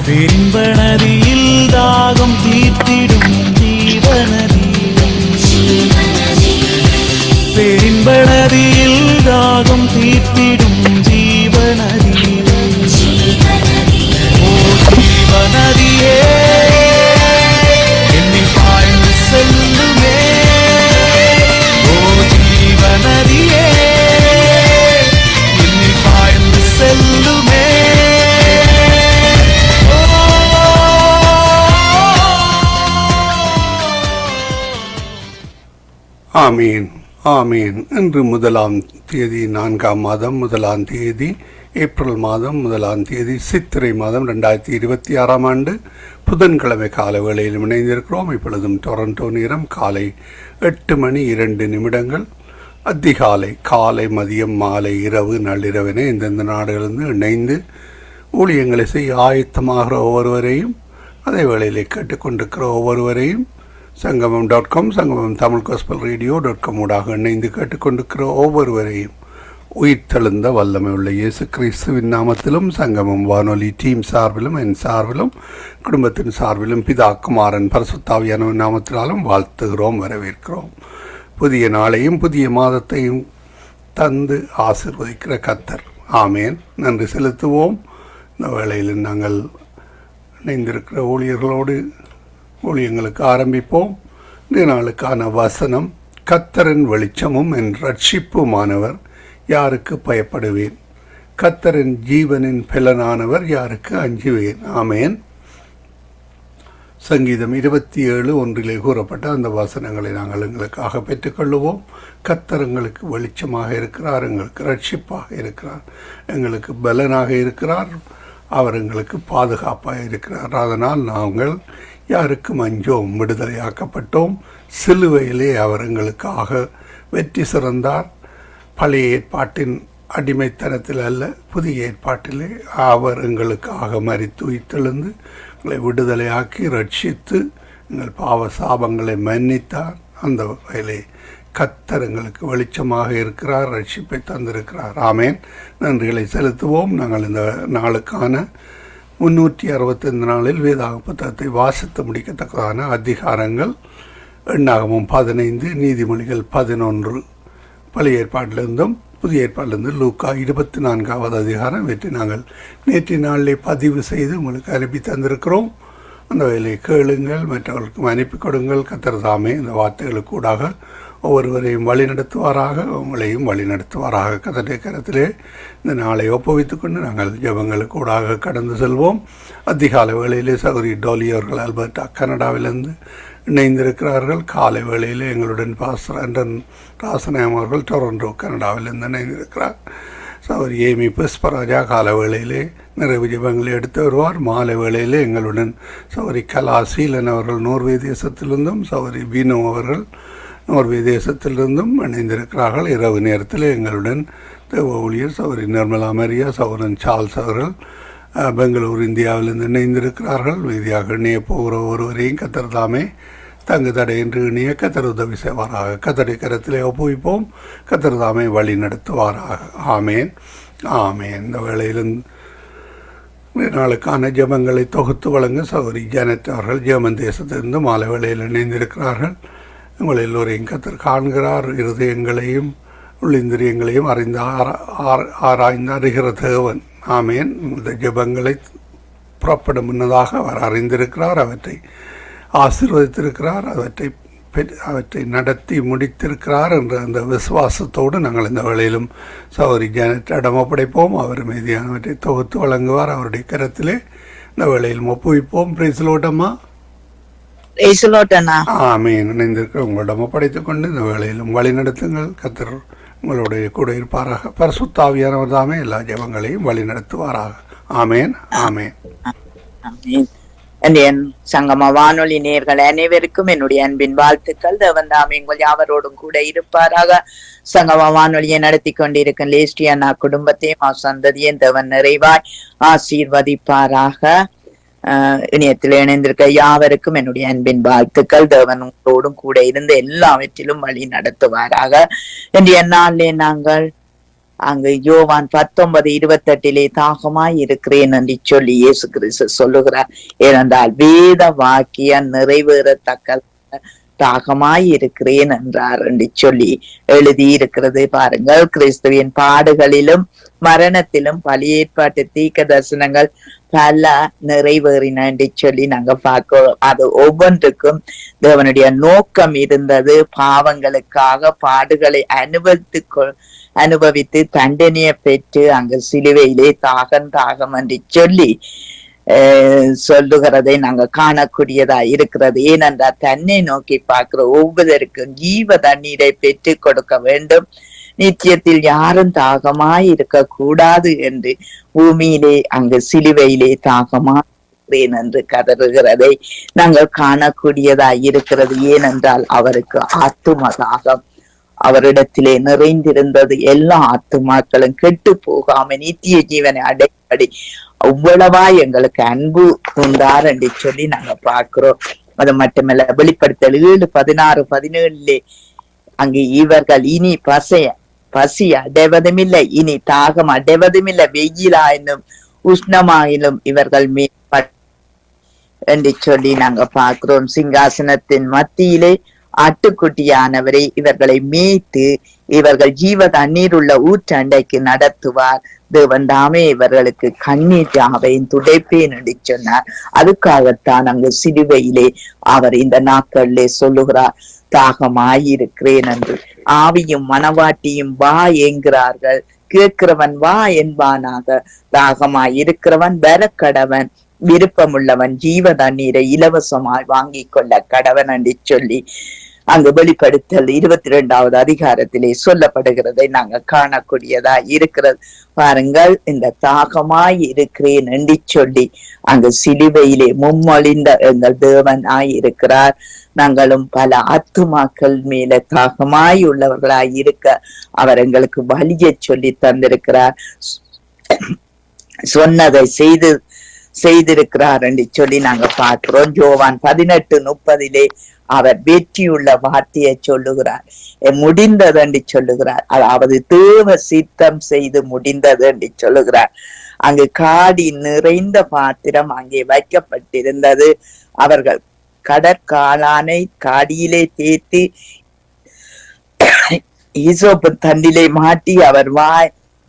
பெரும்பனதியில் தாகம் தீர்த்திடும் ஜீவநதி, பெரும்பனதியில் தாகம் தீர்த்திடும் ஜீவநதி, ஓ ஜீவநதியே என்னில் பாய்ந்து செல்லுமே, ஓ ஜீவநதியே என்னில் பாய்ந்து செல்லுமே. ஆமீன் ஆமீன். இன்று 1ஆம் தேதி 4ஆம் மாதம் 1ஆம் தேதி ஏப்ரல் மாதம் 1ஆம் தேதி சித்திரை மாதம் 2026ஆம் ஆண்டு புதன்கிழமை கால வேளையில் இணைந்திருக்கிறோம். இப்பொழுதும் டொரண்டோ நேரம் காலை 8:02. அதிகாலை, காலை, மதியம், மாலை, இரவு, நள்ளிரவினை இந்தந்த நாடுகளிலிருந்து இணைந்து ஊழியங்களை செய்ய ஆயத்தமாகிற ஒவ்வொருவரையும், அதே வேளையிலே கேட்டுக்கொண்டிருக்கிற ஒவ்வொருவரையும் சங்கமம்.com, சங்கமம் தமிழ் காஸ்பல் ரேடியோ.com ஊடாக இணைந்து கேட்டுக்கொண்டிருக்கிற ஒவ்வொருவரையும் உயிர்த்தெழுந்த வல்லமை உள்ள இயேசு கிறிஸ்துவின் நாமத்திலும் சங்கமம் வானொலி டீம் சார்பிலும் என் சார்பிலும் குடும்பத்தின் சார்பிலும் பிதா குமாரன் பரிசுத்தாவியானவரின் நாமத்தினாலும் வாழ்த்துகிறோம், வரவேற்கிறோம். புதிய நாளையும் புதிய மாதத்தையும் தந்து ஆசீர்வதிக்கிற கர்த்தர். ஆமேன். நன்றி செலுத்துவோம். இந்த வேளையில் நாங்கள் இணைந்திருக்கிற ஊழியர்களோடு ஊழியங்களுக்கு ஆரம்பிப்போம். இந்த நாளுக்கான வசனம், கர்த்தரின் வெளிச்சமும் என் ரட்சிப்புமானவர், யாருக்கு பயப்படுவேன்? கர்த்தரின் ஜீவனின் பலனானவர், யாருக்கு அஞ்சுவேன்? ஆமேன். சங்கீதம் 27:1 கூறப்பட்ட அந்த வசனங்களை நாங்கள் எங்களுக்காக பெற்றுக்கொள்ளுவோம். கர்த்தர் எங்களுக்கு வெளிச்சமாக இருக்கிறார், எங்களுக்கு ரட்சிப்பாக இருக்கிறார், எங்களுக்கு பலனாக இருக்கிறார், அவர் எங்களுக்கு பாதுகாப்பாக இருக்கிறார். அதனால் நாங்கள் யாருக்கும் அஞ்சோம், விடுதலையாக்கப்பட்டோம். சிலுவையிலே அவர் எங்களுக்காக வெற்றி சிறந்தார். பழைய ஏற்பாட்டின் அடிமைத்தனத்தில் அல்ல, புதிய ஏற்பாட்டிலே அவர் எங்களுக்காக மரித்து உயிர்த்தெழுந்து எங்களை விடுதலையாக்கி ரட்சித்து எங்கள் பாவ சாபங்களை மன்னித்தார். அந்த வகையிலே கர்த்தர் எங்களுக்கு வெளிச்சமாக இருக்கிறார், ரட்சிப்பை தந்திருக்கிறார். ஆமேன். நன்றிகளை செலுத்துவோம். நாங்கள் இந்த நாளுக்கான 365 நாளில் வேதாக புத்தகத்தை வாசித்து முடிக்கத்தக்கதான அதிகாரங்கள் எண்ணாகமம் 15, நீதிமொழிகள் 11, பழைய ஏற்பாட்டிலிருந்தும் புதிய ஏற்பாட்டிலிருந்து லூக்கா 24வது அதிகாரம் வெற்றி நாங்கள் நேற்று நாளிலே பதிவு செய்து உங்களுக்கு அனுப்பி தந்திருக்கிறோம். அந்த வேலையை கேளுங்கள், மற்றவர்களுக்கும் அனுப்பி கொடுங்கள். கர்த்தர் தாமே இந்த வார்த்தைகளுக்கு கூடாக ஒவ்வொருவரையும் வழி நடத்துவாராக, உங்களையும் வழி நடத்துவாராக. கர்த்தருடைய கரத்திலே இந்த நாளை ஒப்புவித்துக் கொண்டு நாங்கள் ஜெபங்களுக்கு கூடாக கடந்து செல்வோம். அதிகாலை வேளையிலே சகோதரி டோலி அவர்கள் அல்பர்டா கனடாவிலிருந்து இணைந்திருக்கிறார்கள். காலை வேளையிலே எங்களுடன் பாஸ்டர் அண்டன் ராசநாயம் அவர்கள் டொரண்டோ கனடாவிலிருந்து இணைந்திருக்கிறார். சகோதரி ஏமி புஷ்பராஜா கால வேளையிலே நிறைவு ஜெபங்களை எடுத்து வருவார். மாலை வேளையிலே எங்களுடன் சகோதரி கலாசீலன் அவர்கள் நோர்வே தேசத்திலிருந்தும், சகோதரி வினோ அவர்கள் நோர்வே தேசத்திலிருந்தும் இணைந்திருக்கிறார்கள். இரவு நேரத்தில் எங்களுடன் தேவ ஊழியர் சகோதரி நிர்மலா மரியா, சகோதரன் சார்ல்ஸ் அவர்கள் பெங்களூர் இந்தியாவிலிருந்து இணைந்திருக்கிறார்கள். வீதியாக இணைய போகிற ஒருவரையும் கர்த்தர் தாமே தங்கு தடையின்றி இணைய கர்த்தர் உதவி செய்வாராக. கர்த்தருடைய கரத்திலே ஒப்புவிப்போம். கர்த்தர் தாமே வழி நடத்துவாராக. ஆமேன் ஆமேன். இந்த வேளையிலும் நாளுக்கான ஜெபங்களை தொகுத்து வழங்க சகோதரி ஜானட் அவர்கள் ஜெர்மன் தேசத்திலிருந்து மாலை வேளையில் இணைந்திருக்கிறார்கள். உங்கள் எல்லோரையும் கர்த்தர் காண்கிறார். இருதயங்களையும் உள்ளிந்திரியங்களையும் ஆராய்ந்து அறிகிற தேவன். ஆமேன். இந்த ஜெபங்களை புறப்படும் முன்னதாக அவர் அறிந்திருக்கிறார், அவற்றை ஆசீர்வதித்திருக்கிறார், அவற்றை நடத்தி முடித்திருக்கிறார் என்ற அந்த விசுவாசத்தோடு நாங்கள் இந்த வேளையிலும் சகோதரி ஜானட் ஒப்படைப்போம். அவர் மீதியானவற்றை தொகுத்து வழங்குவார். அவருடைய கரத்திலே இந்த வேளையிலும் ஒப்புவிப்போம். பிரைஸ்லோட்டம்மா. ஆமீன். இணைந்திருக்கிற உங்களிடம் ஒப்படைத்துக் கொண்டு இந்த வேளையிலும் வழி நடத்துங்கள். கர்த்தர் உங்களுடைய கூட இருப்பாராக. பரிசுத்தாவியானவர் தாமே எல்லா ஜெபங்களையும் வழி நடத்துவாராக. ஆமேன் ஆமேன். என் சங்கம வானொலி நேயர்கள் அனைவருக்கும் என்னுடைய அன்பின் வாழ்த்துக்கள். தேவன் தாமே உங்கள் யாவரோடும் கூட இருப்பாராக. சங்கம வானொலியை நடத்தி கொண்டிருக்கும் லேஸ்டியானா குடும்பத்தையும் சந்ததியும் தேவன் நிறைவாய் ஆசீர்வதிப்பாராக. இணையத்தில் இணைந்திருக்க யாவருக்கும் என்னுடைய அன்பின் வாழ்த்துக்கள். தேவன் உங்களோடும் கூட இருந்து எல்லாவற்றிலும் வழி நடத்துவாராக. இன்றைய நாளிலே நாங்கள் அங்கு யோவான் 19:28 தாகமாய் இருக்கிறேன் என்று சொல்லி இயேசு கிறிஸ்து சொல்லுகிறார். ஏனென்றால் வேத வாக்கியம் நிறைவேறத்தக்க தாகமாய் இருக்கிறேன் என்றார் என்று சொல்லி எழுதியிருக்கிறது. பாருங்கள், கிறிஸ்துவின் பாடுகளிலும் மரணத்திலும் பழைய ஏற்பாட்டு தீர்க்க தரிசனங்கள் பல நிறைவேறின என்று சொல்லி நாங்க பார்க்கிறோம். அது ஒவ்வொன்றுக்கும் தேவனுடைய நோக்கம் இருந்தது. பாவங்களுக்காக பாடுகளை அனுபவித்து தண்டனையை பெற்று அங்கு சிலுவையிலே தாகம் என்று சொல்லி சொல்லுகிறதை நாங்க காணக்கூடியதா இருக்கிறது. ஏனென்றால் தன்னை நோக்கி பார்க்கிற ஒவ்வொருவருக்கும் ஜீவ தண்ணீரை பெற்று கொடுக்க வேண்டும், நித்தியத்தில் யாரும் தாகமாய் இருக்க கூடாது என்று பூமியிலே அங்கு சிலுவையிலே தாகமாய் என்று கதறுகிறதை நாங்கள் காணக்கூடியதா இருக்கிறது. ஏனென்றால் அவருக்கு ஆத்தும தாகம் அவரிடத்திலே நிறைந்திருந்தது. எல்லா ஆத்துமாக்களும் கெட்டு போகாம நித்திய ஜீவனை அடைப்படி அவ்வளவா எங்களுக்கு அன்பு உண்டார் என்று சொல்லி நாங்க பார்க்கிறோம். அது மட்டுமல்ல, வெளிப்படுத்தல் 7:16-17 அங்கு இவர்கள் இனி பசி அடைவதுமில்லை, இனி தாகம் அடைவதுமில்லை, வெயிலாயினும் உஷ்ணமாயினும் இவர்கள் மேல் என்று சொல்லி நாங்க பார்க்கிறோம். சிங்காசனத்தின் மத்தியிலே ஆட்டுக்குட்டியானவரை இவர்களை மேய்த்து இவர்கள் ஜீவ தண்ணீர் உள்ள ஊற்றண்டைக்கு நடத்துவார். தேவன் தாமே இவர்களுக்கு கண்ணீர் யாவையும் துடைப்பேன் என்று சொன்னார். அதுக்காகத்தான் அங்கு சிலுவையிலே அவர் இந்த நாட்களிலே சொல்லுகிறார், தாகமாயிருக்கிறேன் என்று. ஆவியும் மனவாட்டியும் வா என்கிறார்கள், கேட்கிறவன் வா என்பானாக. தாகமாயிருக்கிறவன் வரக்கடவன், விருப்பமுள்ளவன் ஜீவ தண்ணீரை இலவசமாய் வாங்கி கொள்ள கடவன் என்று சொல்லி அங்கு வெளிப்படுத்தல் 22வது அதிகாரத்திலே சொல்லப்படுகிறதை நாங்க காணக்கூடியதா இருக்கிறது. பாருங்கள், இந்த தாகமாய் இருக்கிறேன் என்று சொல்லி அங்கு சிலுவையிலே மும்மொழிந்த எங்கள் தேவனாய் இருக்கிறார். நாங்களும் பல ஆத்துமாக்கள் மேல தாகமாய் உள்ளவர்களாய் இருக்க அவர் எங்களுக்கு வழியை சொல்லி தந்திருக்கிறார். சொன்னதை செய்திருக்கிறார் என்று சொல்லி நாங்க பார்க்கிறோம். யோவான் 18:30 அவர் வெற்றியுள்ள வார்த்தையை சொல்லுகிறார், முடிந்தது என்று சொல்லுகிறார். அதாவது தேவ சித்தம் செய்து முடிந்தது என்று சொல்லுகிறார். அங்கு காடி நிறைந்த பாத்திரம் அங்கே வைக்கப்பட்டிருந்தது. அவர்கள் கடற்காளானை காடியிலே தேர்த்து ஈசோப்பு தண்டிலே மாட்டி அவர்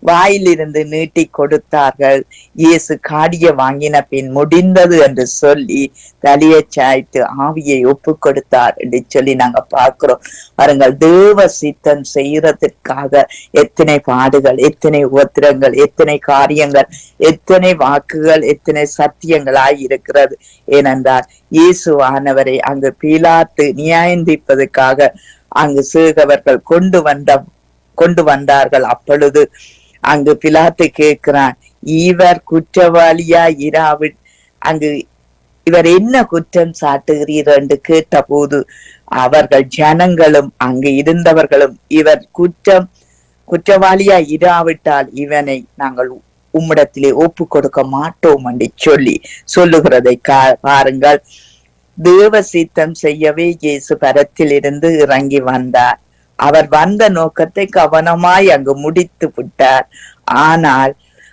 வாயிலிருந்து நீட்டி கொடுத்தார்கள். இயேசு காடிய வாங்கின பின் முடிந்தது என்று சொல்லி தலையை சாய்த்து ஆவியை ஒப்பு கொடுத்தார் என்று சொல்லி நாங்க பார்க்கிறோம். பாருங்கள், தேவ சித்தம் செய்யறதுக்காக எத்தனை பாடுகள், எத்தனை உத்திரங்கள், எத்தனை காரியங்கள், எத்தனை வாக்குகள், எத்தனை சத்தியங்களாய் இருக்கிறது. ஏனென்றால் இயேசுவானவரை அங்கு பீலாத்து நியாயந்திப்பதற்காக அங்கு சேகவர்கள் கொண்டு வந்தார்கள். அப்பொழுது அங்கு பிலாத்து கேட்கிறான், இவர் குற்றவாளியா இராவி அங்கு இவர் என்ன குற்றம் சாட்டுகிறீர் என்று கேட்ட போது அவர்கள் ஜனங்களும் அங்கு இருந்தவர்களும் இவர் குற்றவாளியா இராவிட்டால் இவனை நாங்கள் உம்மிடத்திலே ஒப்பு கொடுக்க மாட்டோம் என்று சொல்லுகிறதை பாருங்கள். தேவ சித்தம் செய்யவே இயேசு பரத்தில் இருந்து இறங்கி வந்தார். அவர் வந்த நோக்கத்தை கவனமாய் அங்கு முடித்து விட்டார். ஆனால்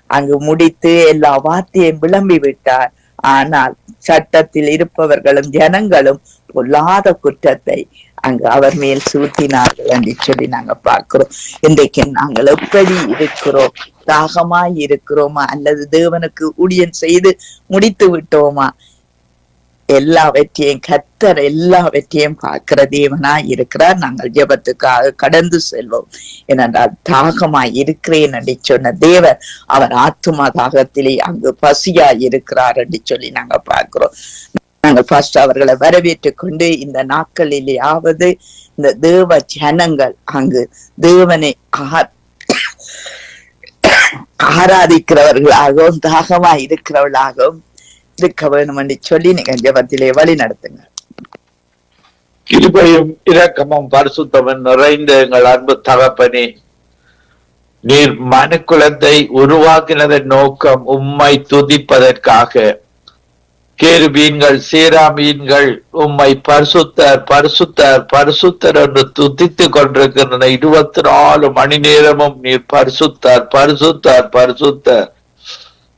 அங்கு முடித்து எல்லா வார்த்தையும் விளம்பி விட்டார். ஆனால் சட்டத்தில் இருப்பவர்களும் ஜனங்களும் பொல்லாத குற்றத்தை அங்கு அவர் மேல் சூட்டினார்கள் என்று சொல்லி நாங்க பார்க்கிறோம். இன்றைக்கு நாங்கள் எப்படி இருக்கிறோம்? தாகமாய் இருக்கிறோமா அல்லது தேவனுக்கு ஊழியம் செய்து முடித்து விட்டோமா? எல்லாவற்றையும் கர்த்தர் எல்லாவற்றையும் பார்க்கிற தேவனா இருக்கிறார். நாங்கள் ஜெபத்துக்காக கடந்து செல்வோம். ஏனென்றால் தாகமாய் இருக்கிறேன் என்று சொன்ன தேவர் அவர் ஆத்துமா தாகத்திலே அங்கு பசியாய் இருக்கிறார் என்று சொல்லி நாங்க பார்க்கிறோம். நாங்கள் ஃபர்ஸ்ட் அவர்களை வரவேற்றுக் கொண்டு இந்த நாட்களிலேயாவது இந்த தேவ ஜனங்கள் அங்கு தேவனை ஆராதிக்கிறவர்களாகவும் தாகமாய் இருக்கிறவர்களாகவும் இருக்க வேண்டும் என்று சொல்லி நீங்க ஜெபத்திலே வழி நடத்துங்க. கிருபையும் இரக்கமும் பரிசுத்தமும் நிறைந்த எங்கள் அன்பு தகப்பனே, நீர் மனுக்குலத்தை உருவாக்கினதன் நோக்கம் உம்மை துதிப்பதற்காக. கேருபீன்கள் சேராமீன்கள் உம்மை பரிசுத்தர் பரிசுத்தர் பரிசுத்தர் என்று துதித்துக் கொண்டிருக்கின்றன. 24 மணி நேரமும் நீர் பரிசுத்தர் பரிசுத்தர் பரிசுத்தர்.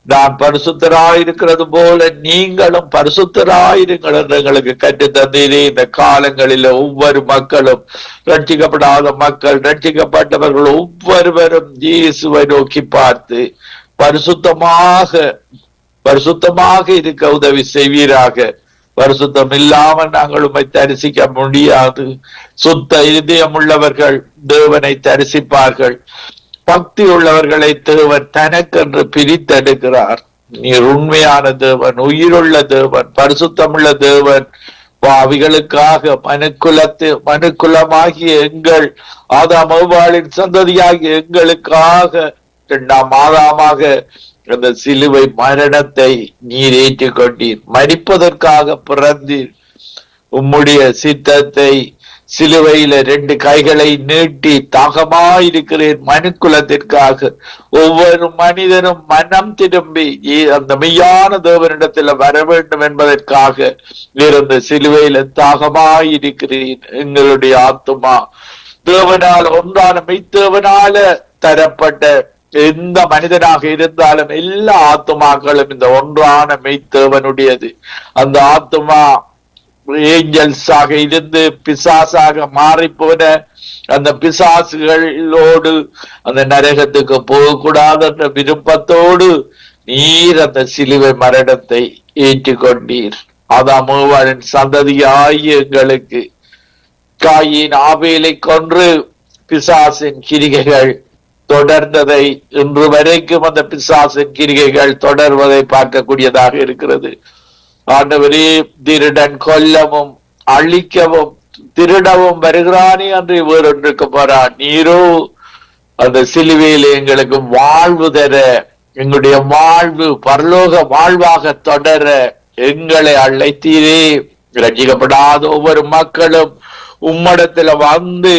நான் பரிசுத்தராயிருக்கிறது போல நீங்களும் பரிசுத்தராயிருங்கள் என்று எங்களுக்கு கற்று தந்தீரே. இந்த காலங்களில் ஒவ்வொரு மக்களும், ரட்சிக்கப்படாத மக்கள், ரட்சிக்கப்பட்டவர்கள் ஒவ்வொருவரும் இயேசுவை நோக்கி பார்த்து பரிசுத்தமாக இருக்க உதவி செய்வீராக. பரிசுத்தம் இல்லாமல் நாங்கள் உம்மை தரிசிக்க முடியாது. சுத்த இதயம் உள்ளவர்கள் தேவனை தரிசிப்பார்கள். பக்தி உள்ளவர்களை தேவன் தனக்கென்று பிரித்தெடுக்கிறார். நீர் உண்மையான தேவன், உயிருள்ள தேவன், பரிசுத்தமுள்ள தேவன். பாவிகளுக்காக மனுக்குலமாகிய எங்கள் ஆதாம் ஏவாளின் சந்ததியாகிய எங்களுக்காக 2ஆம் ஆதாமாக அந்த சிலுவை மரணத்தை நீர் ஏற்றுக்கொண்டீர். மரிப்பதற்காக பிறந்தீர். உம்முடைய சித்தத்தை சிலுவையில 2 கைகளை நீட்டி தாகமாயிருக்கிறேன் மனுக்குலத்திற்காக. ஒவ்வொரு மனிதனும் மனம் திரும்பி அந்த மெய்யான தேவனிடத்துல வர வேண்டும் என்பதற்காக இருந்த சிலுவையில தாகமாயிருக்கிறேன். எங்களுடைய ஆத்துமா தேவனால, ஒன்றான மெய்தேவனால தரப்பட்ட எந்த மனிதனாக இருந்தாலும் எல்லா ஆத்துமாக்களும் இந்த ஒன்றான மெய்தேவனுடையது. அந்த ஆத்துமா ஏஞ்சல்ஸாக இருந்து பிசாசாக மாறி போன அந்த பிசாசுகளோடு அந்த நரகத்துக்கு போகக்கூடாது என்ற விருப்பத்தோடு நீர் அந்த சிலுவை மரணத்தை ஏற்றுக்கொண்டீர். ஆதாம் ஏவாளின் சந்ததியாகிய எங்களுக்கு காயின் ஆபேலை கொன்று பிசாசின் கிரிகைகள் தொடர்ந்ததை இன்று வரைக்கும் அந்த பிசாசின் கிரிகைகள் தொடர்வதை பார்க்கக்கூடியதாக இருக்கிறது. ஆண்டவரே, திருடன் கொல்லவும் அழிக்கவும் திருடவும் வருகிறானே அன்று வேறொன்றுக்கு போறான். நீரோ அந்த சிலுவையில் எங்களுக்கு வாழ்வு தர, எங்களுடைய வாழ்வு பரலோக வாழ்வாக தொடர எங்களை அழைத்தீரே. ரட்சிக்கப்படாத ஒவ்வொரு மக்களும் உம்மிடத்துல வந்து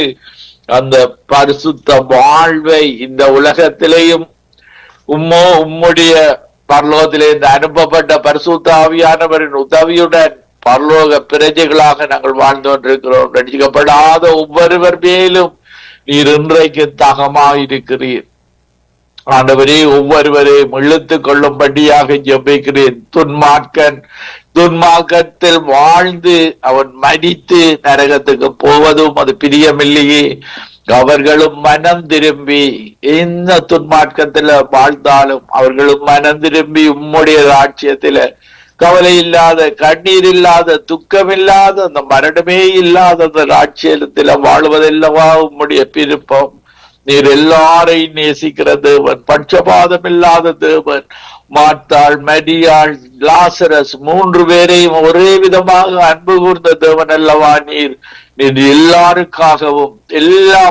அந்த பரிசுத்த வாழ்வை இந்த உலகத்திலேயும் உம்முடைய பரலோகத்திலிருந்து அனுப்பப்பட்ட பரிசுத்த ஆவியானவரின் உதவியுடன் பரலோக பிரஜைகளாக நாங்கள் வாழ்ந்து கொண்டிருக்கிறோம். ரட்சிக்கப்படாத ஒவ்வொருவர் மேலும் நீர் இன்றைக்கு தகமாயிருக்கிறீர். ஆண்டவரே, ஒவ்வொருவரையும் இழுத்துக் கொள்ளும்படியாக ஜெபிக்கிறேன். துன்மார்க்கத்தில் வாழ்ந்து அவன் மடித்து நரகத்துக்கு போவதும் அது பிரியமில்லையே. அவர்களும் மனம் திரும்பி, எந்த துன்மார்க்கத்துல வாழ்ந்தாலும் அவர்களும் மனம் திரும்பி உம்முடைய ராட்சியத்தில கவலை இல்லாத, கண்ணீர் இல்லாத, துக்கம் இல்லாத, அந்த மரணமே இல்லாத அந்த ராட்சியத்தில வாழ்வதெல்லவா உம்முடைய விருப்பம். நீர் எல்லாரையும் நேசிக்கிற தேவன், பட்சபாதம் இல்லாத தேவன். மார்த்தாள், மரியாள், லாசரஸ் 3 பேரையும் ஒரே விதமாக அன்பு கூர்ந்த தேவன் அல்லவா நீர். நீர் எல்லாருக்காகவும், எல்லா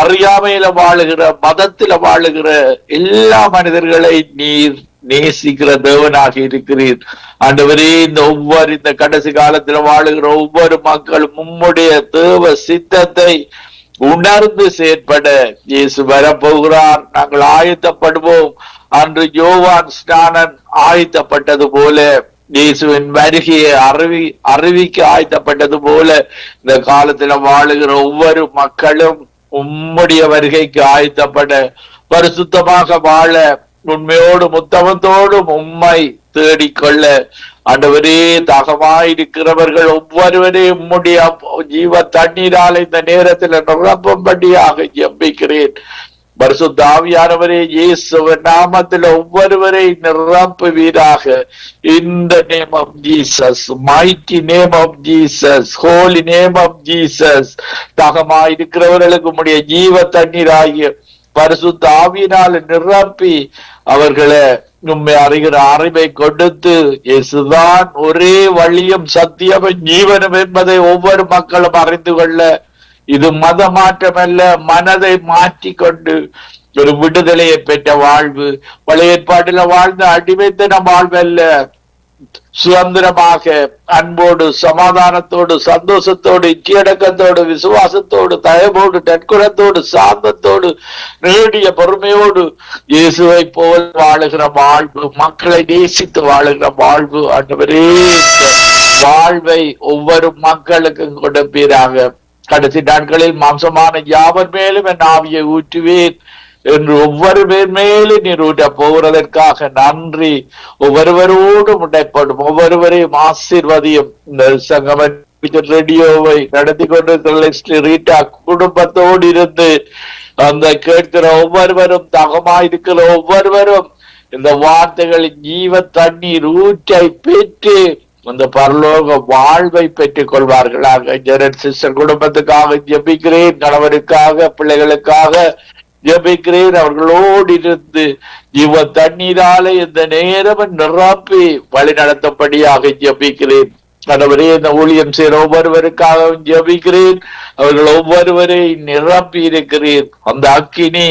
அறியாமையில வாழுகிற, மதத்தில வாழுகிற எல்லா மனிதர்களை நீர் நேசிக்கிற தேவனாக இருக்கிறீர். ஆண்டவரே, இந்த கடைசி காலத்துல வாழுகிற ஒவ்வொரு மக்களும் உம்முடைய தேவ சித்தத்தை உணர்ந்து செயற்பட இயேசு வரப்போகிறார். நாங்கள் ஆயத்தப்படுவோம். அன்று யோவான் ஸ்நானன் ஆயத்தப்பட்டது போல, இயேசுவின் வருகையை அறிவிக்க ஆயத்தப்பட்டது போல, இந்த காலத்துல வாழுகிற ஒவ்வொரு மக்களும் உம்முடைய வருகைக்கு ஆயத்தப்பட, பரிசுத்தமாக வாழ, உண்மையோடும் உத்தமத்தோடும் உம்மை தேடிக்கொள்ள, ஆண்டவரே, தாகமாயிருக்கிறவர்கள் ஒவ்வொருவரையும் உம்முடைய ஜீவ தண்ணீரால் இந்த நேரத்தில் நிரப்பும்படியாக ஜெபிக்கிறேன். பரிசுத்த ஆவியானவரே, இயேசுவின் நாமத்தில் ஒவ்வொருவரை நிரப்புவீராக. In the name of Jesus, mighty name of Jesus, holy name of Jesus. தாகமாயிருக்கிறவர்களுக்கு உம்முடைய ஜீவ தண்ணீராகிய பரிசுத்த ஆவியினால் நிரப்பி அவர்களை உம்மை அறிகிற அறிவை கொடுத்து, இயேசுதான் ஒரே வழியும் சத்தியமும் ஜீவனும் என்பதை ஒவ்வொரு மக்களும் அறிந்து கொள்ள, இது மத மாற்றம் அல்ல, மனதை மாற்றிக்கொண்டு ஒரு விடுதலையை பெற்ற வாழ்வு. பழைய ஏற்பாட்டில வாழ்ந்த அடிமைத்தன வாழ்வு அல்ல, சுதந்திரமாக அன்போடு, சமாதானத்தோடு, சந்தோஷத்தோடு, இச்சையடக்கத்தோடு, விசுவாசத்தோடு, தயவோடு, நற்குணத்தோடு, சாந்தத்தோடு, நேடிய பொறுமையோடு இயேசுவை போல் வாழுகிற வாழ்வு, மக்களை நேசித்து வாழுகிற வாழ்வு ஆண்டவரே, வாழ்வை ஒவ்வொரு மக்களுக்கும் கொடுப்பீராக. கடைசி நாட்களில் மாம்சமான யாவர் மேலும் என் ஆவியை ஊற்றுவேன் என்று ஒவ்வொரு பேர் மேலும் நீர் ஊட்ட போகிறதற்காக நன்றி. ஒவ்வொருவரோடும் உடைப்படும், ஒவ்வொருவரையும் ஆசீர்வதியும். இந்த சங்கம ரேடியோவை நடத்தி கொண்டிருக்கிற ரீட்டா குடும்பத்தோடு இருந்து அந்த கேட்கிற ஒவ்வொருவரும், தகமாயிருக்கிற ஒவ்வொருவரும் இந்த வார்த்தைகளின் ஜீவ தண்ணீர் ஊற்றை பெற்று அந்த பரலோக வாழ்வை பெற்றுக் கொள்வார்களாக. ஜெரட் சிஸ்டர் குடும்பத்துக்காக ஜெபிக்கிறேன், கணவருக்காக, பிள்ளைகளுக்காக ஜெபிக்கிறேன். அவர்களோடு இருந்து ஜீவ தண்ணீராலே இந்த நேரம் நிரப்பி வழி நடத்தப்படியாக ஜெபிக்கிறேன். கணவரே, இந்த ஊழியம் செய்கிற ஒவ்வொருவருக்காகவும் ஜெபிக்கிறேன். அவர்கள் ஒவ்வொருவரை நிரப்பி இருக்கிறேன். அந்த அக்கினி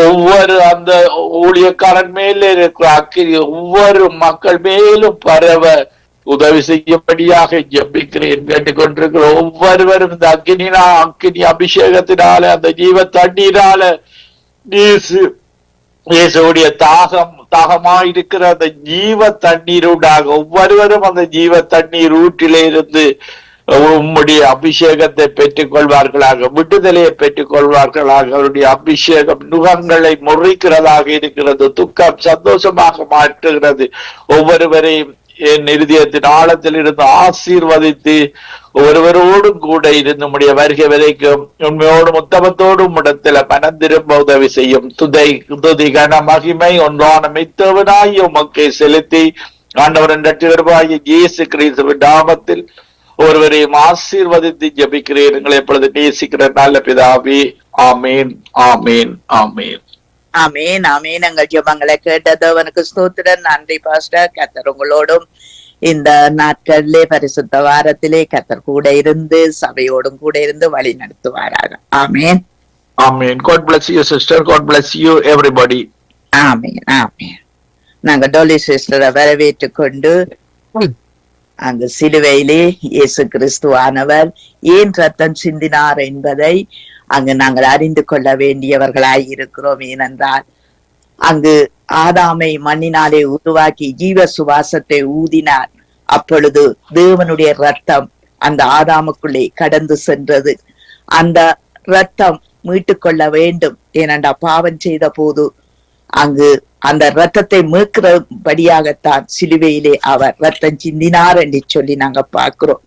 ஒவ்வொரு அந்த ஊழியக்காரன் மேல இருக்கிற அக்கினி ஒவ்வொரு மக்கள் மேலும் பரவ உதவி செய்யும்படியாக ஜெபிக்கிறேன். கேட்டுக்கொண்டிருக்கிற ஒவ்வொருவரும் இந்த அக்கினி அபிஷேகத்தினால, அந்த ஜீவ தண்ணீரால இயேசுடைய தாகமாயிருக்கிற அந்த ஜீவ தண்ணீருடாக ஒவ்வொருவரும் அந்த ஜீவ தண்ணீர் ஊற்றிலே இருந்து உம்முடைய அபிஷேகத்தை பெற்றுக் கொள்வார்களாக, விடுதலையை பெற்றுக் கொள்வார்களாக. அவருடைய அபிஷேகம் நுகங்களை முறிக்கிறதாக இருக்கிறது, துக்கம் சந்தோஷமாக மாற்றுகிறது. ஒவ்வொருவரையும் என் இருதயத்தின் ஆழத்தில் இருந்து ஆசீர்வதித்து ஒருவரோடும் கூட இருந்து நம்முடைய வருகை வரைக்கும் உண்மையோடும் உத்தமத்தோடும் இடத்துல மனம் திரும்ப உதவி செய்யும். துதி கன மகிமை ஒன்றான மித்தவனாய் உமக்கை செலுத்தி ஆண்டவரின் இரட்சகராகிய இயேசு கிறிஸ்துவின் நாமத்தில் ஒருவரையும் ஆசீர்வதித்து ஜெபிக்கிறேன். எங்களை எப்பொழுது நேசிக்கிற நல்ல பிதாவே, ஆமேன், ஆமேன், ஆமேன். ஆமேன், ஆமேன். எங்கள் ஜெபங்களை கேட்டது அவனுக்கு ஸ்தோத்திரம். நன்றி பாஸ்டர். கர்த்தர் உங்களோடும் இந்த நாட்களிலே பரிசுத்த வாரத்திலே கர்த்தர் கூட இருந்து சபையோடும் கூட இருந்து வழி நடத்துவாராக. ஆமேன், ஆமேன். God bless you sister. God bless you everybody. ஆமேன், ஆமேன். நாங்க டோலி சிஸ்டரை வரவேற்று கொண்டு அங்கு சிலுவையிலே இயேசு கிறிஸ்துவானவர் ஏன் ரத்தம் சிந்தினார் என்பதை அங்கு நாங்கள் அறிந்து கொள்ள வேண்டியவர்களாய் இருக்கிறோம். ஏனென்றால் அங்கு ஆதாமை மண்ணினாலே உருவாக்கி ஜீவ சுவாசத்தை ஊதினார். அப்பொழுது தேவனுடைய ரத்தம் அந்த ஆதாமுக்குள்ளே கடந்து சென்றது. அந்த ரத்தம் மீட்டுக் கொள்ள வேண்டும். ஏனென்றா பாவம் செய்த போது அங்கு அந்த ரத்தத்தை மீட்கிறபடியாகத்தான் சிலுவையிலே அவர் ரத்தம் சிந்தினார் என்று சொல்லி நாங்க பார்க்கிறோம்.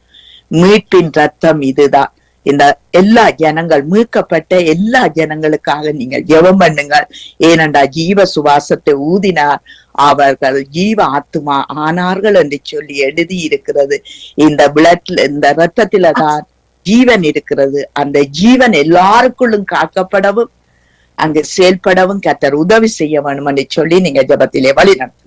மீட்பின் ரத்தம் இதுதான். இந்த எல்லா ஜனங்கள் மீட்கப்பட்ட எல்லா ஜனங்களுக்காக நீங்கள் ஜெபம் பண்ணுங்கள். ஏனென்றா ஜீவ சுவாசத்தை ஊதினார், அவர்கள் ஜீவ ஆத்துமா ஆனார்கள் என்று சொல்லி எழுதி இருக்கிறது. இந்த பிளட்ல, இந்த ரத்தத்தில தான் ஜீவன் இருக்கிறது. அந்த ஜீவன் எல்லாருக்குள்ளும் காக்கப்படவும் அங்கு செயல்படவும் கர்த்தர் உதவி செய்ய வேண்டும் என்று சொல்லி நீங்க ஜெபத்திலே வழி நடத்து.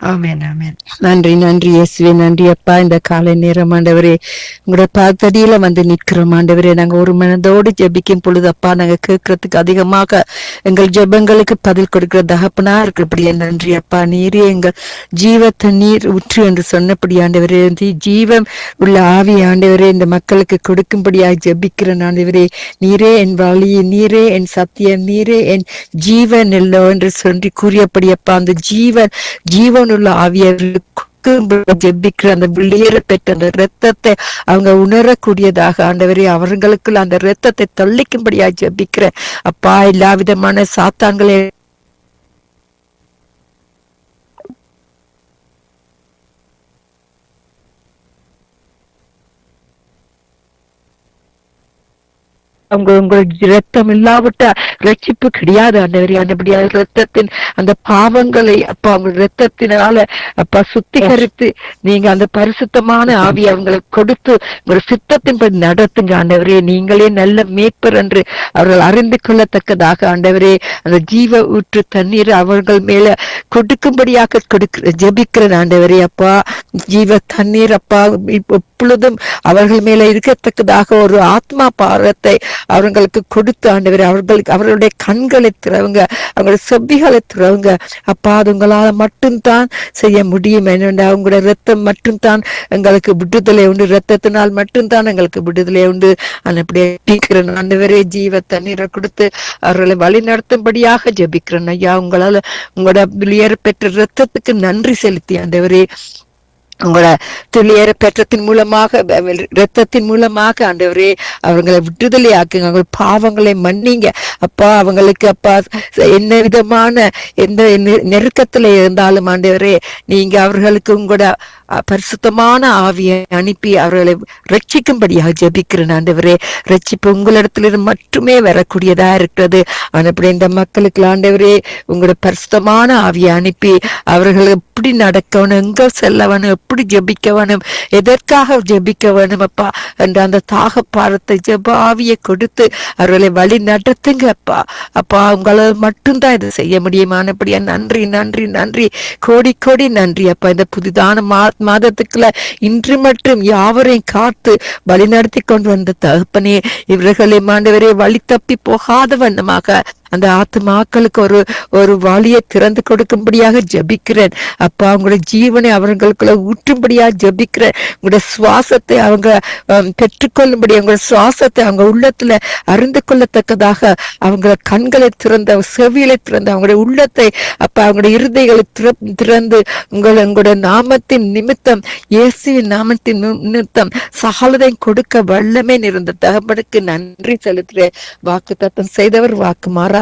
ஆமென், ஆமென். நன்றி, நன்றி இயேசுவே, நன்றி அப்பா. இந்த காலை நேரம் ஆண்டவரே உங்களோட பாதடியில வந்து நிற்கிறோம் ஆண்டவரே. நாங்க ஒரு மனதோடு ஜெபிக்கும் பொழுது அப்பா நாங்க கேட்கறதுக்கு அதிகமாக எங்கள் ஜெபங்களுக்கு பதில் கொடுக்கிற தகப்பனா இருக்கிறபடியா நன்றி அப்பா. நீரே எங்கள் ஜீவ தண்ணீர் ஊற்று என்று சொன்னபடி ஆண்டவரே, ஜீவம் உள்ள ஆவி ஆண்டவரே இந்த மக்களுக்கு கொடுக்கும்படியாக ஜெபிக்கிறேன் ஆண்டவரே. நீரே என் வழி, நீரே என் சத்தியம், நீரே என் ஜீவன் இல்லோ என்று சொல்லி கூறியபடி அப்பா அந்த ஜீவன் உள்ள ஆவியர்களுக்கு ஜெபிக்கிற அந்த வெளியேற பெற்ற அந்த ரத்தத்தை அவங்க உணரக்கூடியதாக ஆண்டவரே அவர்களுக்குள்ள அந்த ரத்தத்தை தள்ளிக்கும்படியா ஜெபிக்கிற அப்பா. எல்லா விதமான சாத்தான்களை உங்களுக்கு ரத்தம் இல்லாவிட்ட ரட்சிப்பு கிடையாது ஆண்டவரே. ஆண்டபடியா ரத்தத்தின் அந்த பாவங்களை அப்பா அவங்க ரத்தத்தினால அப்பா சுத்திகரித்து நீங்க அந்த பரிசுத்தமான ஆவி அவங்களுக்கு கொடுத்து ஒரு சித்தத்தின்படி நடத்துங்க ஆண்டவரே. நீங்களே நல்ல மேய்ப்பர் என்று அவர்கள் அறிந்து கொள்ளத்தக்கதாக ஆண்டவரே அந்த ஜீவ ஊற்று தண்ணீர் அவர்கள் மேல கொடுக்கும்படியாக ஜெபிக்கிறேன் ஆண்டவரே. அப்பா ஜீவ தண்ணீர் அப்பா எப்பொழுதும் அவர்கள் மேல இருக்கத்தக்கதாக ஒரு ஆத்மா பாரத்தை அவர்களுக்கு கொடுத்து ஆண்டவரே அவர்கள் அவர்களுடைய கண்களை திறவுங்க, அவங்களுடைய செவ்விகளை திறவுங்க அப்பா. அது உங்களால மட்டும்தான் செய்ய முடியும். என்னென்ன அவங்களுடைய ரத்தம் மட்டும்தான் எங்களுக்கு விடுதலை உண்டு, ரத்தத்தினால் மட்டும்தான் எங்களுக்கு விடுதலை உண்டு. அப்படியே ஜெபிக்கிறேன் ஆண்டவரே, ஜீவ தண்ணீரை கொடுத்து அவர்களை வழி நடத்தும்படியாக ஜெபிக்கிறேன் ஐயா. உங்களால உங்களோட வெளியேற பெற்ற ரத்தத்துக்கு நன்றி செலுத்தி ஆண்டவரே, உங்களோட துளியேற பெற்றத்தின் மூலமாக இரத்தத்தின் மூலமாக ஆண்டவரே அவங்களை விடுதலை ஆக்குங்க, அவங்க பாவங்களை மன்னிங்க அப்பா. அவங்களுக்கு அப்பா என்ன விதமான எந்த நெருக்கத்துல இருந்தாலும் ஆண்டவரே நீங்க அவர்களுக்கு உங்களோட பரிசுத்தமான ஆவியை அனுப்பி அவர்களை ரட்சிக்கும்படியாக ஜெபிக்கிறேன் ஆண்டவரே. ரட்சிப்பு உங்களிடத்திலிருந்து மட்டுமே வரக்கூடியதா இருக்கிறது. அப்படி இந்த மக்களுக்கு ஆண்டவரே உங்களோட பரிசுத்தமான ஆவியை அனுப்பி அவர்கள் எப்படி நடக்கணும், எங்க செல்ல வேணும், எப்படி ஜெபிக்க வேணும், எதற்காக ஜெபிக்க வேணும் அப்பா என்ற அந்த தாகப்பாரத்தை ஜெப ஆவியை கொடுத்து அவர்களை வழி நடத்துங்க அப்பா. அப்பா உங்களால் மட்டும்தான் இதை செய்ய முடியுமானபடியா நன்றி நன்றி நன்றி, கோடி கோடி நன்றி அப்பா. இந்த புதிதான மாதத்துக்குள்ள இன்று மட்டும் யாவரையும் காத்து வழி நடத்தி கொண்டு வந்த தகப்பனே, இவர்களை ஆண்டவரே வழி தப்பி போகாத வண்ணமாக அந்த ஆத்துமாக்களுக்கு ஒரு வழியை திறந்து கொடுக்கும்படியாக ஜெபிக்கிறேன் அப்பா. உங்களுடைய ஜீவனை அவர்களுக்குள்ள ஊற்றும்படியாக ஜெபிக்கிறேன். உங்களுடைய சுவாசத்தை அவங்க பெற்றுக்கொள்ளும்படி, உங்களுடைய சுவாசத்தை அவங்க உள்ளத்துல அறிந்து கொள்ளத்தக்கதாக அவங்கள கண்களை திறந்து, செவிகளை திறந்து, அவங்களுடைய உள்ளத்தை அப்ப அவங்களுடைய இருதயங்களை திறந்து உங்களுடைய நாமத்தின் நிமித்தம், இயேசுவின் நாமத்தின் நிமித்தம் சகலதையும் கொடுக்க வல்லமே நிறைந்த தகப்பனுக்கு நன்றி செலுத்துறேன். வாக்கு தத்தம் செய்தவர், வாக்கு மாறாதவர்,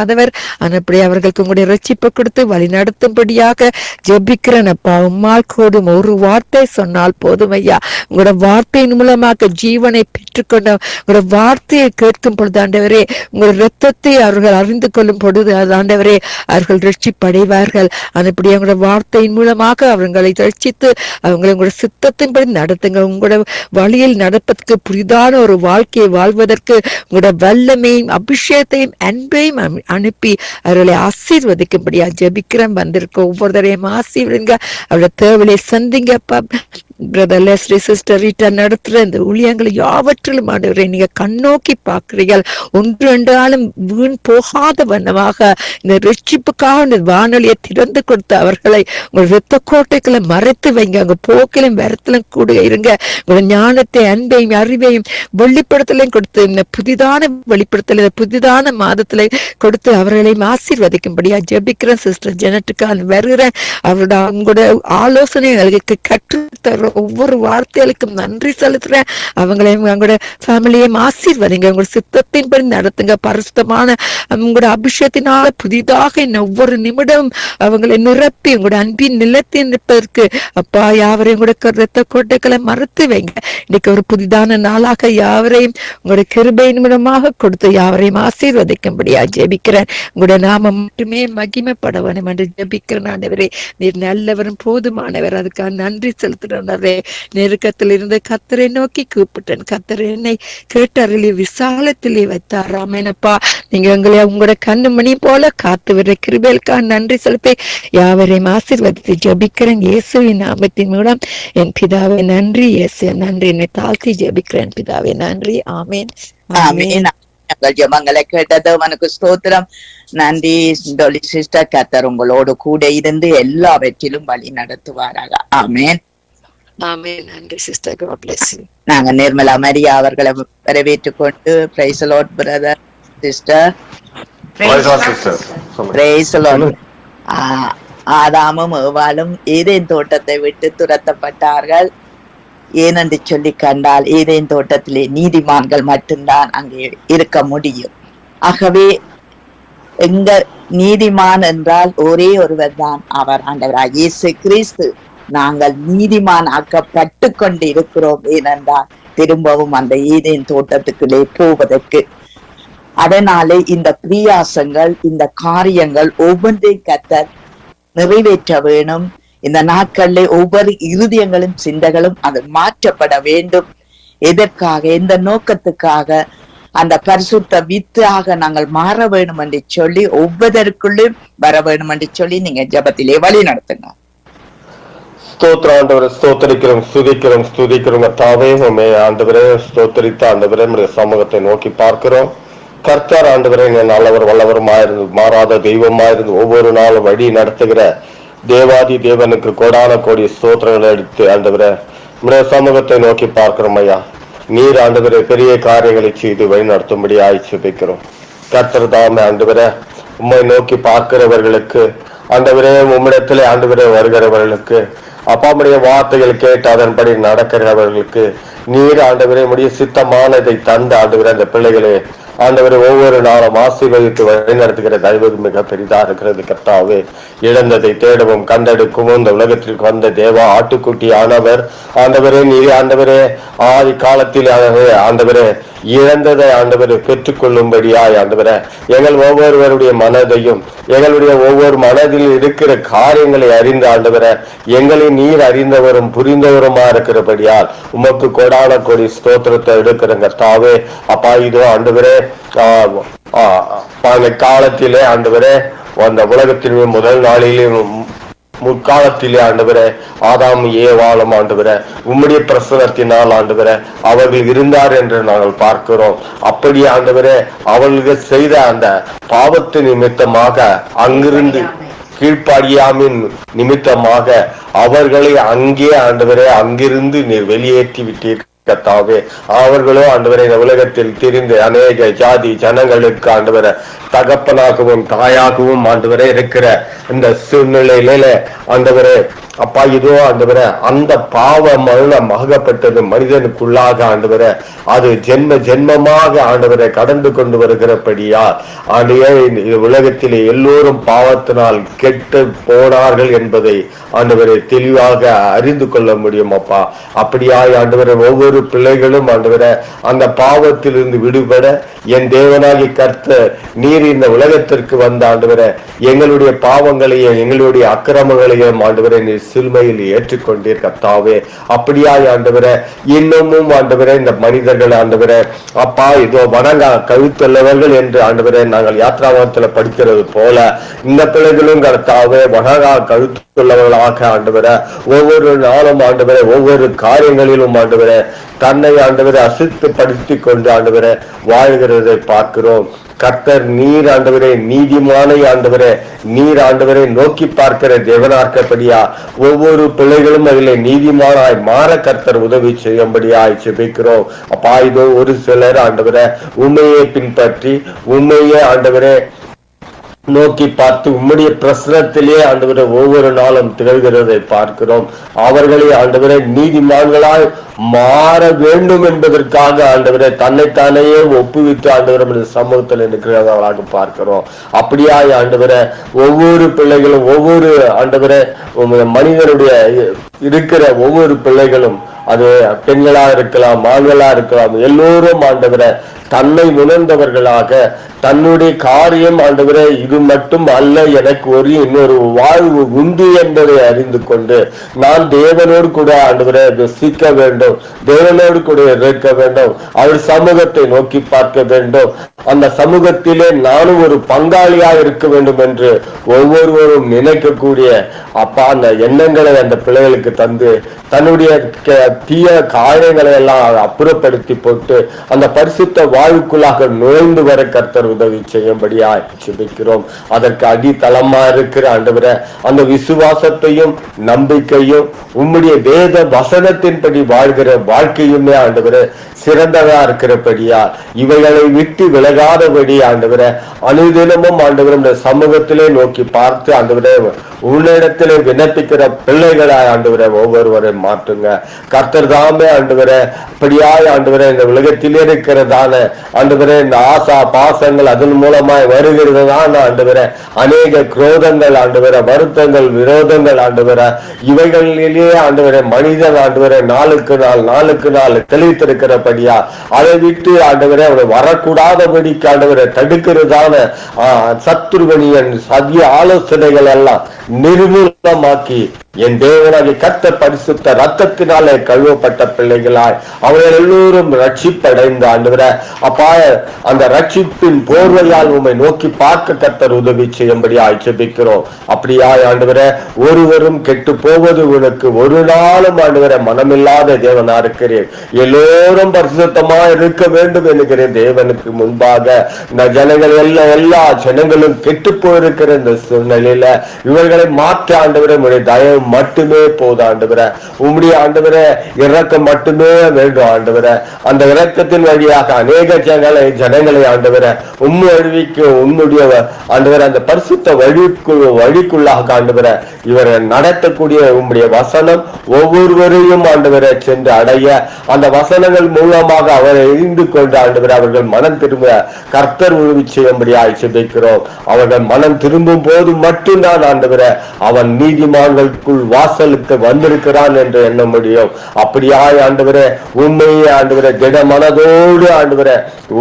அப்படி அவர்களுக்கு உங்களுடைய ரட்சிப்பை கொடுத்து வழி நடத்தும்படியாக ஜெபிக்கிறேன் அப்பா. உம்மால் கூடும் ஒரு வார்த்தை சொன்னால் போதும் ஐயா. உங்களோட வார்த்தையின் மூலமாக ஜீவனை பெற்றுக்கொண்ட உங்களோட வார்த்தையை கேட்கும் பொழுது ஆண்டவரே, உங்களோட ரத்தத்தை அவர்கள் அறிந்து கொள்ளும் பொழுது ஆண்டவரே அவர்கள் ரட்சிப்படைவார்கள். அப்படி உங்களோட வார்த்தையின் மூலமாக அவர்களை ரட்சித்து அவங்களை உங்களோட சித்தத்தின்படி நடத்துங்க. உங்களோட வழியில் நடப்பதற்கு புதிதான ஒரு வாழ்க்கையை வாழ்வதற்கு உங்களோட வல்லமையும் அபிஷேகத்தையும் அன்பையும் அனுப்பி அவர்களை ஆசீர்வதிக்கும்படியா ஜெபிக்கிறேன். வந்திருக்க ஒவ்வொருத்தரையும் ஆசீர்வதிங்க, அவரோட தேவையை சந்திங்க அப்பா. பிரதர் லெஸ்லி, சிஸ்டர் ரீட்டா நடத்துற இந்த ஊழியங்களை யாவற்றிலும் ஆண்டவரே நீங்க கண்ணோக்கி பார்க்கிறீர்கள். ஒன்று என்றாலும் வீண் போகாத வண்ணமாக இந்த ரட்சிப்புக்காக இந்த வானொலியை திறந்து கொடுத்து அவர்களை உங்கள் இரத்த கோட்டைகளை மறைத்து வைங்க. அங்க போக்கிலும் வரத்திலும் கூட இருங்க. உங்களோட ஞானத்தை, அன்பையும், அறிவையும், வெளிப்படுத்தலையும் கொடுத்து இந்த புதிதான வெளிப்படுத்தல புதிதான மாதத்துல கொடுத்து அவர்களையும் ஆசீர்வதிக்கும்படியா ஜெபிக்கிறேன். சிஸ்டர் ஜெனட்டுக்காக வருகிறேன். அவரோட உங்களோட ஆலோசனைகளுக்கு கற்றுத்தர ஒவ்வொரு வார்த்தைகளுக்கும் நன்றி செலுத்துறேன். அவங்களையும் அவங்களோட ஃபேமிலியையும் ஆசீர்வதிங்க. உங்களோட சித்தத்தின்படி நடத்துங்க. பரிசுத்தமான உங்களோட அபிஷேகத்தினால புதிதாக இன்னும் ஒவ்வொரு நிமிடம் அவங்களை நிரப்பி உங்களோட அன்பின் நிலத்தை நிற்பதற்கு அப்பா யாவரையும் கூட இரத்த கோட்டைகளை மறுத்து வைங்க. இன்னைக்கு ஒரு புதிதான நாளாக யாவரையும் உங்களுடைய கிருபையின் மூலமாக கொடுத்து யாவரையும் ஆசீர்வதிக்கும்படியா ஜெபிக்கிறேன். உங்களுடைய நாம மட்டுமே மகிமைப்பட வேண்டும் என்று ஜெபிக்கிறேன். ஆண்டவரே நீர் நல்லவரும் போதுமானவர். அதுக்காக நன்றி செலுத்துறேன். நெருக்கத்தில் இருந்து கத்தரை நோக்கி கூப்பிட்டேன். கத்தரை என்னை கேட்டறிலி விசாலத்திலே வைத்தார். ஆமெனப்பா. நீங்க எங்களை உங்களோட கண்ணு மணி போல காத்து வர கிருபைக்காக நன்றி செலுத்தி யாவரையும் ஆசீர்வதித்து ஜெபிக்கிறேன். இயேசுவின் நாமத்தின் மூலம் என் பிதாவே நன்றி. இயேசு நன்றி. என்னை தாழ்த்தி ஜெபிக்கிறேன் பிதாவே நன்றி. ஆமேன் ஆமேன். ஜெபங்களை கேட்டது உனக்கு ஸ்தோத்திரம். நன்றி டொலி சிஸ்டர். கர்த்தர் உங்களோடு கூட இருந்து எல்லாவற்றிலும் வழி நடத்துவாராக. ஆமேன் ஆமேன். நன்றி சிஸ்டர். God bless you. நாங்க நிர்மலா மரியா அவர்களை வரவேற்றுக் கொண்டு praise Lord brother sister. Praise Lord. ஆதாமும் ஏவாளும் ஏதேன் தோட்டத்தை விட்டு துரத்தப்பட்டார்கள். ஏனென்று சொல்லி கண்டால் ஏதேன் தோட்டத்திலே நீதிமான்கள் மட்டும்தான் அங்கே இருக்க முடியும். ஆகவே எங்க நீதிமான் என்றால் ஒரே ஒருவர் தான், அவர் ஆண்டவராகிய இயேசு கிறிஸ்து. நாங்கள் நீதிமான் ஆக்கப்பட்டு கொண்டு இருக்கிறோம். ஏனென்றால் திரும்பவும் அந்த ஏதேன் தோட்டத்துக்குள்ளே போவதற்கு. அதனாலே இந்த பிரியாசங்கள், இந்த காரியங்கள் ஒவ்வொன்றையும் கர்த்தர் நிறைவேற்ற வேணும். இந்த நாட்களிலே ஒவ்வொரு இருதயங்களும் சிந்தைகளும் அது மாற்றப்பட வேண்டும். எதற்காக, எந்த நோக்கத்துக்காக? அந்த பரிசுத்த வித்தாக நாங்கள் மாற வேணும் என்று சொல்லி ஒவ்வொருக்குள்ளும் வர வேணும் என்று சொல்லி நீங்க ஜெபத்திலே வழி நடத்துங்க. ஸ்தோத்திர ஆண்டவரை ஸ்தோத்தரிக்கிறோம், ஸ்துதிக்கிறோம், ஸ்துதிக்கிறோம். தாவே உண்மை ஆண்டவரே ஸ்தோத்தரித்த ஆண்டவரே நம்முடைய சமூகத்தை நோக்கி பார்க்கிறோம். கர்த்தர் ஆண்டவரே நல்லவர் வல்லவருமாயிருந்து மாறாத தெய்வமாயிருந்து ஒவ்வொரு நாளும் வழி நடத்துகிற தேவாதி தேவனுக்கு கோடான கோடி ஸ்தோத்திரங்களை எடுத்து ஆண்டவரே உடைய சமூகத்தை நோக்கி பார்க்கிறோம் ஐயா. நீர் ஆண்டவரே பெரிய காரியங்களை செய்து வழி நடத்தும்படி ஆய்ச்சிக்கிறோம். கர்த்தர் தாமே ஆண்டவரே உம்மை நோக்கி பார்க்கிறவர்களுக்கு ஆண்டவரே உம்மிடத்திலே ஆண்டவரே வருகிறவர்களுக்கு அப்பாவுடைய வார்த்தைகள் கேட்டு அதன்படி நடக்கிறவர்களுக்கு நீர் ஆண்டவரே உடைய சித்தமானதை தந்து ஆண்டவரே அந்த பிள்ளைகளே ஆண்டவரை ஒவ்வொரு நாளும் ஆசீர்வதித்து வழி நடத்துகிற தயவு மிக பெரிதா இருக்கிறது. கர்த்தாவே இழந்ததை தேடவும் கண்டெடுக்கவும் இந்த உலகத்திற்கு வந்த தேவா ஆட்டுக்குட்டி ஆனவர் ஆண்டவரே நீர் ஆண்டவரே ஆதி காலத்தில் ஆண்டவரே இழந்ததை ஆண்டவரை பெற்றுக் கொள்ளும்படியாய் ஆண்டவரே எங்கள் ஒவ்வொருவருடைய மனதையும் எங்களுடைய ஒவ்வொரு மனதில் இருக்கிற காரியங்களை அறிந்த ஆண்டவரே எங்களை நீர் அறிந்தவரும் புரிந்தவருமா இருக்கிறபடியால் உமக்கு கோடான கோடி ஸ்தோத்திரத்தை எடுக்கிற கர்த்தாவே அப்பா இதோ ஆண்டவரே காலத்திலே ஆண்டவரே அந்த உலகத்தின் முதல் நாளிலே முற்காலத்திலே ஆண்டவரே ஆதாம் ஏவாளும் ஆண்டவரே உம்முடைய பிரசனத்தினால் ஆண்டவரே அவர்கள் இருந்தார் என்று நாங்கள் பார்க்கிறோம். அப்படி ஆண்டவரே அவர்களுக்கு செய்த அந்த பாவத்து நிமித்தமாக அங்கிருந்து கீழ்ப்பாடியாமின் நிமித்தமாக அவர்களை அங்கே ஆண்டவரே அங்கிருந்து நீர் வெளியேற்றி விட்டீர்கள் கர்த்தாவே. அவர்களோ ஆண்டவரை இந்த உலகத்தில் திரிந்து அநேக ஜாதி ஜனங்களுக்கு ஆண்டவரை தகப்பனாகவும் தாயாகவும் ஆண்டவரே இருக்கிற இந்த சூழ்நிலையில ஆண்டவரே அப்பா இதோ ஆண்டவரே அந்த பாவ மரணமாகப்பட்டது மனிதனுக்குள்ளாக ஆண்டவரே அது ஜென்ம ஜென்மமாக ஆண்டவரை கடந்து கொண்டு வருகிறபடியா ஆண்டையே உலகத்திலே எல்லோரும் பாவத்தினால் கெட்டு போனார்கள் என்பதை ஆண்டவரை தெளிவாக அறிந்து கொள்ள முடியும். அப்பா அப்படியாய் ஆண்டவரை ஒவ்வொரு பிள்ளைகளும் ஆண்டவரை அந்த பாவத்திலிருந்து விடுபட என் தேவனாகி கர்த்தர் நீர் இந்த உலகத்திற்கு வந்த ஆண்டவரை எங்களுடைய பாவங்களையும் எங்களுடைய அக்கிரமங்களையும் ஆண்டவரை நீர் சிலுமையில் ஏற்றுக்கொண்டீர் கர்த்தாவே. அப்படியாய் ஆண்டவரே இன்னமும் ஆண்டவரே இந்த மனிதர்கள் ஆண்டவரே அப்பா இதோ வணங்கா கழுத்துள்ளவர்கள் என்று ஆண்டவரே நாங்கள் யாத்ராமத்தில் படிக்கிறது போல இந்த பிள்ளைகளும் கர்த்தாவே வணங்கா கழுத்துள்ளவர்களாக ஆண்டவரே ஒவ்வொரு நாளும் ஆண்டவரே ஒவ்வொரு காரியங்களிலும் ஆண்டவரே தன்னை ஆண்டவரை அசுத்தப்படுத்தி கொண்டு ஆண்டவரை வாழ்கிறதை பார்க்கிறோம். கர்த்தர் நீர் ஆண்டவரே நீதிமானை ஆண்டவரே நீர் ஆண்டவரை நோக்கி பார்க்கிற தேவனார்க்கப்படியா ஒவ்வொரு பிள்ளைகளும் அதில் நீதிமானாய் மாற கர்த்தர் உதவி செய்யும்படியாய் ஜெபிக்கிறோம். அப்பா இதோ ஒரு சிலர் ஆண்டவரை உண்மையை பின்பற்றி உண்மையே ஆண்டவரே நோக்கி பார்த்து உம்முடைய பிரசனத்திலே ஆண்டவரை ஒவ்வொரு நாளும் திகழ்கிறதை பார்க்கிறோம். அவர்களை ஆண்டவரை நீதிமான்களாய் மாற வேண்டும் என்பதற்காக ஆண்டவரை தன்னைத்தானையே ஒப்புவித்து ஆண்டவரை சமூகத்தில் இருக்கிறவர்களாக பார்க்கிறோம். அப்படியாய் ஆண்டவரை ஒவ்வொரு பிள்ளைகளும் ஒவ்வொரு ஆண்டவரை மனிதனுடைய இருக்கிற ஒவ்வொரு பிள்ளைகளும் அது பெண்களா இருக்கலாம் ஆண்களா இருக்கலாம் எல்லோரும் ஆண்டவரை தன்னை உணர்ந்தவர்களாக தன்னுடைய காரியம் ஆண்டவரே இது மட்டும் அல்ல எனக்கு ஒரு இன்னொரு வாழ்வு உண்டு என்பதை அறிந்து கொண்டு நான் தேவனோடு கூட ஆண்டவரே ருசிக்க வேண்டும் தேவனோடு கூட இருக்க வேண்டும் அவர் சமூகத்தை நோக்கி பார்க்க வேண்டும் அந்த சமூகத்திலே நானும் ஒரு பங்காளியா இருக்க வேண்டும் என்று ஒவ்வொருவரும் நினைக்கக்கூடிய அப்பா அந்த எண்ணங்களை அந்த பிள்ளைகளுக்கு தந்து தன்னுடைய தீய காரியங்களை எல்லாம் அப்புறப்படுத்தி போட்டு அந்த பரிசுத்த வாழ்வுக்குள்ளாக நுழைந்து வர கர்த்தர் உதவி செய்யும்படியா ஜெபிக்கிறோம். அதற்கு அடித்தளமா இருக்கிற ஆண்டவரே அந்த விசுவாசத்தையும் நம்பிக்கையும் உம்முடைய வேத வசனத்தின்படி வாழ்கிற வாழ்க்கையுமே ஆண்டவரே சிறந்ததா இருக்கிறபடியா இவைகளை விட்டு விலகாதபடி ஆண்டவரே அனுதினமும் ஆண்டவரே இந்த சமூகத்திலே நோக்கி பார்த்து ஆண்டவரே உன்னிடத்திலே விண்ணப்பிக்கிற பிள்ளைகளாய் ஆண்டவரே ஒவ்வொருவரை மாற்றுங்க. கர்த்தர் தாமே ஆண்டவரே அப்படியாய் ஆண்டவரே இந்த உலகத்திலே இருக்கிறதான ஆண்டவரே இந்த ஆசா பாசங்கள் அதன் மூலமாய் வருகிறதுதான் ஆண்டவரே அநேக குரோதங்கள் ஆண்டவரே வருத்தங்கள் விரோதங்கள் ஆண்டவரே இவைகளிலேயே ஆண்டவரே மனிதன் ஆண்டவரே நாளுக்கு நாள் தெளித்திருக்கிறபடியா அதை விட்டு ஆண்டவரே அவரை வரக்கூடாதபடிக்கு ஆண்டவரை தடுக்கிறதான சத்துருவனியன் சதிய ஆலோசனைகள் எல்லாம் நிர்மூலமாக்கி என் தேவனாகிய கர்த்தர் பரிசுத்த ரத்தத்தினாலே கழுவப்பட்ட பிள்ளைகளாய் அவர்கள் எல்லோரும் ரட்சிப்படைந்த ஆண்டவரே அப்பா, அந்த ரட்சிப்பின் போர்வையால் உம்மை நோக்கி பார்க்க கர்த்தர் உதவி செய்யும்படி ஜெபிக்கிறோம். அப்படியாய் ஆண்டவரே, ஒருவரும் கெட்டு போவது உனக்கு ஒரு நாளும் ஆண்டவரே மனமில்லாத தேவனா இருக்கிறேன். எல்லோரும் பரிசுத்தமா இருக்க வேண்டும் என்கிற தேவனுக்கு முன்பாக இந்த ஜனங்கள் எல்லா ஜனங்களும் கெட்டு போயிருக்கிற இந்த சூழ்நிலையில இவர்களை மாற்ற ஆண்டவரே உம்முடைய தயவு மட்டுமே போதும் ஆண்டவரே. உம்முடைய ஆண்டவரே இரக்கம் மட்டுமே வேண்டும் ஆண்டவரே. அந்த இரக்கத்தின் வழியாக அநேக ஜனங்களை ஆண்டவரே அழிவிக்கு உன்னுடைய ஆண்டவரே அந்த பரிசுத்த வழிக்குள்ளாக ஆண்டவரே இவரை நடத்தக்கூடிய உம்முடைய வசனம் ஒவ்வொருவரையும் ஆண்டவரை சென்று அடைய அந்த வசனங்கள் மூலமாக அவரை எழுந்து கொண்டு ஆண்டவரை அவர்கள் மனம் திரும்ப கர்த்தர் உதவி செய்யும்படியாய் ஜெபிக்கிறோம். அவர்கள் மனம் திரும்பும் போது மட்டும்தான் ஆண்டவரை அவன் நீதிமான்களுக்குள் வாசலுக்கு வந்திருக்கிறான் என்று எண்ண முடியும். அப்படியாய் ஆண்டவரே உண்மையே ஆண்டவரே திட மனதோடு ஆண்டவரே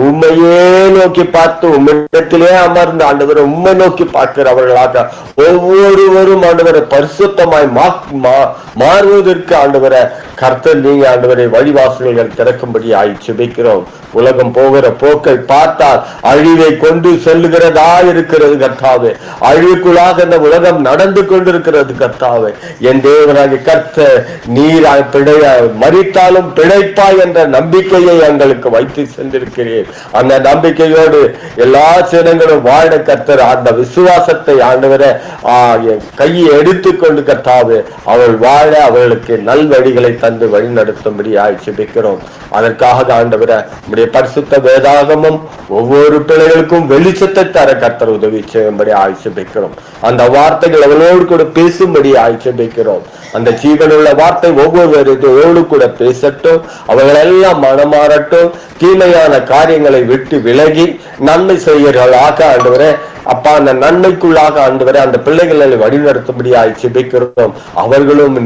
உண்மையே நோக்கி பார்த்து உம்மிடத்திலே அமர்ந்து ஆண்டவரை உண்மை நோக்கி பார்க்கிறவர்களாக ஒவ்வொருவரும் ஆண்டவரை பரிசுத்தமாய் மாறுவதற்கு ஆண்டவரை கர்த்தர் நீங்க ஆண்டவரை வழிவாசல்கள் திறக்கும்படி ஜெபிக்கிறோம். உலகம் போகிற போக்கை பார்த்தால் அழிவை கொண்டு செல்லுகிறதா இருக்கிறது கர்த்தாவே. அழிவுக்குள்ளாக இந்த உலகம் நடந்து கொண்டிருக்கிறது கர்த்தாவே. என் தேவனாகிய கர்த்தர் நீர் மரித்தாலும் பிழைப்பாய் என்ற நம்பிக்கையை எங்களுக்கு வைத்து சென்றிருக்கிறேன். அந்த நம்பிக்கையோடு எல்லா ஜனங்களும் வாழ கர்த்தர் அந்த விசுவாசத்தை ஆண்டவரை கையை எடுத்துக்கொண்டு கர்த்தாவே அவள் வாழ அவர்களுக்கு நல்வழிகளை தந்து வழி நடத்தும்படி ஜெபிக்கிறோம். அதற்காக ஆண்டவரை நம்முடைய பரிசுத்த வேதாகமும் ஒவ்வொரு பிள்ளைகளுக்கும் வெளிச்சத்தை தர கர்த்தர் உதவி செய்யும்படி ஜெபிக்கிறோம். அந்த வார்த்தைகள் அவளோடு கூட பேசும்படி ஜெபிக்கிறோம். அந்த ஜீவனுள்ள வார்த்தை ஒவ்வொருவரோடு கூட பேசட்டும். அவர்கள் எல்லாம் மனமாறட்டும். தீமையான காரியங்களை விட்டு விலகி நன்மை செய்கிறார்களாக ஆண்டவரே அப்பா அந்த நன்மைக்குள்ளாக ஆண்டவரே அந்த பிள்ளைகளை வழிநடத்தும்படி ஜெபிக்கிறோம். அவர்களும்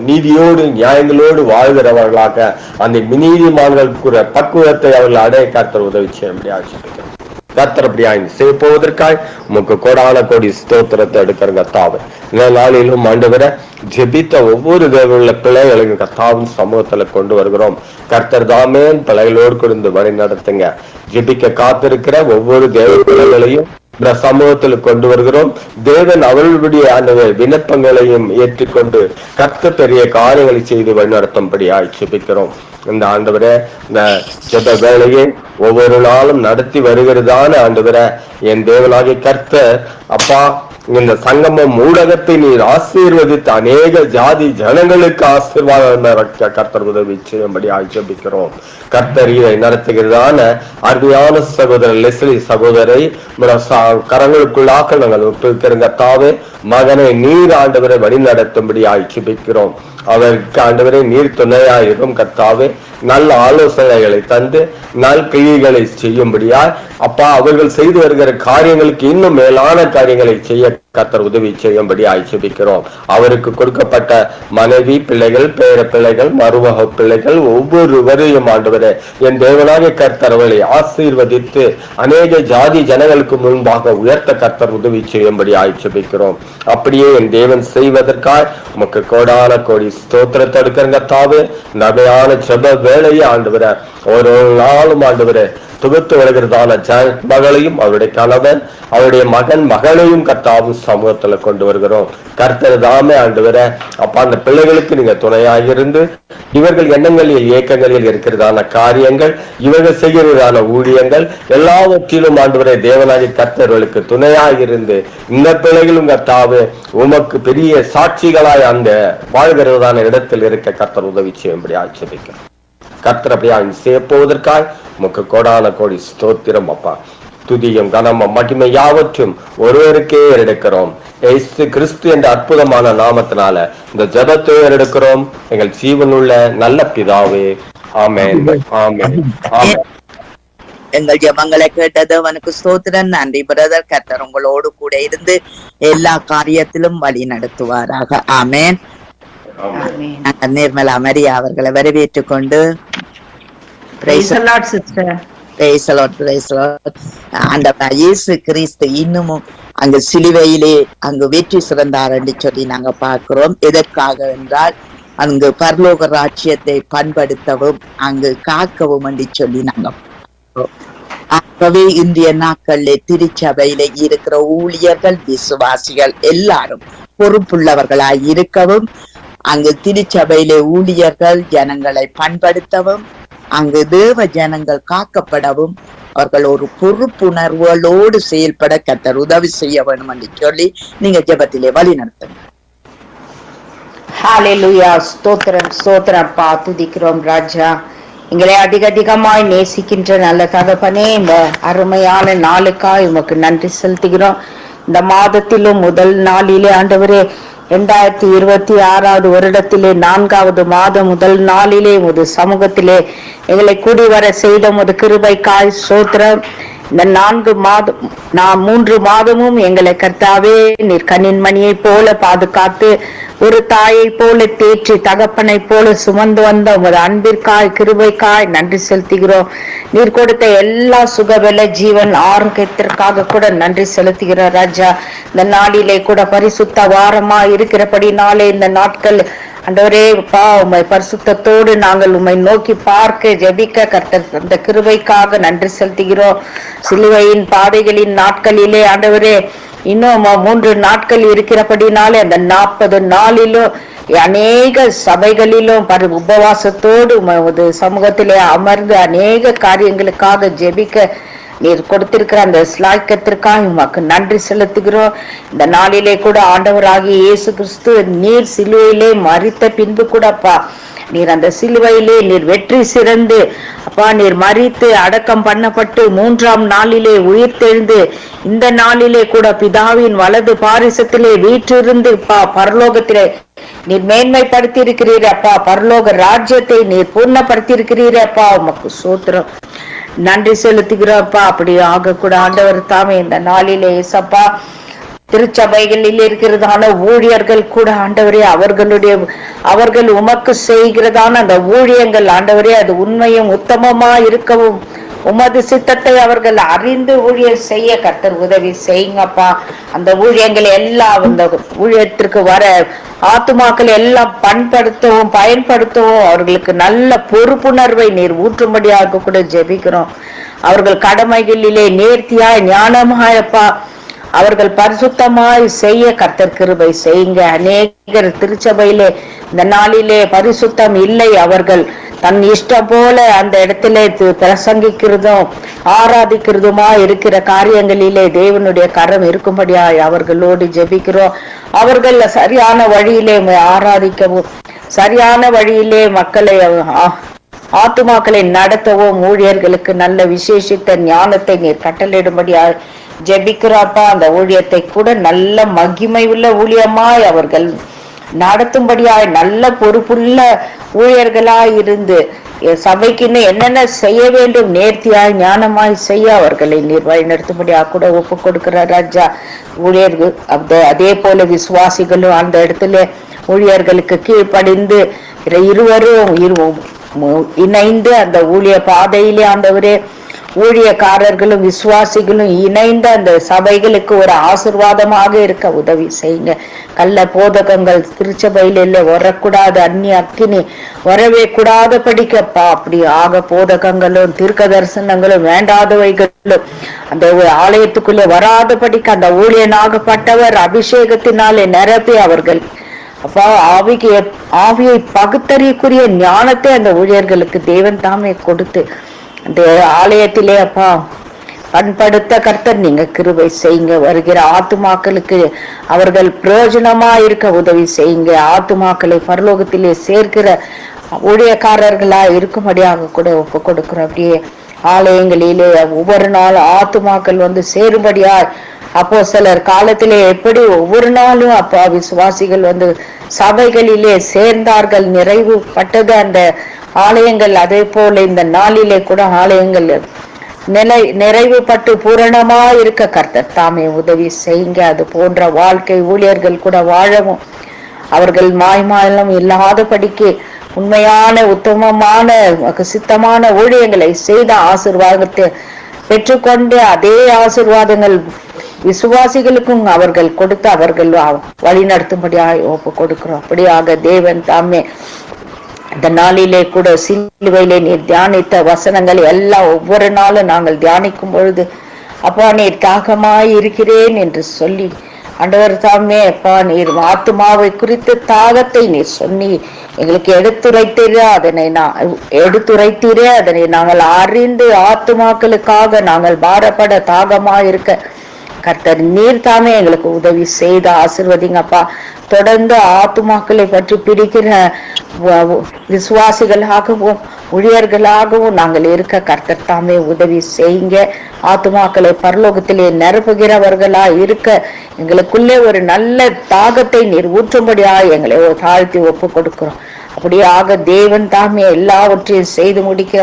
நீதியோடு நியாயங்களோடு வாழ்கிறவர்களாக அந்த நீதிமான்களுக்கு பக்குவத்தை அவர்கள் அடைய கர்த்தர் உதவி செய்யும்படி ஜெபிக்கிறோம். கர்த்தர் அப்படியா செய்ய போவதற்காய் உமக்கு கோடான கோடி ஸ்தோத்திரத்தை எடுக்கிற கர்த்தாவே. இந்த நாளிலும் ஆண்டவரை ஜெபித்த ஒவ்வொரு தேவனுள்ள பிள்ளைகளுக்கு கர்த்தாவின் சமூகத்துல கொண்டு வருகிறோம். கர்த்தர் தாமே பிள்ளைகளோடு கொடுத்து வழி நடத்துங்க. ஜெபிக்க காத்திருக்கிற ஒவ்வொரு தேவ பிள்ளைகளையும் இந்த சமூகத்தில் கொண்டு வருகிறோம். தேவன் அவர்களுடைய அந்த விண்ணப்பங்களையும் ஏற்றுக்கொண்டு கர்த்தர் பெரிய காரியங்களை செய்து வழிநடத்தும்படி ஜெபிக்கிறோம். இந்த ஆண்டவரே இந்த ஜெப வேலையை ஒவ்வொரு நாளும் நடத்தி வருகிறதான ஆண்டவரே என் தேவனாகிய கர்த்தர் அப்பா இந்த சங்கமம் ஊடகத்தை நீர் ஆசீர்வதித்து அநேக ஜாதி ஜனங்களுக்கு ஆசீர்வாதம் கர்த்தர் உதவி செய்யும்படி ஜெபிக்கிறோம். கர்த்தர் இதை நடத்துகிறதான அருமையான சகோதரர் லெஸ்லி சகோதரை கரங்களுக்குள்ளாக நாங்கள் ஒப்புக்கிறதாவே மகனை நீர் ஆண்டவரை வழி நடத்தும்படி ஜெபிக்கிறோம். அவருக்கு ஆண்டவரை நீர் துணையாயிரும் கர்த்தாவே. நல்ல ஆலோசனைகளை தந்து நல் கிரியைகளை செய்யும்படியாய் அப்பா அவர்கள் செய்து வருகிற காரியங்களுக்கு இன்னும் மேலான காரியங்களை செய்ய கர்த்தர் உதவி செய்யும்படி ஜெபிக்கிறோம். அவருக்கு கொடுக்கப்பட்ட மனைவி பிள்ளைகள் பேர பிள்ளைகள் மருமக பிள்ளைகள் ஒவ்வொருவரையும் ஆண்டவரே என் தேவனாகிய கர்த்தர் அவர்களை ஆசீர்வதித்து அநேக ஜாதி ஜனங்களுக்கு முன்பாக உயர்த்த கர்த்தர் உதவி செய்யும்படி ஜெபிக்கிறோம். அப்படியே என் தேவன் செய்வதற்காக உமக்கு கோடான கோடி ஸ்தோத்திரத்தை எடுக்கிறதாவே நகையான ஜெப வேலையை ஆண்டவரே ஒரு நாளும் ஆண்டவரே தொகுத்து வருகிறதான மகளையும் அவருடைய கணவன் அவருடைய மகன் மகளையும் கர்த்தாவும் சமூகத்துல கொண்டு வருகிறோம். கர்த்தர் தாமே ஆண்டவரே அப்பா அந்த பிள்ளைகளுக்கு நீங்க துணையாக இருந்து இவர்கள் எண்ணங்களில் இயக்கங்களில் இருக்கிறதான காரியங்கள் இவர்கள் செய்கிறதான ஊழியங்கள் எல்லாவற்றிலும் ஆண்டவரே தேவனாகிய கர்த்தர்களுக்கு துணையாக இருந்து இந்த பிள்ளைகளும் கர்த்தாவே உமக்கு பெரிய சாட்சிகளாய் அந்த வாழ்கிறதான இடத்தில் இருக்க கர்த்தர் உதவி செய்யும்படி ஜெபிக்கிறோம். கர்த்தர் அப்படியா செய்ய போவதற்காய் உமக்கு கோடான கோடி ஸ்தோத்திரம் அப்பா. துதியும் கனமும் மகிமை யாவற்றும் ஒருவருக்கே எடுக்கிறோம். இயேசு கிறிஸ்து என்ற அற்புதமான நாமத்தினால இந்த ஜெபத்தை எடுக்கிறோம் எங்கள் ஜீவனுள்ள நல்ல பிதாவே. ஆமென் ஆமென் ஆமென். எங்கள் ஜெபங்களை கேட்டது அவனுக்கு ஸ்தோத்திரம். நன்றி பிரதர். கர்த்தர் உங்களோடு கூட இருந்து எல்லா காரியத்திலும் வழி நடத்துவாராக. ஆமென். நிர்மலா மரியா அவர்களை வரவேற்றுக் கொண்டு இயேசு கிறிஸ்து இன்னமும் அங்கு சிலுவையிலே அங்கு வெற்றி சிறந்தார் என்று சொல்லி நாங்க பார்க்கிறோம். எதற்காக என்றால் அங்கு பரலோக ராஜ்யத்தை பண்படுத்தவும் அங்கு காக்கவும் என்று சொல்லி நாங்க பார்க்கிறோம். ஆகவே இந்திய நாட்களிலே திருச்சபையில இருக்கிற ஊழியர்கள், விசுவாசிகள் எல்லாரும் பொறுப்புள்ளவர்களாய் இருக்கவும், அங்கு திருச்சபையிலே ஊழியர்கள் ஜனங்களை பண்படுத்தவும், அங்கு தேவ ஜனங்கள் காக்கப்படவும் அவர்கள் ஒரு பொறுப்புணர்வுகளோடு செயல்பட கர்த்தர் உதவி செய்ய வேண்டும் என்று சொல்லி நீங்க ஜெபத்திலே வழி நடத்துங்க. ஹalleluya. ஸ்தோத்திரம் ஸ்தோத்திரம் அப்பா, துதிக்கிறோம் ராஜா. எங்களை அதிகமாய் நேசிக்கின்ற நல்ல தகப்பனே, இந்த அருமையான நாளுக்காய் உமக்கு நன்றி செலுத்துகிறோம். இந்த மாதத்திலும் முதல் நாளிலே ஆண்டவரே 2026 வருடத்திலே 4வது மாதம் முதல் நாளிலே உமது சமூகத்திலே எங்களை கூடி வர செய்த உமது கிருபைக்காய் ஸ்தோத்திரம். இந்த 3 மாதமும் எங்களை கர்த்தாவே நீர் கண்ணின் மணியை போல பாதுகாத்து, ஒரு தாயை போல தேற்றி, தகப்பனை போல சுமந்து வந்த உமது அன்பிற்காய் கிருபைக்காய் நன்றி செலுத்துகிறோம். நீர் கொடுத்த எல்லா சுகபல ஜீவன் ஆரோக்கியத்திற்காக கூட நன்றி செலுத்துகிறோம் ராஜா. இந்த நாளிலே கூட பரிசுத்த வாரமா இருக்கிறபடினாலே இந்த நாட்கள் ஆண்டவரே பா உம்மை பரிசுத்தத்தோடு நாங்கள் உம்மை நோக்கி பார்க்க ஜெபிக்க கர்த்தர் அந்த கிருபைக்காக நன்றி செலுத்துகிறோம். சிலுவையின் பாதைகளின் நாட்களிலே ஆண்டவரே இன்னும் 3 நாட்கள் இருக்கிறபடினாலே அந்த 40 நாளிலும் அநேக சபைகளிலும் உபவாசத்தோடு உமது சமூகத்திலே அமர்ந்து அநேக காரியங்களுக்காக ஜெபிக்க நீர் கொடுத்திருக்கிற அந்த ஸ்லாய்க்கத்திற்காக உமக்கு நன்றி செலுத்துகிறோம். இந்த நாளிலே கூட ஆண்டவராகிய இயேசு கிறிஸ்து நீர் சிலுவையிலே மரித்த பின்பு கூடப்பா நீர் அந்த சிலுவையிலே நீர் வெற்றி சிறந்து அப்பா நீர் மரித்து அடக்கம் பண்ணப்பட்டு 3ஆம் நாளிலே உயிர்த்தெழுந்து இந்த நாளிலே கூட பிதாவின் வலது பாரிசத்திலே வீற்றிருந்து பரலோகத்திலே நீர் மேன்மைப்படுத்தி இருக்கிறீர் அப்பா. பரலோக ராஜ்யத்தை நீர் பூர்ணப்படுத்தி இருக்கிறீர் அப்பா. உமக்கு ஸ்தோத்திரம் நன்றி செலுத்துகிறோம்ப்பா. அப்படி ஆக கூட ஆண்டவர் தாமே இந்த நாளிலே ஏசப்பா திருச்சபைகளில் இருக்கிறதான ஊழியர்கள் கூட ஆண்டவரே அவர்கள் உமக்கு செய்கிறதான அந்த ஊழியங்கள் ஆண்டவரே அது உண்மையும் உத்தமமா இருக்கவும் உமது சித்தத்தை அவர்கள் அறிந்து ஊழியர் செய்ய கர்த்தர் உதவி செய்யுங்கப்பா. அந்த ஊழியங்கள் எல்லாம் அந்த ஊழியத்திற்கு வர ஆத்துமாக்கள் எல்லாம் பயன்படுத்தவும் அவர்களுக்கு நல்ல பொறுப்புணர்வை நீர் ஊற்றும்படியாக கூட ஜெபிக்கிறோம். அவர்கள் கடமைகளிலே நேர்த்தியாய் ஞானமாயப்பா அவர்கள் பரிசுத்தமாய் செய்ய கர்த்தர் கிருபை செய்யுங்க. அநேகர் திருச்சபையிலே இந்த நாளிலே பரிசுத்தம் இல்லை, அவர்கள் தன் இஷ்டம் போல அந்த இடத்திலே பிரசங்கிக்கிறதும் ஆராதிக்கிறதுமா இருக்கிற காரியங்களிலே தேவனுடைய கரம் இருக்கும்படியாய் அவர்களோடு ஜெபிக்கிறோம். அவர்கள் சரியான வழியிலே ஆராதிக்கவும் சரியான வழியிலே மக்களை ஆத்துமாக்களை நடத்தவும் ஊழியர்களுக்கு நல்ல விசேஷித்த ஞானத்தை நீர் கட்டளையிடும்படியாய் ஜெபிக்கிறாப்பா. அந்த ஊழியத்தை கூட நல்ல மகிமை உள்ள ஊழியமாய் அவர்கள் நடத்தும்படியாய் நல்ல பொறுப்புள்ள ஊழியர்களாய் இருந்து சபைக்கு இன்னும் என்னென்ன செய்ய வேண்டும் நேர்த்தியாய் ஞானமாய் செய்ய அவர்களை நீர் வழிநடத்தும்படியாக கூட ஒப்பு கொடுக்கிற ராஜா. ஊழியர்கள் அதே போல விசுவாசிகளும் அந்த இடத்துல ஊழியர்களுக்கு கீழ்ப்படிந்து இருவரும் இணைந்து அந்த ஊழிய பாதையிலே ஆண்டவரே ஊழியக்காரர்களும் விசுவாசிகளும் இணைந்த அந்த சபைகளுக்கு ஒரு ஆசீர்வாதமாக இருக்க உதவி செய்யுங்க. கள்ள போதகங்கள் திருச்சபையில வரக்கூடாது, அந்நிய அக்கினி வரவே கூடாத படிக்கப்பா. அப்படி ஆக போதகங்களும் தீர்க்க தரிசனங்களும் வேண்டாதவைகளும் அந்த ஆலயத்துக்குள்ளே வராத படிக்க அந்த ஊழியனாகப்பட்டவர் அபிஷேகத்தினாலே நிரப்பி அவர்கள் அப்பா ஆவியை பகுத்தறியக்கூடிய ஞானத்தை அந்த ஊழியர்களுக்கு தேவன் தாமே கொடுத்து அந்த ஆலயத்திலே அப்பா பண்படுத்த கர்த்தர் நீங்க கிருபை செய்யுங்க. வருகிற ஆத்துமாக்களுக்கு அவர்கள் பிரயோஜனமா இருக்க உதவி செய்யுங்க. ஆத்துமாக்களை பரலோகத்திலே சேர்க்கிற ஊழியக்காரர்களா இருக்கும்படியாக கூட ஒப்பு கொடுக்கிறோம். அப்படியே ஆலயங்களிலே ஒவ்வொரு நாள் ஆத்துமாக்கள் சேரும்படியா அப்போஸ்தலர் காலத்திலே எப்படி ஒவ்வொரு நாளும் அப்பா விசுவாசிகள் சபைகளிலே சேர்ந்தார்கள், நிறைவு பட்டது அந்த ஆலயங்கள். அதே போல இந்த நாளிலே கூட ஆலயங்கள் நிறைவுபட்டு பூரணமா இருக்க கர்த்தர் தாமே உதவி செய்யுங்க. அது போன்ற வாழ்க்கை ஊழியர்கள் கூட வாழவும் அவர்கள் மாய்மாலம் இல்லாதபடிக்கு உண்மையான உத்தமமான சித்தமான ஊழியங்களை செய்த ஆசீர்வாதத்தை பெற்றுக்கொண்டு அதே ஆசீர்வாதங்கள் விசுவாசிகளுக்கும் அவர்கள் கொடுத்து அவர்கள் வழி நடத்தும்படியாக ஒப்பு கொடுக்கிறோம். அப்படியாக தேவன் தாமே இந்த நாளிலே கூட சிலுவையிலே நீர் தியானித்த வசனங்கள் எல்லாம் ஒவ்வொரு நாளும் நாங்கள் தியானிக்கும் பொழுது அப்பா நீர் தாகமாய் இருக்கிறேன் என்று சொல்லி ஆண்டவர் தாமே அப்பா நீர் ஆத்துமாவை குறித்த தாகத்தை நீர் சொன்னி எங்களுக்கு எடுத்துரைத்தீரே அதனை நாங்கள் அறிந்து ஆத்துமாக்களுக்காக நாங்கள் பாரப்பட தாகமாய் இருக்க கர்த்தர் நீர் தாமே எங்களுக்கு உதவி செய்து ஆசீர்வதிங்கப்பா. தொடர்ந்து ஆத்துமாக்களை பற்றி பிடிக்கிற விசுவாசிகளாகவும் ஊழியர்களாகவும் நாங்கள் இருக்க கர்த்தர் தாமே உதவி செய்யுங்க. ஆத்துமாக்களை பரலோகத்திலே நிரப்புகிறவர்களா இருக்க எங்களுக்குள்ளே ஒரு நல்ல தாகத்தை நீர் ஊற்றும்படியா எங்களை தாழ்த்தி ஒப்பு கொடுக்கிறோம். அப்படியாக தேவன் தாமே எல்லாவற்றையும் செய்து முடிக்கிற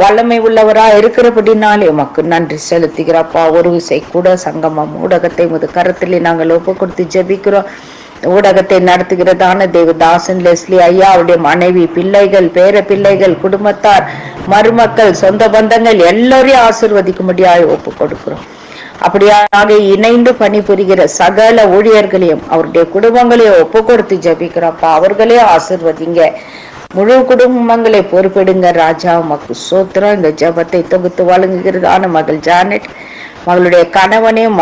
வல்லமை உள்ளவரா இருக்கிறபடினாலே உமக்கு நன்றி செலுத்துகிறப்பா. ஒரு விசை கூட சங்கமம் ஊடகத்தை முது கருத்திலே நாங்கள் ஒப்பு கொடுத்து ஜெபிக்கிறோம். ஊடகத்தை நடத்துகிறதான தேவதாசன் லெஸ்லி ஐயா, அவருடைய மனைவி, பிள்ளைகள், பேர பிள்ளைகள், குடும்பத்தார், மருமக்கள், சொந்த பந்தங்கள் எல்லோரையும் ஆசீர்வதிக்கும்படியாக ஒப்பு கொடுக்கிறோம். அப்படியாக இணைந்து பணிபுரிகிற சகல ஊழியர்களையும் அவருடைய குடும்பங்களையும் ஒப்பு கொடுத்து ஜபிக்கிறப்பா. அவர்களே ஆசீர்வதிங்க. முழு குடும்பங்களை பொறுப்பெடுங்க ராஜா. உமக்கு சோத்திரம். இந்த ஜபத்தை தொகுத்து வழங்குகிறதான மகள் ஜானட், மகளுடைய கணவனையும்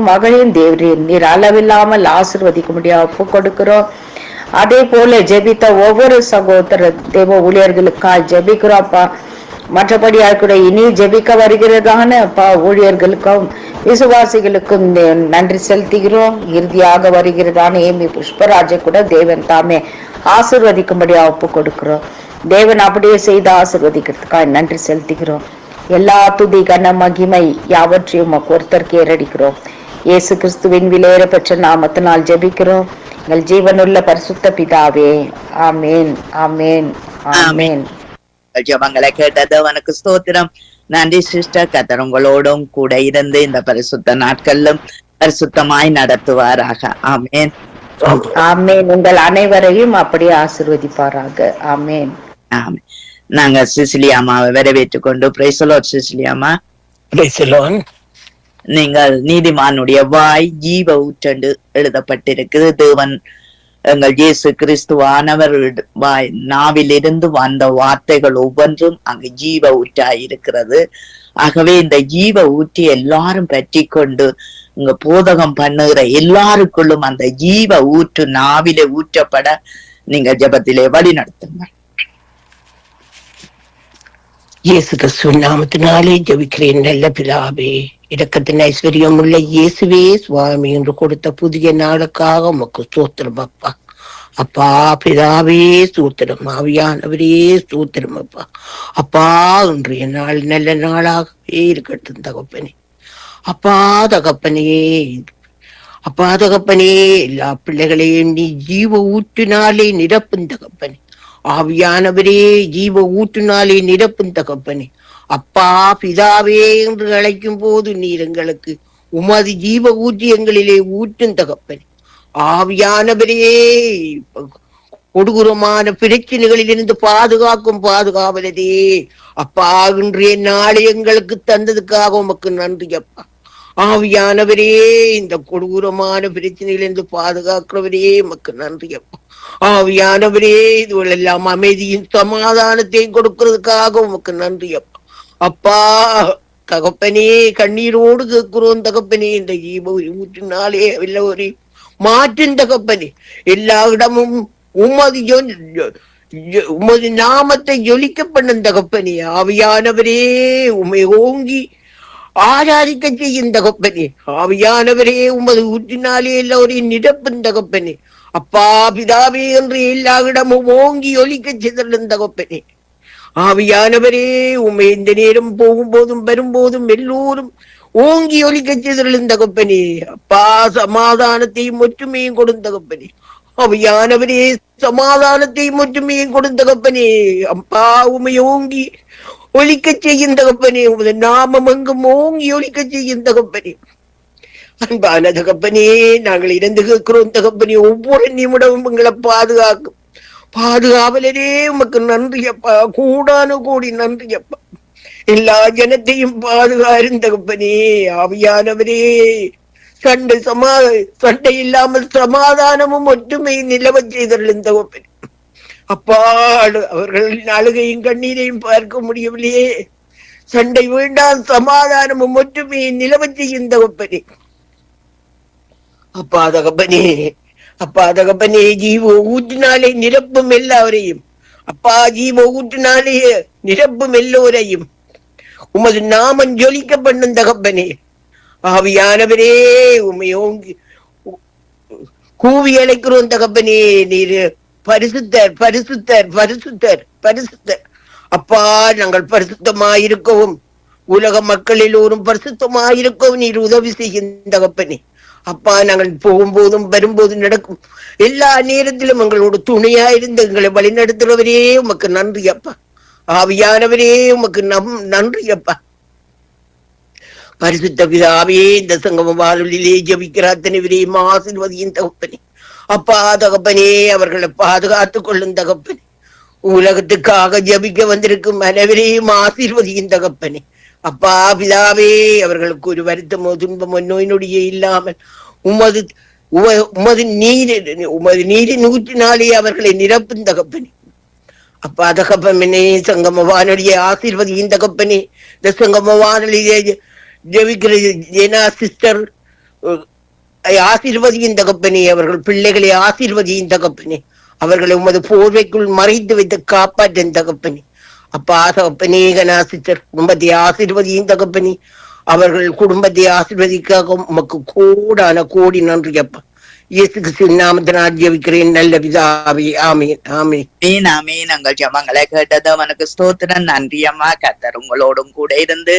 மகளையும் தேவரீர் நீர் அளவில்லாமல் ஆசீர்வதிக்க முடியாது ஒப்பு கொடுக்கிறோம். அதே போல ஜெபித்த ஒவ்வொரு சகோதர தேவ ஊழியர்களுக்காக ஜெபிக்கிறோம்ப்பா. மற்றபடியாக கூட இனி ஜெபிக்க வருகிறதான ஊழியர்களுக்கும் விசுவாசிகளுக்கும் நன்றி செலுத்துகிறோம். இறுதியாக வருகிறதான ஏமி புஷ்பராஜை கூட தேவன் தாமே ஆசீர்வதிக்கும்படியா ஒப்பு கொடுக்கிறோம். தேவன் அப்படியே செய்து ஆசீர்வதிக்கிறதுக்காக நன்றி செலுத்துகிறோம். எல்லா துதி கன மகிமை யாவற்றையும் ஒருத்தருக்கு ஏறடிக்கிறோம். இயேசு கிறிஸ்துவின் விலையேற பெற்ற நாமத்தினால் ஜெபிக்கிறோம் எங்கள் ஜீவனுள்ள பரிசுத்த பிதாவே. ஆமேன், ஆமேன், ஆமேன். ஜபங்களை கேட்டது அவனுக்கு ஸ்தோத்திரம். நன்றி சிஸ்டர். கர்த்தர் உங்களோடும் கூட இருந்து இந்த பரிசுத்த நாட்களிலும் பரிசுத்தமாய் நடத்துவாராக. ஆமேன், ஆமேன். உங்கள் அனைவரையும் அப்படியே ஆசீர்வதிப்பாராக. ஆமேன், ஆமேன். நாங்க சிசிலியாமாவை வரவேற்றுக் கொண்டு praise the lord. Ceciliamma, praise the lord. நீங்கள் நீதிமானுடைய வாய் ஜீவ ஊற்றென்று எழுதப்பட்டிருக்குது. தேவன் எங்கள் இயேசு கிறிஸ்துவானவர் வாய் நாவிலிருந்து வந்த வார்த்தைகள் ஒவ்வொன்றும் அங்கு ஜீவ ஊற்றாயிருக்கிறது. ஆகவே இந்த ஜீவ ஊற்றி எல்லாரும் பற்றி கொண்டு இங்க போதகம் பண்ணுகிற எல்லாருக்குள்ளும் அந்த ஜீவ ஊற்று நாவிலே ஊற்றப்பட நீங்க ஜெபத்திலே வழி நடத்துங்க. இயேசு கிறிஸ்துவின் நாமத்தினாலே ஜெபிக்கிறேன் நல்ல பிதாவே. இரக்கத்தின் ஐஸ்வர்யம் உள்ள இயேசுவே சுவாமி என்று கொடுத்த புதிய நாளுக்காக உமக்கு ஸ்தோத்திரம் அப்பா. அப்பா பிதாவே ஸ்தோத்திரம். ஆவியானவரே ஸ்தோத்திரம் அப்பா. அப்பா இன்றைய நாள் நல்ல நாளாகவே இருக்கட்டும் தகப்பனே. அப்பா தகப்பனே, அப்பா தகப்பனே, எல்லா பிள்ளைகளையும் நீ ஜீவ ஊற்றினாலே நிரப்பும் தகப்பனே. ஆவியானவரே ஜீவ ஊற்றினாலே நிரப்பும் தகப்பனே. அப்பா பிதாவே என்று அழைக்கும் போது நீர் எங்களுக்கு உமது ஜீவ ஊற்றி எங்களிலே ஊற்றும் தகப்பனே. ஆவியானவரே கொடூரமான பிரச்சனைகளில் இருந்து பாதுகாக்கும் பாதுகாவலதே அப்பா. இன்றைய நாளை எங்களுக்கு தந்ததுக்காக உமக்கு நன்றி அப்பா. ஆவியானவரே இந்த கொடூரமான பிரச்சனையிலிருந்து பாதுகாக்கிறவரே உமக்கு நன்றி அப்பா. ஆவியானவரே இதுவெல்லாம் அமைதியும் சமாதானத்தையும் கொடுக்கிறதுக்காக உமக்கு நன்றி அப்பா. அப்பா தகப்பனே கண்ணீரோடு கேட்கிறோம் தகப்பனே. இந்த ஜீவ ஊற்றினாலே ஒரு மாற்றும் தகப்பனே. எல்லா இடமும் உமது நாமத்தை ஜொலிக்க பண்ணும் தகப்பனே. ஆவியானவரே உமை ஓங்கி ஆராதிக்க செய்யும் தகப்பனே. ஆவியானவரே உமது ஊற்றினாலே எல்லோரையும் நிரப்பும் தகப்பனே. அப்பா பிதாவே என்று எல்லா இடமும் ஓங்கி ஒலிக்க சிதறும் தகப்பனே. ஆவியானவரே உம்மை இந்த நேரம் போகும்போதும் வரும்போதும் எல்லோரும் ஓங்கி ஒலிக்க சிதறும் தகப்பனே. அப்பா சமாதானத்தையும் ஒற்றுமையும் கொடுந்த தகப்பனே. ஆவியானவரே சமாதானத்தையும் ஒற்றுமையும் கொடுந்த தகப்பனே. அப்பா உம்மை ஓங்கி ஒலிக்க செய்யும் தகப்பனே. உமது நாமம் எங்கும் ஓங்கி ஒலிக்க செய்யும் தகப்பனே. அன்பான தகப்பனே, நாங்கள் இறந்து கேட்கிறோம் தகப்பனே. ஒவ்வொரு நிமிடமும் எங்களை பாதுகாக்கும் பாதுகாவலரே உமக்கு நன்றி அப்பா. கூடான கூடி நன்றி அப்பா. எல்லா ஜனத்தையும் பாதுகாரும் தகப்பனே. ஆவியானவரே, சண்டை இல்லாமல் சமாதானமும் ஒற்றுமையும் நிலவச் செய்தருளும் தகப்பனே. அப்பா, அவர்களின் அழுகையும் கண்ணீரையும் பார்க்க முடியவில்லையே. சண்டை வேண்டாம், சமாதானமும் ஒற்றுமையும் நிலவச் செய்யும் தகப்பனே. அப்பா தகப்பனே, அப்பா தகப்பனே, ஜீவ ஊற்றினாலே நிரப்பும் எல்லாரையும். அப்பா, ஜீவ ஊற்றினாலே நிரப்பும் எல்லோரையும் உமது நாமம் ஜொலிக்க பண்ணும் தகப்பனே. ஆவியானவரே, உமையோங்கி கூவி அழைக்கிறோம் தகப்பனே. நீர் பரிசுத்தர், பரிசுத்தர், பரிசுத்தர், பரிசுத்தர். அப்பா, நாங்கள் பரிசுத்தமாயிருக்கவும் உலக மக்கள் எல்லோரும் பரிசுத்தமாயிருக்கவும் நீர் உதவி செய்யும் தகப்பனே. அப்பா, நாங்கள் போகும்போதும் வரும்போதும் நடக்கும் எல்லா நேரத்திலும் எங்களோட துணையா இருந்து எங்களை வழிநடத்துறவரே உமக்கு நன்றி அப்பா. ஆவியானவரே, உமக்கு நன்றி அப்பா. பரிசுத்த பிதாவே, இந்த சங்கம வானொலியிலே ஜெபிக்கிற அத்தனை விரையும் ஆசீர்வதியும் தகப்பனே. அப்பா தகப்பனே, அவர்களை பாதுகாத்துக் கொள்ளும் தகப்பனே. உலகத்துக்காக ஜபிக்க வந்திருக்கும் அனைவரையும் ஆசீர்வதியும் தகப்பனே. அப்பா பிதாவே, அவர்களுக்கு ஒரு வருத்தமோ துன்பமோ நோய் நொடியே இல்லாமல் உமது நீரின் ஊற்றினாலே அவர்களை நிரப்பும் தகப்பனே. அப்பா தகப்பனே, சங்கம வானொலியை ஆசீர்வதியும் தகப்பனே. இந்த சங்கம வானொலியை ஜெபிக்கிற ஜெனா சிஸ்டர் ஆசீர்வதியும் தகப்பனே. அவர்கள் பிள்ளைகளை ஆசீர்வதியும் தகப்பனே. அவர்களை உமது போர்வைக்குள் மறைத்து வைத்து காப்பாற்றும் தகப்பனே. அப்பா தகப்பனே, கனா சிஸ்டர் குடும்பத்தை ஆசீர்வதியும் தகப்பனே. அவர்கள் குடும்பத்தை ஆசீர்வதிக்காக உமக்கு கோடான கோடி நன்றி அப்பா. இயேசு கிறிஸ்துவின் நாமத்தினால் ஜெபிக்கிறேன் நல்ல பிதாவே, ஆமீன், ஆமீன். ஆமீன். நாங்கள் ஜெபங்களை கேட்டது அவனுக்கு ஸ்தோத்திரம். நன்றி அம்மா. கர்த்தர் உங்களோடும் கூட இருந்து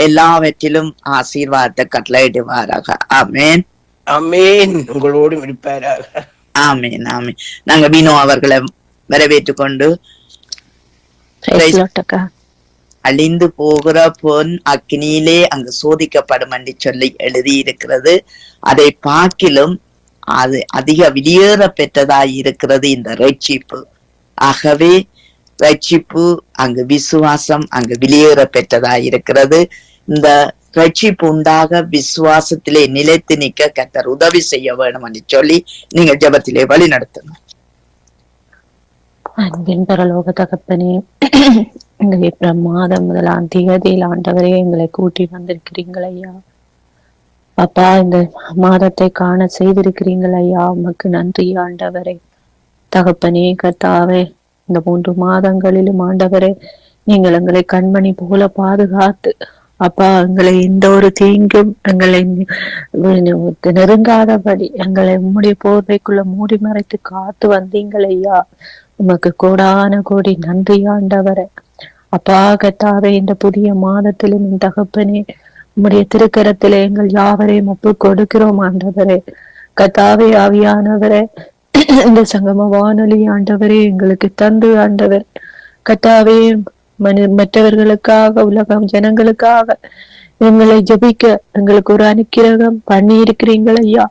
எல்லாவற்றிலும் ஆசீர்வாதத்தை கட்டளையிடுவாராக. ஆமீன், ஆமீன். உங்களோடும் இருப்பாராக. ஆமீன், ஆமீன். நாங்க மீனோ அவர்களை வரவேற்றுக் கொண்டு அழிந்து போகிற பொன் அக்னியிலே அங்கு சோதிக்கப்படும் என்று சொல்லி எழுதி இருக்கிறது. அதை பார்க்கிலும் அது அதிக வெளியேற பெற்றதாய் இருக்கிறது இந்த ரட்சிப்பு. ஆகவே ரட்சிப்பு அங்கு விசுவாசம் அங்கு வெளியேற பெற்றதாய் இருக்கிறது. இந்த ரட்சிப்பு உண்டாக விசுவாசத்திலே நிலைத்து நிற்க கர்த்தர் உதவி செய்ய வேண்டும் என்று சொல்லி நீங்க ஜெபத்திலே வழி நடத்துங்க. அன்பின் பரலோக தகப்பனே, எங்களை பிரமாதம் முதலாம் தேதியில் ஆண்டவரே எங்களை கூட்டி வந்திருக்கிறீங்கள் ஐயா. அப்பா, இந்த மாதத்தை காண செய்திருக்கிறீங்கள் ஐயா. உமக்கு நன்றி ஆண்டவரே. தகப்பனே, கர்த்தாவே, இந்த 3 மாதங்களிலும் ஆண்டவரே நீங்கள் எங்களை கண்மணி போல பாதுகாத்து அப்பா எங்களை எந்த ஒரு தீங்கும் எங்களை நெருங்காதபடி எங்களை உம்முடைய போர்வைக்குள்ள மூடி மறைத்து காத்து வந்தீங்கள் ஐயா. உமக்கு கோடான கோடி நன்றி ஆண்டவரே. அப்பா கர்த்தாவே, இந்த புதிய மாதத்திலும் என் தகப்பனே உம்முடைய திருக்கரத்திலே எங்கள் யாவரையும் ஒப்பு கொடுக்கிறோம் ஆண்டவரே. கர்த்தாவே, ஆவியானவரே, இந்த சங்கம வானொலி ஆண்டவரே எங்களுக்கு தந்து ஆண்டவர் கர்த்தாவே மற்றவர்களுக்காக உலகம் ஜனங்களுக்காக எங்களை ஜபிக்க எங்களுக்கு ஒரு அனுக்கிரகம் பண்ணி இருக்கிறீங்கள் ஐயா.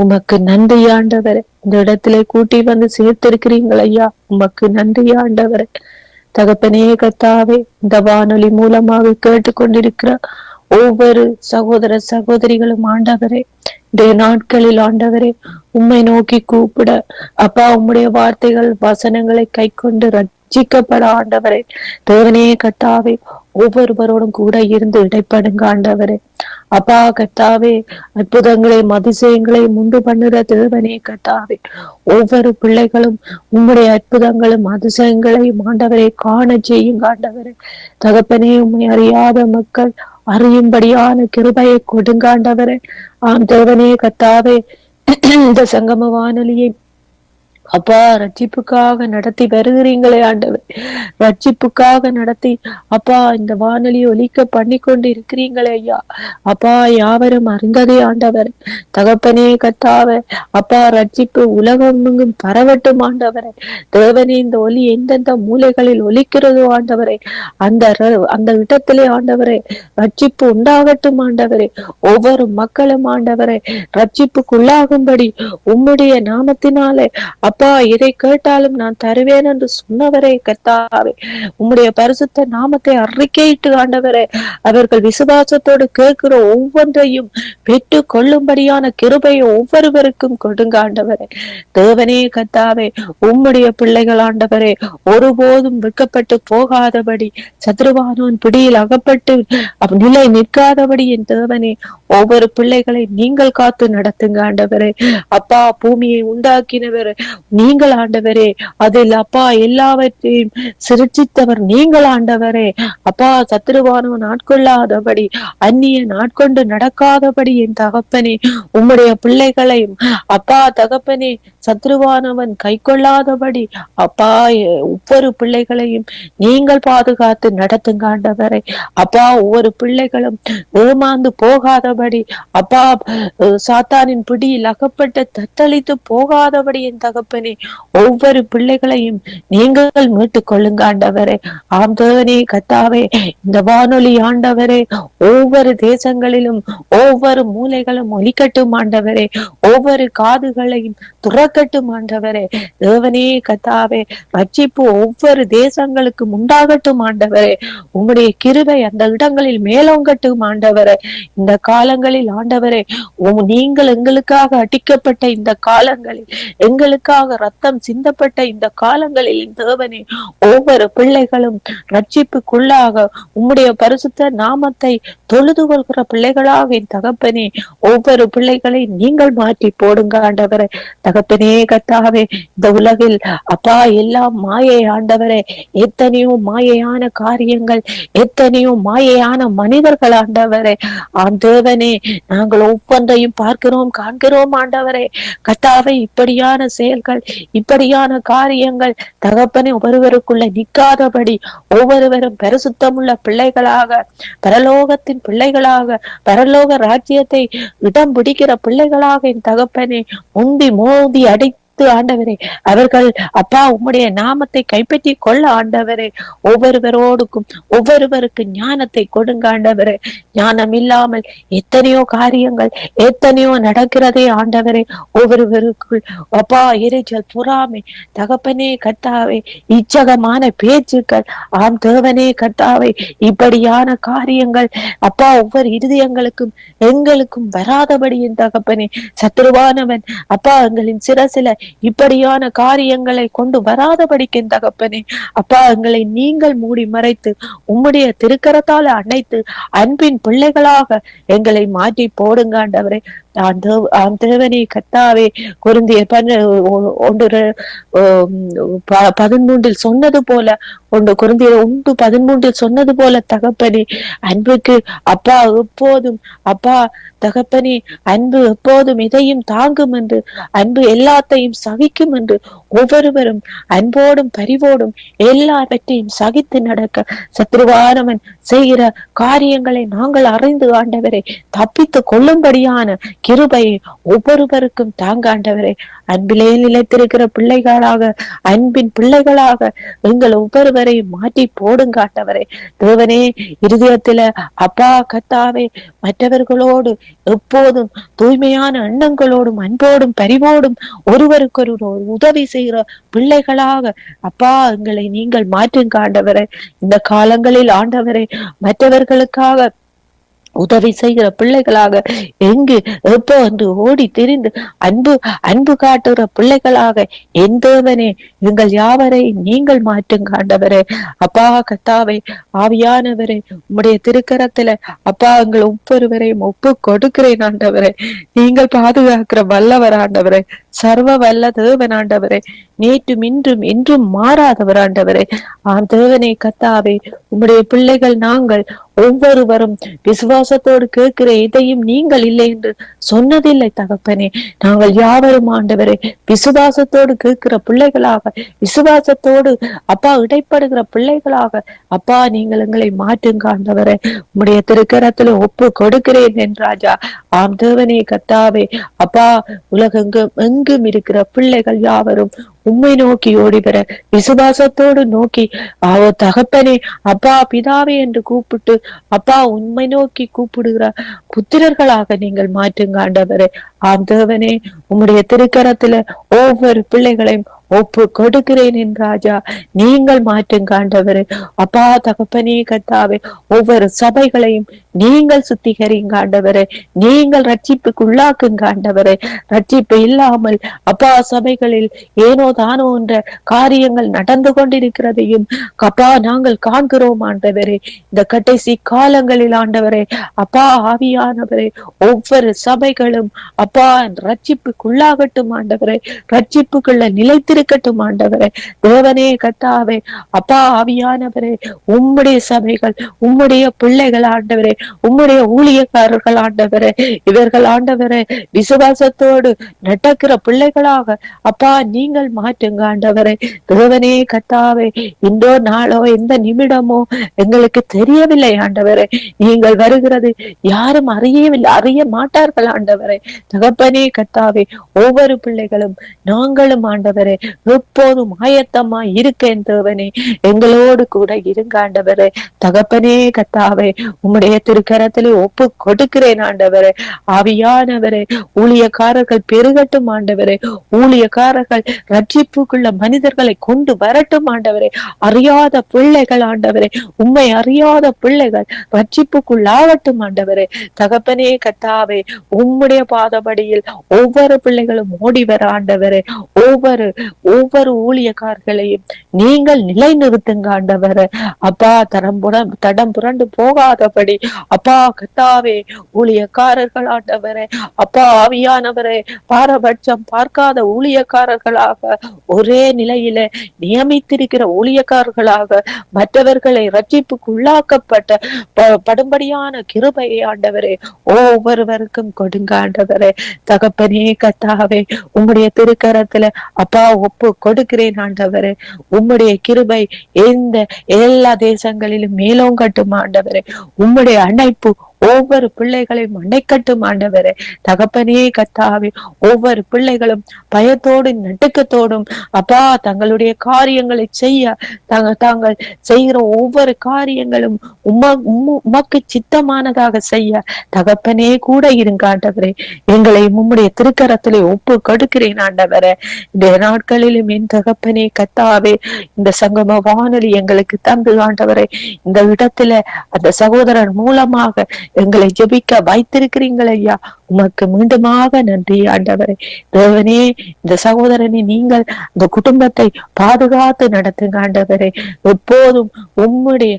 உமக்கு நன்றி ஆண்டவரே. இந்த இடத்திலே கூட்டி வந்து சேர்த்திருக்கிறீங்கள் ஐயா. உமக்கு நன்றி ஆண்டவரே. தகப்பனே கர்த்தாவே, இந்த வானொலி மூலமாக கேட்டுக்கொண்டிருக்கிற ஒவ்வொரு சகோதர சகோதரிகளும் ஆண்டவரே இந்த நாட்களில் ஆண்டவரே உம்மை நோக்கி கூப்பிட அப்பா உம்முடைய வார்த்தைகள் வசனங்களை கை கொண்டு ரட்சிக்கப்பட ஆண்டவரே தேவனே கர்த்தாவே ஒவ்வொருவரோடும் கூட இருந்து இடைப்படுங்க ஆண்டவரே. அப்பா கர்த்தாவே, அற்புதங்களையும் அதிசயங்களையும் உண்டு பண்ணுற தேவனே கர்த்தாவே, ஒவ்வொரு பிள்ளைகளும் உம்முடைய அற்புதங்களும் அதிசயங்களையும் ஆண்டவரை காண செய்யுங்க ஆண்டவரே. தகப்பனே, உம்மை அறியாத மக்கள் அறியும்படியான கிருபையை கொடுங்க ஆண்டவரே. ஆம் தேவனே கர்த்தாவே, இந்த சங்கம வானொலியை அப்பா ரட்சிப்புக்காக நடத்தி வருகிறீங்களே ஆண்டவர். ரட்சிப்புக்காக நடத்தி அப்பா இந்த வானொலியை ஒலிக்க பண்ணி கொண்டு இருக்கிறீங்களே ஐயா. அப்பா யாவரும் அறிந்ததே ஆண்டவர். தகப்பனே கர்த்தாவே, அப்பா ரட்சிப்பு உலகமெங்கும் பரவட்டும் ஆண்டவரே. தேவனே, இந்த ஒலி எந்தெந்த மூலைகளில் ஒலிக்கிறதோ ஆண்டவரே அந்த இடத்திலே ஆண்டவரே ரட்சிப்பு உண்டாகட்டும் ஆண்டவரே. ஒவ்வொரு மக்களும் ஆண்டவரே ரட்சிப்புக்குள்ளாகும்படி உம்முடைய நாமத்தினாலே அப்பா எதை கேட்டாலும் நான் தருவேன் என்று சொன்னவரே கர்த்தாவே, உம்முடைய பரிசுத்த நாமத்தை அறிக்கையிட்டு ஆண்டவரே, அவர்கள் விசுவாசத்தோடு கேட்கிற ஒவ்வொன்றையும் பெற்று கொள்ளும்படியான கிருபையை ஒவ்வொருவருக்கும் கொடுங்க ஆண்டவரே. தேவனே கர்த்தாவே, உம்முடைய பிள்ளைகள் ஆண்டவரே ஒருபோதும் வெட்கப்பட்டு போகாதபடி, சத்ருவானவன் பிடியில் அகப்பட்டு நிலை நிற்காதபடி என் தேவனே ஒவ்வொரு பிள்ளைகளை நீங்கள் காத்து நடத்துங்க ஆண்டவரே. அப்பா, பூமியை உண்டாக்கினவர் நீங்கள் ஆண்டவரே, அதில் அப்பா எல்லாவற்றையும் சிருஷ்டித்தவர் நீங்கள் ஆண்டவரே. அப்பா, சத்ருவானவன் ஆட்கொள்ளாதபடி, அந்நியன் ஆட்கொண்டு நடக்காதபடி என் தகப்பனே உம்முடைய பிள்ளைகளையும் அப்பா தகப்பனே சத்ருவானவன் கை கொள்ளாதபடி அப்பா ஒவ்வொரு பிள்ளைகளையும் நீங்கள் பாதுகாத்து நடத்துங்க ஆண்டவரே. அப்பா, ஒவ்வொரு பிள்ளைகளும் ஏமாந்து போகாதபடி, அப்பா சாத்தானின் பிடியில் அகப்பட்டு தத்தளித்து போகாதபடி என் தகப்பனே ஒவ்வொரு பிள்ளைகளையும் நீங்கள் மீட்டுக் கொள்ளுங்க ஆண்டவரே. ஆம் தேவனே கர்த்தாவே, இந்த வானொலி ஆண்டவரே ஒவ்வொரு தேசங்களிலும் ஒவ்வொரு மூலைகளும் ஒலிக்கட்டும் ஆண்டவரே, ஒவ்வொரு காதுகளையும் துறக்கட்டும் ஆண்டவரே. தேவனே கர்த்தாவே, ரட்சிப்பு ஒவ்வொரு தேசங்களுக்கும் உண்டாகட்டும் ஆண்டவரே. உம்முடைய கிருபை அந்த இடங்களில் மேலோங்கட்டும் ஆண்டவரே. இந்த காலங்களில் ஆண்டவரே, நீங்கள் எங்களுக்காக அடிக்கப்பட்ட இந்த காலங்களில், எங்களுக்காக ரத்தம் சிந்தப்பட்ட இந்த காலங்களில் தேவனே ஒவ்வொரு பிள்ளைகளும் ரட்சிப்புக்குள்ளாக உம்முடைய பரிசுத்த நாமத்தை தொழுது கொள்கிற பிள்ளைகளாக என் தகப்பனே ஒவ்வொரு பிள்ளைகளை நீங்கள் மாற்றி போடுங்க ஆண்டவரே. தகப்பனே கர்த்தாவே, இந்த உலகில் அப்பா எல்லாம் மாயை ஆண்டவரே. எத்தனையோ மாயையான காரியங்கள், எத்தனையோ மாயையான மனிதர்கள் ஆண்டவரே. தேவனே, நாங்கள் ஒவ்வொன்றையும் பார்க்கிறோம், காண்கிறோம் ஆண்டவரே. கர்த்தாவே, இப்படியான செயல்கள், இப்படியான காரியங்கள் தகப்பனே ஒருவருக்குள்ள நிற்காதபடி ஒவ்வொருவரும் பரிசுத்தமுள்ள பிள்ளைகளாக, பரலோகத்தின் பிள்ளைகளாக, பரலோக ராஜ்யத்தை இடம் பிடிக்கிற பிள்ளைகளாக என் தகப்பனே முந்தி மோதி அடி ஆண்டவரே அவர்கள் அப்பா உம்முடைய நாமத்தை கைப்பற்றி கொள்ள ஆண்டவரே ஒவ்வொருவரோடுக்கும் ஒவ்வொருவருக்கு ஞானத்தை கொடுங்க ஆண்டவரே. ஞானம் இல்லாமல் எத்தனையோ காரியங்கள் எத்தனையோ நடக்கிறதே ஆண்டவரே. ஒவ்வொருவருக்குள் அப்பா எரிச்சல், பொறாமை, தகப்பனே கர்த்தாவே, இச்சகமான பேச்சுக்கள், ஆம் தேவனே கர்த்தாவே, இப்படியான காரியங்கள் அப்பா ஒவ்வொரு இருதயங்களுக்கும் எங்களுக்கும் வராதபடி என் தகப்பனே சத்ருவானவன் அப்பா எங்களின் சிரசில இப்படியான காரியங்களை கொண்டு வராதபடிக்கு என் தகப்பனே அப்பா எங்களை நீங்கள் மூடி மறைத்து உம்முடைய திருக்கரத்தால் அணைத்து அன்பின் பிள்ளைகளாக எங்களை மாற்றி போடுங்க ஆண்டவரே. தேவனே கர்த்தாவே, கொரிந்தியர் 11 சொன்னது போல, கொரிந்தியர் 1:13 சொன்னது போல தகப்பனே அன்புக்கு அப்பா எப்போதும் அப்பா தகப்பனே அன்பு எப்போதும் இதையும் தாங்கும் என்று, அன்பு எல்லாத்தையும் சகிக்கும் என்று ஒவ்வொருவரும் அன்போடும் பரிவோடும் எல்லாவற்றையும் சகித்து நடக்க சத்ருவானவன் செய்கிற காரியங்களை நாங்கள் அறிந்து ஆண்டவரை தப்பித்து கொள்ளும்படியான கிருபை ஒவ்வொருவருக்கும் தாங்க ஆண்டவரே. அன்பிலே நிலைத்திருக்கிற பிள்ளைகளாக, அன்பின் பிள்ளைகளாக எங்கள் ஒவ்வொருவரையும் மாற்றி போடுங்க ஆண்டவரே. தேவனே, இருதயத்தில அப்பா கர்த்தாவே மற்றவர்களோடு எப்போதும் தூய்மையான எண்ணங்களோடும் அன்போடும் பரிவோடும் ஒருவருக்கொருவர் உதவி செய்கிற பிள்ளைகளாக அப்பா எங்களை நீங்கள் மாற்றுங்க ஆண்டவரே. இந்த காலங்களில் ஆண்டவரே மற்றவர்களுக்காக உதவி செய்கிற பிள்ளைகளாக எங்கு எப்போ என்று ஓடி திரிந்து அன்பு காட்டுகிற பிள்ளைகளாக என் தேவனே எங்கள் யாவரை நீங்கள் மாற்றுங்க ஆண்டவரே. அப்பா கர்த்தாவே, ஆவியானவரே உம்முடைய திருக்கரத்துல அப்பா எங்கள் ஒவ்வொருவரையும் ஒப்பு கொடுக்கிறேன் ஆண்டவரே. நீங்கள் பாதுகாக்கிற வல்லவர் ஆண்டவரே, சர்வ வல்ல தேவன் ஆண்டவரே, நேற்றும் இன்றும் என்றும் மாறாதவர் ஆண்டவரே. தேவனே கர்த்தாவே, உம்முடைய பிள்ளைகள் நாங்கள் ஒவ்வொருவரும் விசுவாசத்தோடு கேட்கிற இதையும் நீங்கள் இல்லை என்று சொன்னதில்லை தகப்பனே. நாங்கள் யாவரும் ஆண்டவரே விசுவாசத்தோடு கேட்கிற பிள்ளைகளாக, விசுவாசத்தோடு அப்பா இடைப்படுகிற பிள்ளைகளாக அப்பா நீங்கள் எங்களை மாற்றுங்க ஆண்டவரே. உம்முடைய திருக்கரத்துல ஒப்பு கொடுக்கிறேன் என் ராஜா. ஆம் தேவனே கர்த்தாவே, அப்பா உலகெங்கும் எங்கும் இருக்கிற பிள்ளைகள் யாவரும் உம்மை நோக்கி ஓடி வர விசுவாசத்தோடு நோக்கி தகப்பனே அப்பா பிதாவே என்று கூப்பிட்டு அப்பா உண்மை நோக்கி கூப்பிடுகிற புத்திரர்களாக நீங்கள் மாற்றுங்க ஆண்டவரே. ஆம் தேவனே, உம்முடைய திருக்கரத்துல ஒவ்வொரு பிள்ளைகளையும் ஒப்பு கொடுக்கிறேன் என் ராஜா. நீங்கள் மாற்றுங்க ஆண்டவரே. அப்பா தகப்பனே கர்த்தாவே, ஒவ்வொரு சபைகளையும் நீங்கள் சுத்திகரிங்க ஆண்டவரே. நீங்கள் ரட்சிப்புக்கு உள்ளாக்குங்க ஆண்டவரே. ரட்சிப்பு இல்லாமல் அப்பா சபைகளில் ஏனோ தானோ என்ற காரியங்கள் நடந்து கொண்டிருக்கிறதையும் அப்பா நாங்கள் காண்கிறோம் ஆண்டவரே. இந்த கடைசி காலங்களில் ஆண்டவரே அப்பா ஆவியானவரே, ஒவ்வொரு சபைகளும் அப்பா ரட்சிப்புக்குள்ளாகட்டும் ஆண்டவரே. ரட்சிப்புக்குள்ள நிலைத்திருக்கட்டும் ஆண்டவரே. தேவனே கர்த்தாவே, அப்பா ஆவியானவரே, உம்முடைய சபைகள், உம்முடைய பிள்ளைகள் ஆண்டவரே, உம்முடைய ஊழியக்காரர்கள் ஆண்டவரே, இவர்கள் ஆண்டவரே விசுவாசத்தோடு நடக்கிற பிள்ளைகளாக அப்பா நீங்கள் மாற்றுங்க ஆண்டவரே. தேவனே கர்த்தாவே, இந்தோ நாளோ எந்த நிமிடமோ எங்களுக்கு தெரியவில்லை ஆண்டவரே. நீங்கள் வருகிறது யாரும் அறிய மாட்டார்கள் ஆண்டவரே. தகப்பனே கர்த்தாவே, ஒவ்வொரு பிள்ளைகளும் நாங்களும் ஆண்டவரே எப்போதும் ஆயத்தமா இருக்கேன் தேவனே. எங்களோடு கூட இருங்க ஆண்டவரே. தகப்பனே கர்த்தாவே, உம்முடைய திருக்கரத்திலே ஒப்பு கொடுக்கிறேன் ஆண்டவரே. ஆவியானவரே, ஊழியக்காரர்கள் பெருகட்டும் ஆண்டவரே. ஊழியக்காரர்கள் ரட்சிப்புக்குள்ள மனிதர்களை கொண்டு வரட்டும் ஆண்டவரே. அறியாத பிள்ளைகள் ஆண்டவரே, உம்மை அறியாத பிள்ளைகள் ரட்சிப்புக்குள்ளாகட்டும் ஆண்டவரே. தகப்பனே கர்த்தாவே, உம்முடைய பாதபடியில் ஒவ்வொரு பிள்ளைகளும் ஓடி வர ஆண்டவரே. ஒவ்வொரு ஊழியக்காரர்களையும் நீங்கள் நிலை நிறுத்துங்க ஆண்டவரே. அப்பா தடம் புரண்டு போகாதபடி அப்பா கர்த்தாவே, ஊழியக்காரர்கள் ஆண்டவரே அப்பா ஆவியானவரே, பாரபட்சம் பார்க்காத ஊழியக்காரர்களாக ஒரே நிலையில நியமித்திருக்கிற ஊழியக்காரர்களாக மற்றவர்களை ரட்சிப்புக்கு உள்ளாக்கப்பட்ட படும்படியான கிருபையை ஆண்டவரே ஒவ்வொருவருக்கும் கொடுங்க ஆண்டவரே. தகப்பனே கர்த்தாவே, உம்முடைய திருக்கரத்துல அப்பா ஒப்பு கொடுக்கிறேன் ஆண்டவரே. உம்முடைய கிருபை எல்லா தேசங்களிலும் மேலோங்கட்டும் ஆண்டவரே. உம்முடைய அணைப்பு ஒவ்வொரு பிள்ளைகளையும் அணைக்கட்டும் ஆண்டவரே. தகப்பனே கர்த்தாவே, ஒவ்வொரு பிள்ளைகளும் பயத்தோடும் நடுக்கத்தோடும் அப்பா தங்களுடைய காரியங்களை செய்ய தாங்கள் செய்கிற ஒவ்வொரு காரியங்களும் உமக்கு சித்தமானதாக செய்ய தகப்பனே கூட இருங்க ஆண்டவரே. எங்களை உம்முடைய திருக்கரத்திலே ஒப்பு கொடுக்கிறேன் ஆண்டவரே. இந்த நாட்களிலும் என் தகப்பனே கர்த்தாவே, இந்த சங்கம வானொலி எங்களுக்கு தந்து ஆண்டவரே, இந்த இடத்துல அந்த சகோதரர் மூலமாக எங்களை ஜெபிக்க வைத்திருக்கிறீங்கள் ஐயா. உமக்கு மீண்டுமாக நன்றி ஆண்டவரே. தேவனே, இந்த சகோதரனை நீங்கள் இந்த குடும்பத்தை பாதுகாத்து நடத்துங்க ஆண்டவரே. எப்போதும் உம்முடைய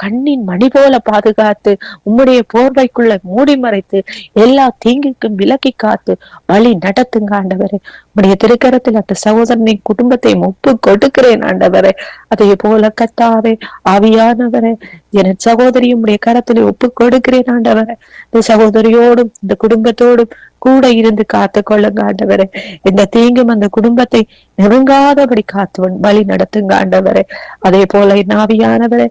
கண்ணின் மணி போல பாதுகாத்து உம்முடைய போர்வைக்குள்ள மூடி மறைத்து எல்லா தீங்குக்கும் விலக்கி காத்து வழி நடத்துங்க ஆண்டவரே. உடைய திருக்கரத்தில் அந்த சகோதரனின் குடும்பத்தை ஒப்பு கொடுக்கிறேன் ஆண்டவரே. அதே போல கர்த்தாவே, ஆவியானவரே, என் சகோதரியும் உடைய கரத்திலே ஒப்பு கொடுக்கிறேன் ஆண்டவரே. இந்த சகோதரியோடும் இந்த குடும்பத்தோடும் கூட இருந்து காத்து கொள்ளுங்க ஆண்டவரே. இந்த தீங்கும் அந்த குடும்பத்தை நெருங்காதபடி காத்து வழி நடத்துங்க ஆண்டவரே. அதே போல ஆவியானவரே,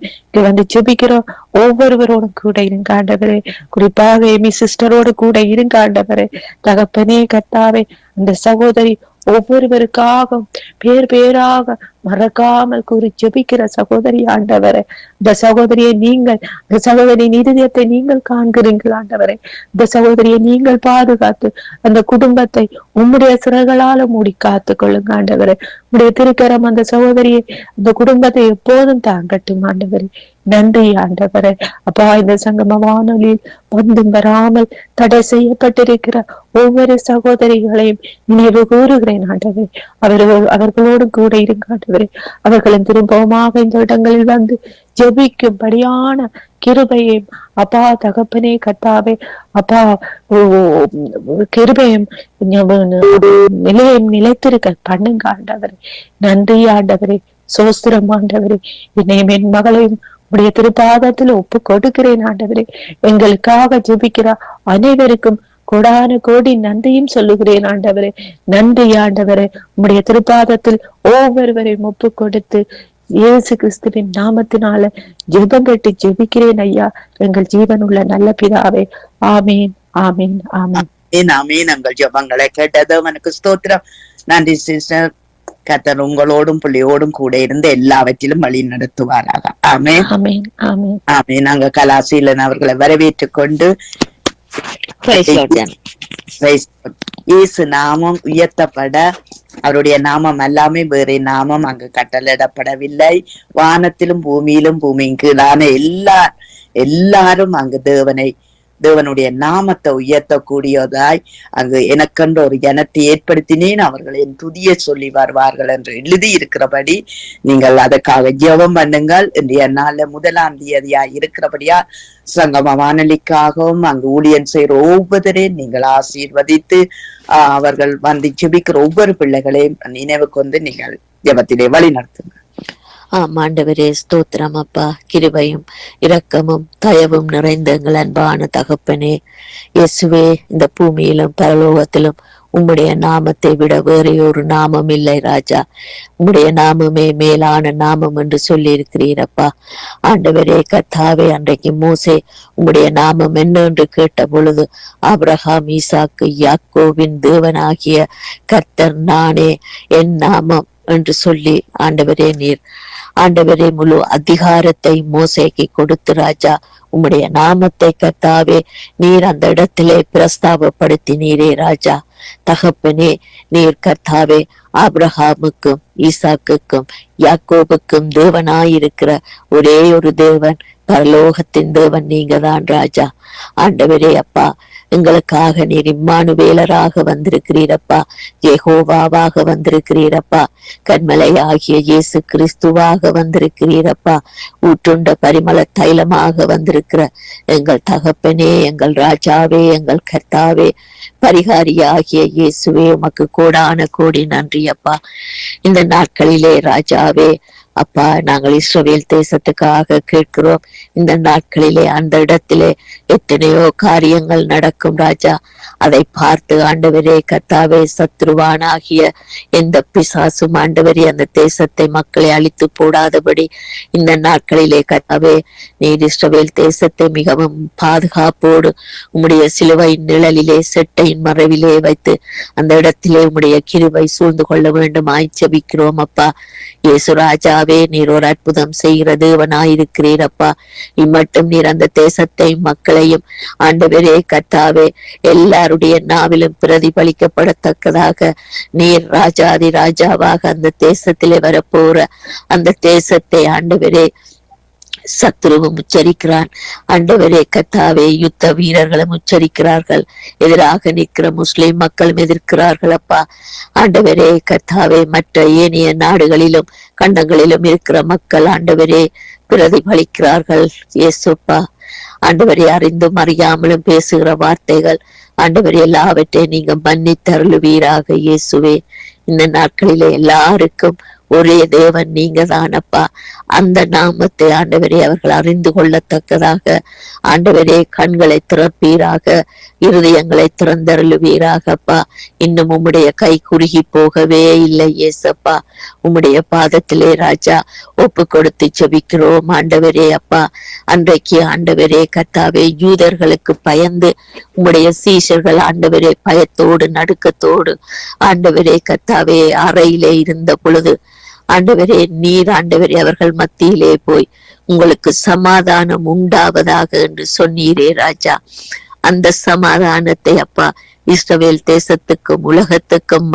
வந்து ஜெபிக்கிறோம் ஒவ்வொருவரோடும் கூட இருங்க ஆண்டவரே. குறிப்பாக எமி சிஸ்டரோடு கூட இருங்க ஆண்டவரே. தகப்பனே கர்த்தாவே, அந்த சகோதரி ஒவ்வொருவருக்காக பேராக மறக்காமல் கூறி ஜெபிக்கிற சகோதரி ஆண்டவரே. இந்த சகோதரியை நீங்கள், இந்த சகோதரியின் இருதயத்தை நீங்கள் காண்கிறீர்கள் ஆண்டவரே. இந்த சகோதரியை நீங்கள் பாதுகாத்து அந்த குடும்பத்தை உம்முடைய சிறகளால மூடி காத்து கொள்ளுங்க ஆண்டவரே. உம்முடைய திருக்கரம் அந்த சகோதரியை, அந்த குடும்பத்தை எப்போதும் தாங்கட்டும் ஆண்டவரே. நன்றி ஆண்டவரே. அப்பா, இந்த சங்கம வானொலியில் வந்தும் வராமல் தடை செய்யப்பட்டிருக்கிற ஒவ்வொரு சகோதரிகளையும் நினைவு கூறுகிறேன் ஆண்டவரே. அவர்களோடு கூட இருங்க ஆண்டவரே. அவர்களும் திரும்பவுமாக இந்த இடங்களில் வந்து ஜெபிக்கும்படியான கிருபையும் அப்பா தகப்பனே கர்த்தாவே, அப்பா கிருபையும் நிலையம் நிலைத்திருக்க பண்ணுங்க ஆண்டவரே. நன்றி ஆண்டவரே. சோஸ்திரம் ஆண்டவரே. என்னையும் என் மகளையும் உடைய திருப்பாதத்தில் ஒப்பு கொடுக்கிறேன் ஆண்டவரே. எங்களுக்காக ஜெபிக்கிற அனைவருக்கும் கோடான கோடி நன்றியும் சொல்லுகிறேன் ஆண்டவரே. நன்றி ஆண்டவரே. உம்முடைய திருப்பாதத்தில் ஒவ்வொருவரையும் ஒப்பு கொடுத்து இயேசு கிறிஸ்துவின் நாமத்தினால ஜெபம் கேட்டு ஜெபிக்கிறேன் ஐயா, எங்கள் ஜீவன் உள்ள நல்ல பிதாவே. ஆமீன், ஆமீன், ஆமீன். ஆமீன். எங்கள் ஜெபங்களை கேட்டது உனக்கு ஸ்தோத்திரம். நன்றி சிஸ்டர். கர்த்தர் உங்களோடும் பிள்ளையோடும் கூட இருந்து எல்லாவற்றிலும் வழி நடத்துவாராக. ஆமென். ஆமென். ஆமென். ஆமென். நாங்க கலாசீலன் அவர்களை வரவேற்றுக் கொண்டு Praise Lord, ஜானி. இயேசு நாமம் உயர்த்தப்பட அவருடைய நாமம் எல்லாமே வேறு நாமம் அங்கு கட்டளிடப்படவில்லை. வானத்திலும் பூமியிலும் பூமியின் கீழான எல்லாரும் அங்கு தேவனுடைய நாமத்தை உயர்த்தக்கூடியதாய் அங்கு எனக்கென்று ஒரு ஜனத்தை ஏற்படுத்தினேன், அவர்கள் என் துதியை சொல்லி வருவார்கள் என்று எழுதி இருக்கிறபடி நீங்கள் அதற்காக ஜெபம் பண்ணுங்கள். இன்றைய நாள்ல 1ஆம் தேதியா இருக்கிறபடியா சங்கம வானொலிக்காகவும் அங்கு ஊழியன் செய்கிற ஒவ்வொருவரையும் நீங்கள் ஆசீர்வதித்து அவர்கள் வந்து ஜெபிக்கிற ஒவ்வொரு பிள்ளைகளையும் நினைவு கொண்டு நீங்கள் ஜெபத்திலே வழி நடத்துங்க. ஆண்டவரே ஸ்தோத்திரம் அப்பா. கிருபையும் இரக்கமும் தயவும் நிறைந்த எங்கள் அன்பான தகப்பனே இயேசுவே, இந்த பூமியிலும் பரலோகத்திலும் உம்முடைய நாமத்தை விட வேறு ஒரு நாமம் இல்லை ராஜா. உம்முடைய நாமமே மேலான நாமம் என்று சொல்லி இருக்கிறீரப்பா. ஆண்டவரே கர்த்தாவே, அன்றைக்கு மோசே உம்முடைய நாமம் என்ன என்று கேட்ட பொழுது ஆபிரகாம், ஈசாக்கு, யாக்கோவின் தேவனாகிய கர்த்தர் நானே என் நாமம் என்று சொல்லி ஆண்டவரே முழு அதிகாரத்தை மோசேக்கு கொடுத்து ராஜா உம்முடைய நாமத்தை கர்த்தாவே நீர் அந்த இடத்திலே பிரஸ்தாபப்படுத்தினீரே ராஜா. தகப்பனே, நீர் கர்த்தாவே ஆபிரகாமுக்கும் ஈசாக்குக்கும் யாக்கோபுக்கும் தேவனாயிருக்கிற ஒரே ஒரு தேவன், பரலோகத்தின் தேவன் நீங்க தான் ராஜா. ஆண்டவரே அப்பா, எங்களுக்காக நீர் இம்மானுவேலராக வந்திருக்கிறீரப்பா, யெகோவாவாக வந்திருக்கிறீரப்பா, கன்மலை ஆகிய இயேசு கிறிஸ்துவாக வந்திருக்கிறீரப்பா, ஊற்றுண்ட பரிமள தைலமாக வந்திருக்கிற எங்கள் தகப்பனே, எங்கள் ராஜாவே, எங்கள் கர்த்தாவே, பரிகாரியாகிய இயேசுவே, உமக்கு கோடான கோடி நன்றி அப்பா. இந்த நாட்களிலே ராஜாவே அப்பா, நாங்கள் இஸ்ரவேல் தேசத்துக்காக கேட்கிறோம். இந்த நாட்களிலே அந்த இடத்திலே எத்தனையோ காரியங்கள் நடக்கும் ராஜா. அதை பார்த்து ஆண்டவரே கர்த்தாவே, சத்ருவானாகிய எந்த பிசாசும் ஆண்டவரே அந்த தேசத்தை மக்களை அழித்து போடாதபடி இந்த நாட்களிலே கர்த்தாவே நீர் இஸ்ரவேல் தேசத்தை மிகவும் பாதுகாப்போடு உம்முடைய சிலுவையின் நிழலிலே செட்டையின் மறைவிலே வைத்து அந்த இடத்திலே உம்முடைய கிருபை சூழ்ந்து கொள்ள வேண்டும் ஆய்ச்சபிக்கிறோம் அப்பா. இயேசு ராஜாவே, நீர் ஒரு அற்புதம் செய்கிற தேவனாயிருக்கிறீரப்பா. இம்மட்டும் நீர் அந்த தேசத்தை மக்களையும் ஆண்டவரே கர்த்தாவே எல்லாருடைய நாவிலும் பிரதிபலிக்கப்படத்தக்கதாக நீர் ராஜாதி ராஜாவாக அந்த தேசத்திலே வரப்போற அந்த தேசத்தை ஆண்டவரே சத்ருவும் உச்சரிக்கிறான். ஆண்டவரே கர்த்தாவே, யுத்த வீரர்களும் உச்சரிக்கிறார்கள். எதிராக நிற்கிற முஸ்லிம் மக்களும் எதிர்க்கிறார்கள் அப்பா. ஆண்டவரே கர்த்தாவே, மற்ற ஏனைய நாடுகளிலும் கண்டங்களிலும் இருக்கிற மக்கள் ஆண்டவரே பிரதிபலிக்கிறார்கள். இயேசுப்பா ஆண்டவரே, அறிந்தும் அறியாமலும் பேசுகிற வார்த்தைகள் ஆண்டவரே எல்லாவற்றையும் நீங்க மன்னித்தருளுவீராக இயேசுவே. இந்த நாட்களிலே எல்லாருக்கும் ஒரே தேவன் நீங்க தானப்பா. அந்த நாமத்தை ஆண்டவரே அவர்கள் அறிந்து கொள்ளத்தக்கதாக ஆண்டவரே கண்களை திறப்பீராக, இருதயங்களை திறந்தருளுவீராகப்பா. இன்னும் உம்முடைய கை குறுகி போகவே இல்லை ஏசப்பா. உம்முடைய பாதத்திலே ராஜா ஒப்பு கொடுத்து செபிக்கிறோம் ஆண்டவரே அப்பா. அன்றைக்கு ஆண்டவரே கர்த்தாவே யூதர்களுக்கு பயந்து உம்முடைய சீஷர்கள் ஆண்டவரே பயத்தோடு நடுக்கத்தோடு ஆண்டவரே கர்த்தாவே அறையிலே இருந்த பொழுது ஆண்டவரே நீர் ஆண்டவரே அவர்கள் மத்தியிலே போய் உங்களுக்கு சமாதானம் உண்டாவதாக என்று சொன்னீரே ராஜா. அந்த சமாதானத்தை அப்பா இஸ்ரவேல் தேசத்துக்கும் உலகத்துக்கும்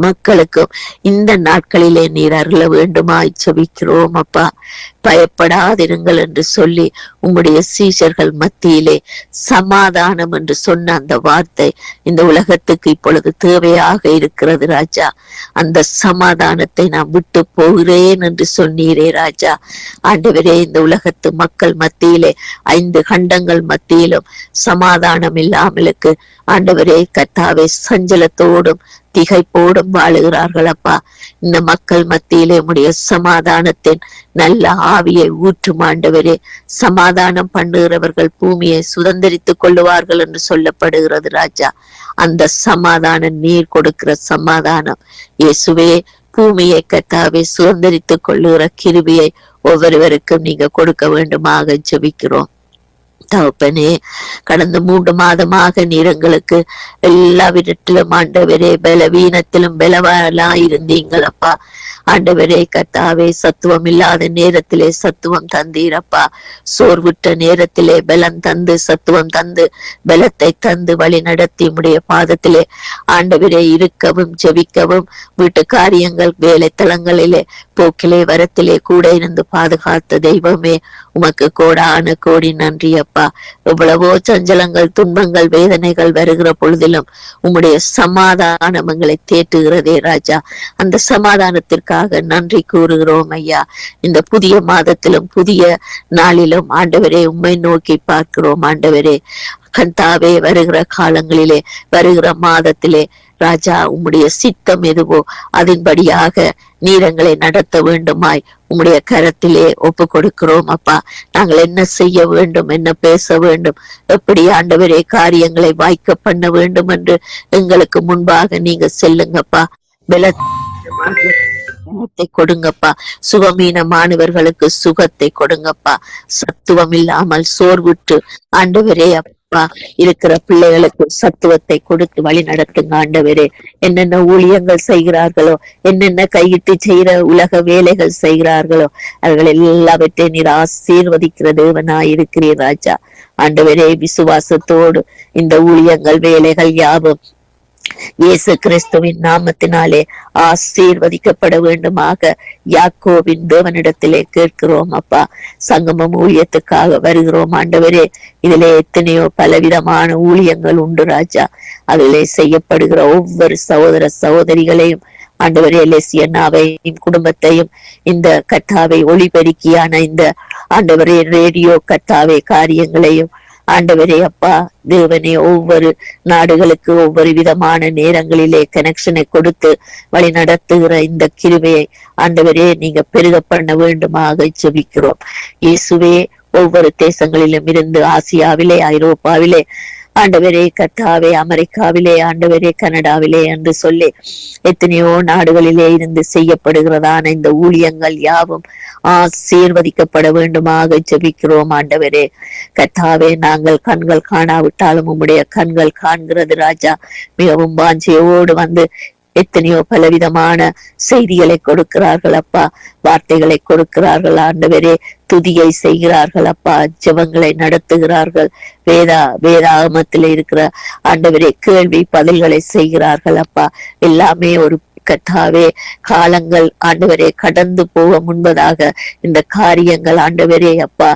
மக்களுக்கும் இந்த நாட்களிலே நீர் அருள வேண்டுமாய் செபிக்கிறோம் அப்பா. பயப்படாதிருங்கள் என்று சொல்லி உம்முடைய சீஷர்கள் மத்தியிலே சமாதானம் என்று சொன்ன அந்த வார்த்தை இந்த உலகத்துக்கு இப்பொழுது தேவையாக இருக்கிறது ராஜா. அந்த சமாதானத்தை நான் விட்டு போகிறேன் என்று சொன்னீரே ராஜா. ஆண்டவரே, இந்த உலகத்து மக்கள் மத்தியிலே 5 கண்டங்கள் மத்தியிலும் சமாதானம் இல்லாமலுக்கு ஆண்டவரே கர்த்தாவே சஞ்சலத்தோடும் திகைப்போடும் வாழுகிறார்கள் அப்பா. இந்த மக்கள் மத்தியிலே உம்முடைய சமாதானத்தின் நல்ல ஆவியை ஊற்றும் ஆண்டவரே. சமாதானம் பண்ணுகிறவர்கள் பூமியை சுதந்திரித்துக் கொள்ளுவார்கள் என்று சொல்லப்படுகிறது ராஜா. அந்த சமாதானம் நீர் கொடுக்கிற சமாதானம் இயேசுவே, பூமியை கர்த்தாவே சுதந்திரித்துக் கொள்ளுகிற கிருபையை ஒவ்வொருவருக்கும் நீங்க கொடுக்க வேண்டுமாக ஜெபிக்கிறோம். தகப்பனே, கடந்த 3 மாதமாக நீர் எங்களுக்கு எல்லா விதத்திலும் ஆண்டவரே பலவீனத்திலும் பலவானா இருந்தீங்களப்பா. ஆண்டவரே கர்த்தாவே, சத்துவம் இல்லாத நேரத்திலே சத்துவம் தந்தீரப்பா. சோர்வுற்ற நேரத்திலே பலம் தந்து சத்துவம் தந்து பலத்தை தந்து வழி நடத்தி உம்முடைய பாதத்திலே ஆண்டவரே இருக்கவும் ஜெபிக்கவும், வீட்டு காரியங்கள் வேலை தளங்களிலே போக்கிலே வரத்திலே கூட இருந்து பாதுகாத்த தெய்வமே, உமக்கு கோடான கோடி நன்றி அப்பா. எவ்வளவோ சஞ்சலங்கள் துன்பங்கள் வேதனைகள் வருகிற பொழுதிலும் உம்முடைய சமாதானம் எங்களை தேற்றுகிறதே ராஜா. அந்த சமாதானத்திற்காக நன்றி கூறுகிறோம் ஐயா. இந்த புதிய மாதத்திலும் புதிய நாளிலும் ஆண்டவரே உம்மை நோக்கி பார்க்கிறோம் ஆண்டவரே. கர்த்தாவே, வருகிற காலங்களிலே வருகிற மாதத்திலே ராஜா உம்முடைய சித்தம் எதுவோ அதன்படியாக நீரங்களை நடத்த வேண்டுமாய் உம்முடைய கரத்திலே ஒப்பு கொடுக்கிறோம் அப்பா. நாங்கள் என்ன செய்ய வேண்டும், என்ன பேச வேண்டும், எப்படி ஆண்டவரே காரியங்களை வாய்க்க பண்ண வேண்டும் என்று எங்களுக்கு முன்பாக நீங்க செல்லுங்கப்பா. பலத்தை கொடுங்கப்பா. சுகமீனமானவர்களுக்கு சுகத்தை கொடுங்கப்பா. சத்துவம் இல்லாமல் சோர்வுற்று ஆண்டவரே அப்பா இருக்கிற பிள்ளைகளுக்கு சத்துவத்தை கொடுத்து வழி நடத்துங்க ஆண்டவரே. என்னென்ன ஊழியங்கள் செய்கிறார்களோ, என்னென்ன கையிட்டு செய்கிற உலக வேலைகள் செய்கிறார்களோ, அவர்கள் எல்லாவற்றையும் நீர் ஆசீர்வதிக்கிற தேவனாயிருக்கிறீர் ராஜா. ஆண்டவரே, விசுவாசத்தோடு இந்த ஊழியங்கள் வேலைகள் யாவும் இயேசு கிறிஸ்துவின் நாமத்தினாலே ஆசீர்வதிக்கப்பட வேண்டுமாக யாக்கோபின் தேவனிடத்திலே கேட்கிறோம் அப்பா. சங்கமம் ஊழியத்துக்காக வருகிறோம் ஆண்டவரே. இதிலே எத்தனையோ பலவிதமான ஊழியங்கள் உண்டு ராஜா. அதிலே செய்யப்படுகிற ஒவ்வொரு சகோதர சகோதரிகளையும் ஆண்டவரே, லெசியன்னாவையும் குடும்பத்தையும் இந்த கத்தாவை ஒளிபெருக்கியான இந்த ஆண்டவரே ரேடியோ கத்தாவை காரியங்களையும் ஆண்டவரே அப்பா தேவனே, ஒவ்வொரு நாடுகளுக்கு ஒவ்வொரு விதமான நேரங்களிலே கனெக்ஷனை கொடுத்து வழி நடத்துகிற இந்த கிருபையை ஆண்டவரே நீங்க பெருக பண்ண வேண்டுமாக ஜெபிக்கிறோம் இயேசுவே. ஒவ்வொரு தேசங்களிலும் இருந்து ஆசியாவிலே, ஐரோப்பாவிலே ஆண்டவரே கர்த்தாவே, அமெரிக்காவிலே ஆண்டவரே, கனடாவிலே என்று சொல்லி எத்தனையோ நாடுகளிலே இருந்து செய்யப்படுகிறதான இந்த ஊழியங்கள் யாவும் ஆசீர்வதிக்கப்பட வேண்டுமாக ஜெபிக்கிறோம் ஆண்டவரே. கர்த்தாவே, நாங்கள் கண்கள் காணாவிட்டாலும் உம்முடைய கண்கள் காண்கிறது ராஜா. மிகவும் வாஞ்சையோடு வந்து எத்தனையோ பலவிதமான செய்திகளை கொடுக்கிறார்கள் அப்பா, வார்த்தைகளை கொடுக்கிறார்கள் ஆண்டவரே, துதியை செய்கிறார்கள் அப்பா, ஜெபங்களை நடத்துகிறார்கள், வேதாகமத்திலே இருக்கிற ஆண்டவரே கேள்வி பதில்களை செய்கிறார்கள் அப்பா. எல்லாமே ஒரு கர்த்தாவே காலங்கள் ஆண்டவரே கடந்து போக முன்பதாக இந்த காரியங்கள் ஆண்டவரே அப்பா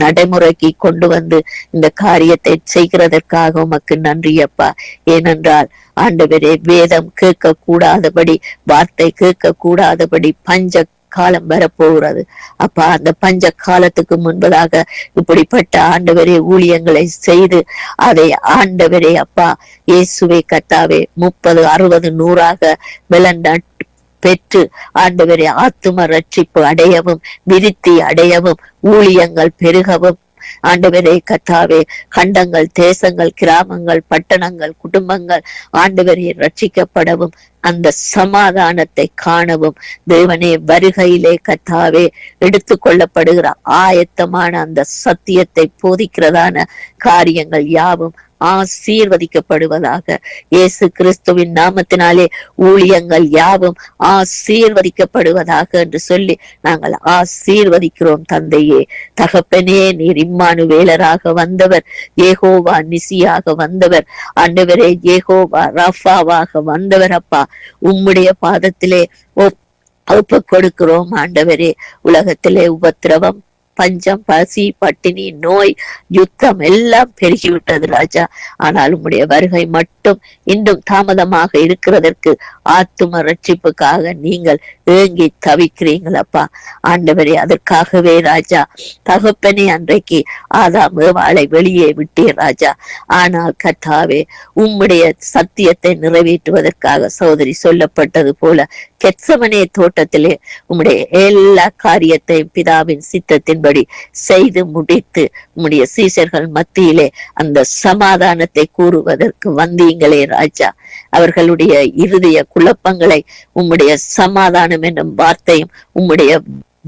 நடைமுறைக்கு கொண்டு வந்து இந்த காரியத்தை செய்கிறதற்காக உமக்கு நன்றி அப்பா. ஏனென்றால் ஆண்டவரே வேதம் கேட்க கூடாதபடி, வார்த்தை கேட்க கூடாதபடி பஞ்ச காலம் வரப்போகிறது அப்பா. அந்த பஞ்ச காலத்துக்கு முன்பதாக இப்படிப்பட்ட ஆண்டவரே ஊழியங்களை செய்து அதை ஆண்டவரே அப்பா இயேசுவை கர்த்தாவே 30, 60, 100 விளண்ட பெற்று ஆண்டவரே ஆத்தும ரட்சிப்பு அடையவும், விருத்தி அடையவும், ஊழியங்கள் பெருகவும் ஆண்டவரே கர்த்தாவே கண்டங்கள், தேசங்கள், கிராமங்கள், பட்டணங்கள், குடும்பங்கள் ஆண்டவரே ரட்சிக்கப்படவும், அந்த சமாதானத்தை காணவும் தேவனே வருகையிலே கர்த்தாவே எடுத்துக்கொள்ளப்படுகிற ஆயத்தமான அந்த சத்தியத்தை போதிக்கிறதான காரியங்கள் யாவும் ஆசீர்வதிக்கப்படுவதாக. இயேசு கிறிஸ்துவின் நாமத்தினாலே ஊழியங்கள் யாவும் ஆசீர்வதிக்கப்படுவதாக என்று சொல்லி நாங்கள் ஆசீர்வதிக்கிறோம் தந்தையே. தகப்பனே, நீர் இம்மானுவேலராக வந்தவர், யெகோவா நிசியாக வந்தவர், ஆண்டவரே யெகோவா ரஃபாவாக வந்தவர் அப்பா. உம்முடைய பாதத்திலே ஒப்பு கொடுக்கிறோம் ஆண்டவரே. உலகத்திலே உபத்திரவம், பஞ்சம், பசி, பட்டினி, நோய், யுத்தம் எல்லாம் பெருகிவிட்டது ராஜா. ஆனால் உம்முடைய வருகை மட்டும் இன்னும் தாமதமாக இருக்கிறதற்கு ஆத்தும ரட்சிப்புக்காக நீங்கள் ஏங்கி தவிக்கிறீங்களப்பா ஆண்டவரே. அதற்காகவே ராஜா தகப்பனே அன்றைக்கு ஆதாம் ஏவாளை வெளியே விட்டீர் ராஜா. ஆனால் கர்த்தாவே உம்முடைய சத்தியத்தை நிறைவேற்றுவதற்காக சகோதரி சொல்லப்பட்டது போல கெத்சமனே தோட்டத்திலே உம்முடைய எல்லா காரியத்தையும் பிதாவின் சித்தத்தின்படி செய்து முடித்து உம்முடைய சீஷர்கள் மத்தியிலே அந்த சமாதானத்தை கூறுவதற்கு வந்தீங்களே ராஜா. அவர்களுடைய இருதய குழப்பங்களை உம்முடைய சமாதானம் என்னும் வார்த்தையும் உம்முடைய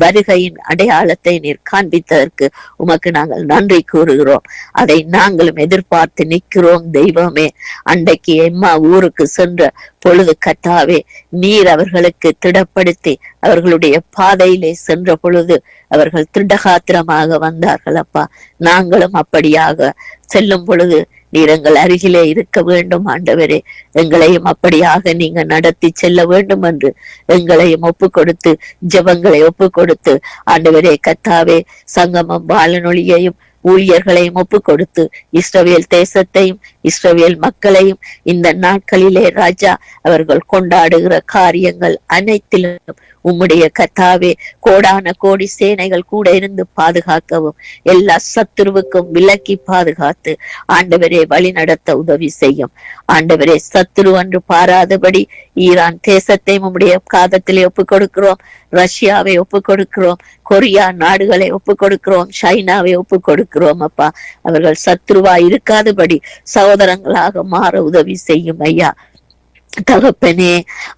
வருகையின் அடையாளத்தை நீர் காண்பித்ததற்கு உமக்கு நாங்கள் நன்றி கூறுகிறோம். அதை நாங்களும் எதிர்பார்த்து நிற்கிறோம் தெய்வமே. அன்றைக்கு எம்மா ஊருக்கு சென்ற பொழுது கர்த்தாவே நீர் அவர்களுக்கு திடப்படுத்தி அவர்களுடைய பாதையிலே சென்ற பொழுது அவர்கள் திடகாத்திரமாக வந்தார்கள் அப்பா. நாங்களும் அப்படியாக செல்லும் பொழுது நீர் எங்கள் அருகிலே இருக்க வேண்டும் ஆண்டவரே. எங்களையும் அப்படியாக நீங்க நடத்தி செல்ல வேண்டும் என்று எங்களையும் ஒப்பு கொடுத்து ஜெபங்களை ஒப்பு கொடுத்து ஆண்டவரே கர்த்தாவே சங்கமம் வானொலியையும் ஊழியர்களையும் ஒப்பு கொடுத்து இஸ்ரவேல் தேசத்தையும் இஸ்ரவேல் மக்களையும் இந்த நாட்களிலே ராஜா அவர்கள் கொண்டாடுகிற காரியங்கள் அனைத்திலும் உம்முடைய கர்த்தாவே கோடான கோடி சேனைகள் கூட இருந்து பாதுகாக்கவும் எல்லா சத்துருவுக்கும் விலக்கி பாதுகாத்து ஆண்டவரே வழி நடத்த உதவி செய்யும். ஆண்டவரே சத்துரு என்று பாராதபடி ஈரான் தேசத்தை உம்முடைய காதத்திலே ஒப்பு கொடுக்கிறோம், ரஷ்யாவை ஒப்பு கொடுக்கிறோம், கொரியா நாடுகளை ஒப்பு கொடுக்கிறோம், சைனாவை ஒப்பு கொடுக்கிறோம் அப்பா. அவர்கள் சத்ருவா இருக்காதபடி சகோதரங்களாக மாற உதவி செய்யும் ஐயா. தகப்பனே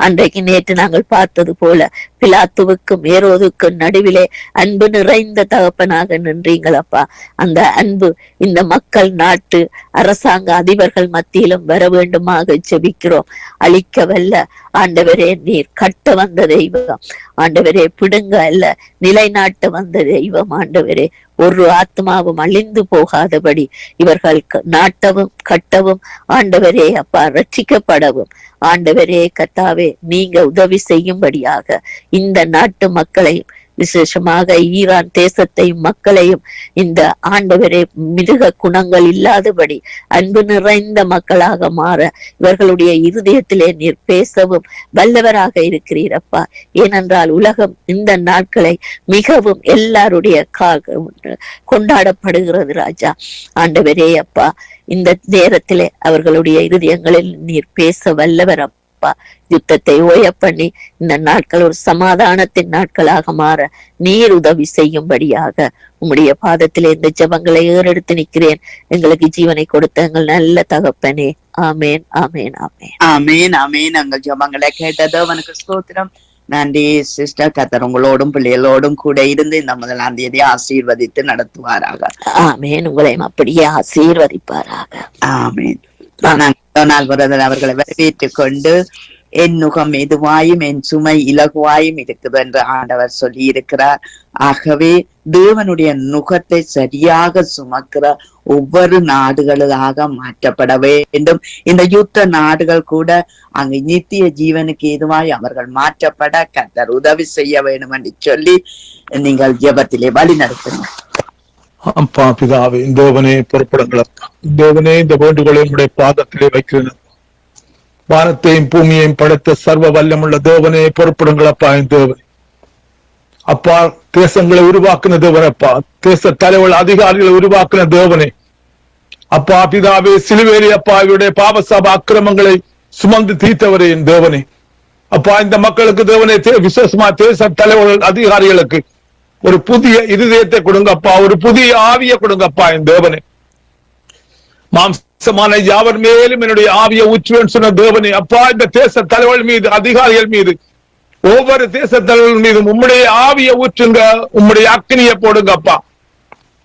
அன்றைக்கு நேற்று நாங்கள் பார்த்தது போல பிலாத்துவுக்கும் ஏரோதுக்கும் நடுவிலே அன்பு நிறைந்த தகப்பனாக நின்றீங்களப்பா. அந்த அன்பு இந்த மக்கள் நாட்டு அரசாங்க அதிபர்கள் மத்தியிலும் வர வேண்டுமாக ஜெபிக்கிறோம். அழிக்க வல்ல ஆண்டவரே நீர் கட்ட வந்த தெய்வம் ஆண்டவரே, பிடுங்க அல்ல நிலைநாட்ட வந்த தெய்வம் ஆண்டவரே. ஒரு ஆத்மாவும் அழிந்து போகாதபடி இவர்கள் நாட்டவும் கட்டவும் ஆண்டவரே அப்பா ரட்சிக்கப்படவும் ஆண்டவரே கர்த்தாவே நீங்க உதவி செய்யும்படியாக இந்த நாட்டு மக்களையும் விசேஷமாக ஈரான் தேசத்தையும் மக்களையும் இந்த ஆண்டவரே மிருக குணங்கள் இல்லாதபடி அன்பு நிறைந்த மக்களாக மாற இவர்களுடைய இருதயத்திலே நீர் பேசவும் வல்லவராக இருக்கிறீரப்பா. ஏனென்றால் உலகம் இந்த நாட்களை மிகவும் எல்லாருடைய கொண்டாடப்படுகிறது ராஜா. ஆண்டவரே அப்பா இந்த நேரத்திலே அவர்களுடைய இருதயங்களில் நீர் பேச வல்லவர் அப்பா. யுத்தத்தை ஓய பண்ணி இந்த நாட்கள் ஒரு சமாதானத்தின் நாட்களாக மாற நீர் உதவி செய்யும்படியாக உம்முடைய பாதத்திலே இந்த ஜெபங்களை ஏறெடுத்து நிற்கிறேன். எங்களுக்கு ஜீவனை கொடுத்த எங்கள் நல்ல தகப்பனே. ஆமேன் ஆமேன் ஆமேன் ஆமேன் ஆமேன். எங்கள் ஜெபங்களை கேட்டது அவனுக்கு ஸ்தோத்திரம். நன்றி சிஸ்டர். கர்த்தர் உங்களோடும் பிள்ளைகளோடும் கூட இருந்து இந்த 1ஆம் தேதி ஆசீர்வதித்து நடத்துவாராக. ஆமேன். உங்களையும் அப்படியே ஆசீர்வதிப்பாராக. ஆமேன். அவர்களை வரவேற்றுக் கொண்டு என் நுகம் மெதுவாயும் என் சுமை இலகுவாயும் இருக்குது என்று ஆண்டவர் சொல்லி இருக்கிறார். ஆகவே தேவனுடைய நுகத்தை சரியாக சுமக்கிற ஒவ்வொரு நாடுகளாக மாற்றப்பட வேண்டும். இந்த யுத்த நாடுகள் கூட அங்கு நித்திய ஜீவனுக்கு ஏதுவாய் அவர்கள் மாற்றப்பட கர்த்தர் உதவி செய்ய வேண்டும் என்று சொல்லி நீங்கள் ஜெபத்திலே வழி நடத்துங்க. அப்பா பிதாவே தேவனே பொறுப்படுங்கள் அப்பா. தேவனே இந்த வேண்டுகோளை உடைய பாதத்திலே வைக்கிறேன். வானத்தையும் பூமியையும் படைத்த சர்வ வல்லமுள்ள தேவனே பொறுப்படுங்கள் அப்பா. தேவனே அப்பா தேசங்களை உருவாக்குன தேவனப்பா, தேச தலைவர் அதிகாரிகளை உருவாக்குன தேவனே அப்பா பிதாவே சிலுவேலி அப்பா இவருடைய பாவசாப அக்கிரமங்களை சுமந்து தீர்த்தவரே என் தேவனே அப்பா. இந்த மக்களுக்கு தேவனே விசேஷமா தேச தலைவர்கள் அதிகாரிகளுக்கு ஒரு புதிய இருதயத்தை கொடுங்கப்பா, ஒரு புதிய ஆவியை கொடுங்கப்பா என் தேவனே. மாம்சமான யாவர் மேலும் என்னுடைய ஆவியை ஊற்றுவேன் சொன்ன தேவனே அப்பா. இந்த தேச தலைவர்கள் மீது அதிகாரிகள் மீது ஒவ்வொரு தேச தலைவர்கள் மீதும் உம்முடைய ஆவியை ஊற்றுங்க, உம்முடைய அக்கினியை போடுங்கப்பா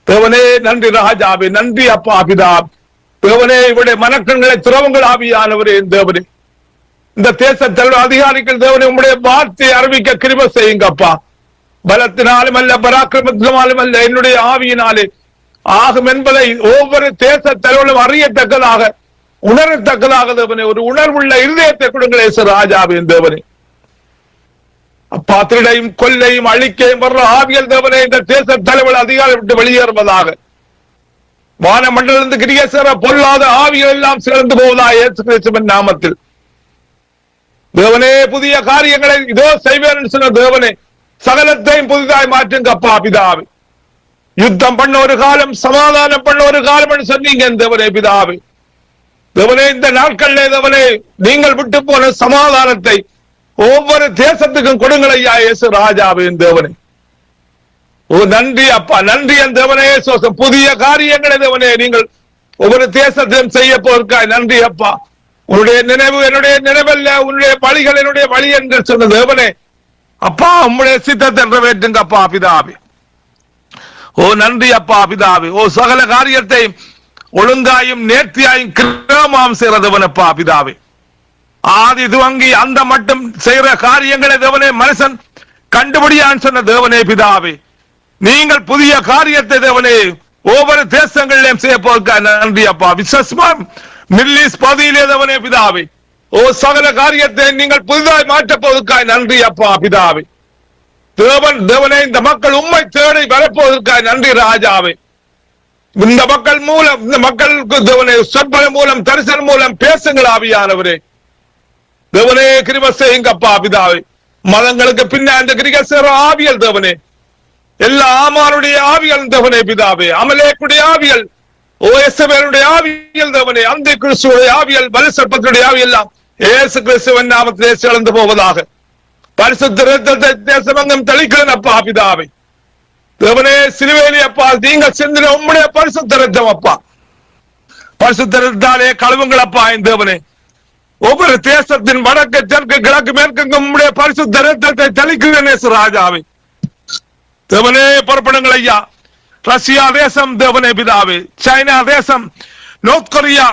தேவனே. நன்றி ராஜாவே, நன்றி அப்பா பிதா தேவனே. இவருடைய மனக்கண்களை துறவுங்கள் ஆவியானவரே தேவனே. இந்த தேச தலைவர் அதிகாரிகள் தேவனே உம்முடைய வார்த்தையை அறிவிக்க கிருபை செய்யுங்கப்பா. பலத்தினாலும் அல்ல பராக்கிரமத்தினாலும் அல்ல என்னுடைய ஆவியினாலே ஆகும் என்பதை ஒவ்வொரு தேச தலைவர்களும் அறியத்தக்கதாக உணரத்தக்கதாக தேவனே ஒரு உணர்வுள்ள இருதயத்தை கொடுங்களே ராஜாவின் தேவனே அப்பா. திருடையும் கொல்லையும் அழிக்கையும் வர்ற ஆவியல் தேவனே இந்த தேச தலைவர் அதிகாரம் விட்டு வெளியேறுவதாக. வானமண்டலிருந்து கிரியேசர பொல்லாத ஆவிகள் எல்லாம் சிறந்து போவதா இயேசு கிறிஸ்துவின் நாமத்தில். தேவனே புதிய காரியங்களை இதோ செய்வேன் சொன்ன தேவனே சகலத்தையும் புதிதாய் மாற்றுங்க அப்பா பிதாவே. யுத்தம் பண்ண ஒரு காலம், சமாதானம் பண்ண ஒரு காலம் சொன்னீங்க தேவனே பிதாவே. தேவனே இந்த நாட்கள்ல தேவனே நீங்கள் விட்டு போன சமாதானத்தை ஒவ்வொரு தேசத்துக்கும் கொடுங்கள் ஐயா இயேசு ராஜாவின் தேவனே. ஓ நன்றி அப்பா, நன்றி என் தேவனே. புதிய காரியங்களை தேவனே நீங்கள் ஒவ்வொரு தேசத்தையும் செய்ய போவதற்காய் நன்றி அப்பா. உன்னுடைய நினைவு என்னுடைய நினைவல்ல, உன்னுடைய வழிகள் என்னுடைய வழி என்று சொன்ன தேவனே அப்பா உம்முடைய சித்தத்தை நிறைவேற்றுங்க அப்பா பிதாவே. ஓ நன்றி அப்பா பிதாவே. ஓ சகல காரியத்தை ஒழுங்காயும் நேர்த்தியாயும் கிரமமாம் செய்யறதவனப்பா பிதாவே. ஆதி துவங்கி அந்த மட்டும் செய்யற காரியங்களை தேவனே மனுஷன் கண்டுபிடியான்னு சொன்ன தேவனே பிதாவே, நீங்கள் புதிய காரியத்தை தேவனே ஒவ்வொரு தேசங்களிலும் செய்ய போக நன்றி அப்பா. விசேஷமா மில்லிஸ் பகுதியிலே தேவனே பிதாவே, ஓ சகல காரியத்தை நீங்கள் புதிதாய் மாற்றப் போவதற்காய் நன்றி அப்பா பிதாவே. தேவனே இந்த மக்கள் உம்மை தேடி வரப்போவதற்காய் நன்றி ராஜாவே. இந்த மக்கள் மூலம், இந்த மக்களுக்கு தேவனே சொற்பன மூலம், தரிசனம் மூலம் பேசுங்கள் ஆவியானவரே. தேவனே கிருபை செய்யுங்கப்பா பிதாவே. மதங்களுக்கு பின்ன அந்த கிரிகசேர ஆவியல் தேவனே, எல்லா ஆமாருடைய ஆவியல் தேவனே பிதாவே, அமலேக்குடைய ஆவியல், ஓஎஸ்எவருடைய ஆவியல் தேவனே, அந்த கிறிஸ்துடைய ஆவியல், பலிசர்ப்பத்துடைய ஆவியல் எல்லாம் இயேசு கிறிஸ்துவின் நாமத்திலே சிறந்து போவதாக. பரிசுத்த இரத்தத்தை தேசமெங்கும் தெளிக்கிறேன் அப்பா பிதாவே. தேவனே சிலுவையிலே அப்பா நீங்கள் சிந்தின உம்முடைய பரிசுத்த இரத்தம் அப்பா, பரிசுத்த இரத்தத்தாலே கழுவுங்கள் அப்பா என் தேவனே. ஒவ்வொரு தேசத்தின் வடக்கு தெற்கு கிழக்கு மேற்கு உம்முடைய பரிசுத்த இரத்தத்தை தெளிக்கிறேன் ராஜாவே. தேவனே புறப்படுங்கள் ஐயா. ரஷ்யா தேசம் தேவனே பிதாவே, சைனா தேசம், நார்த் கொரியா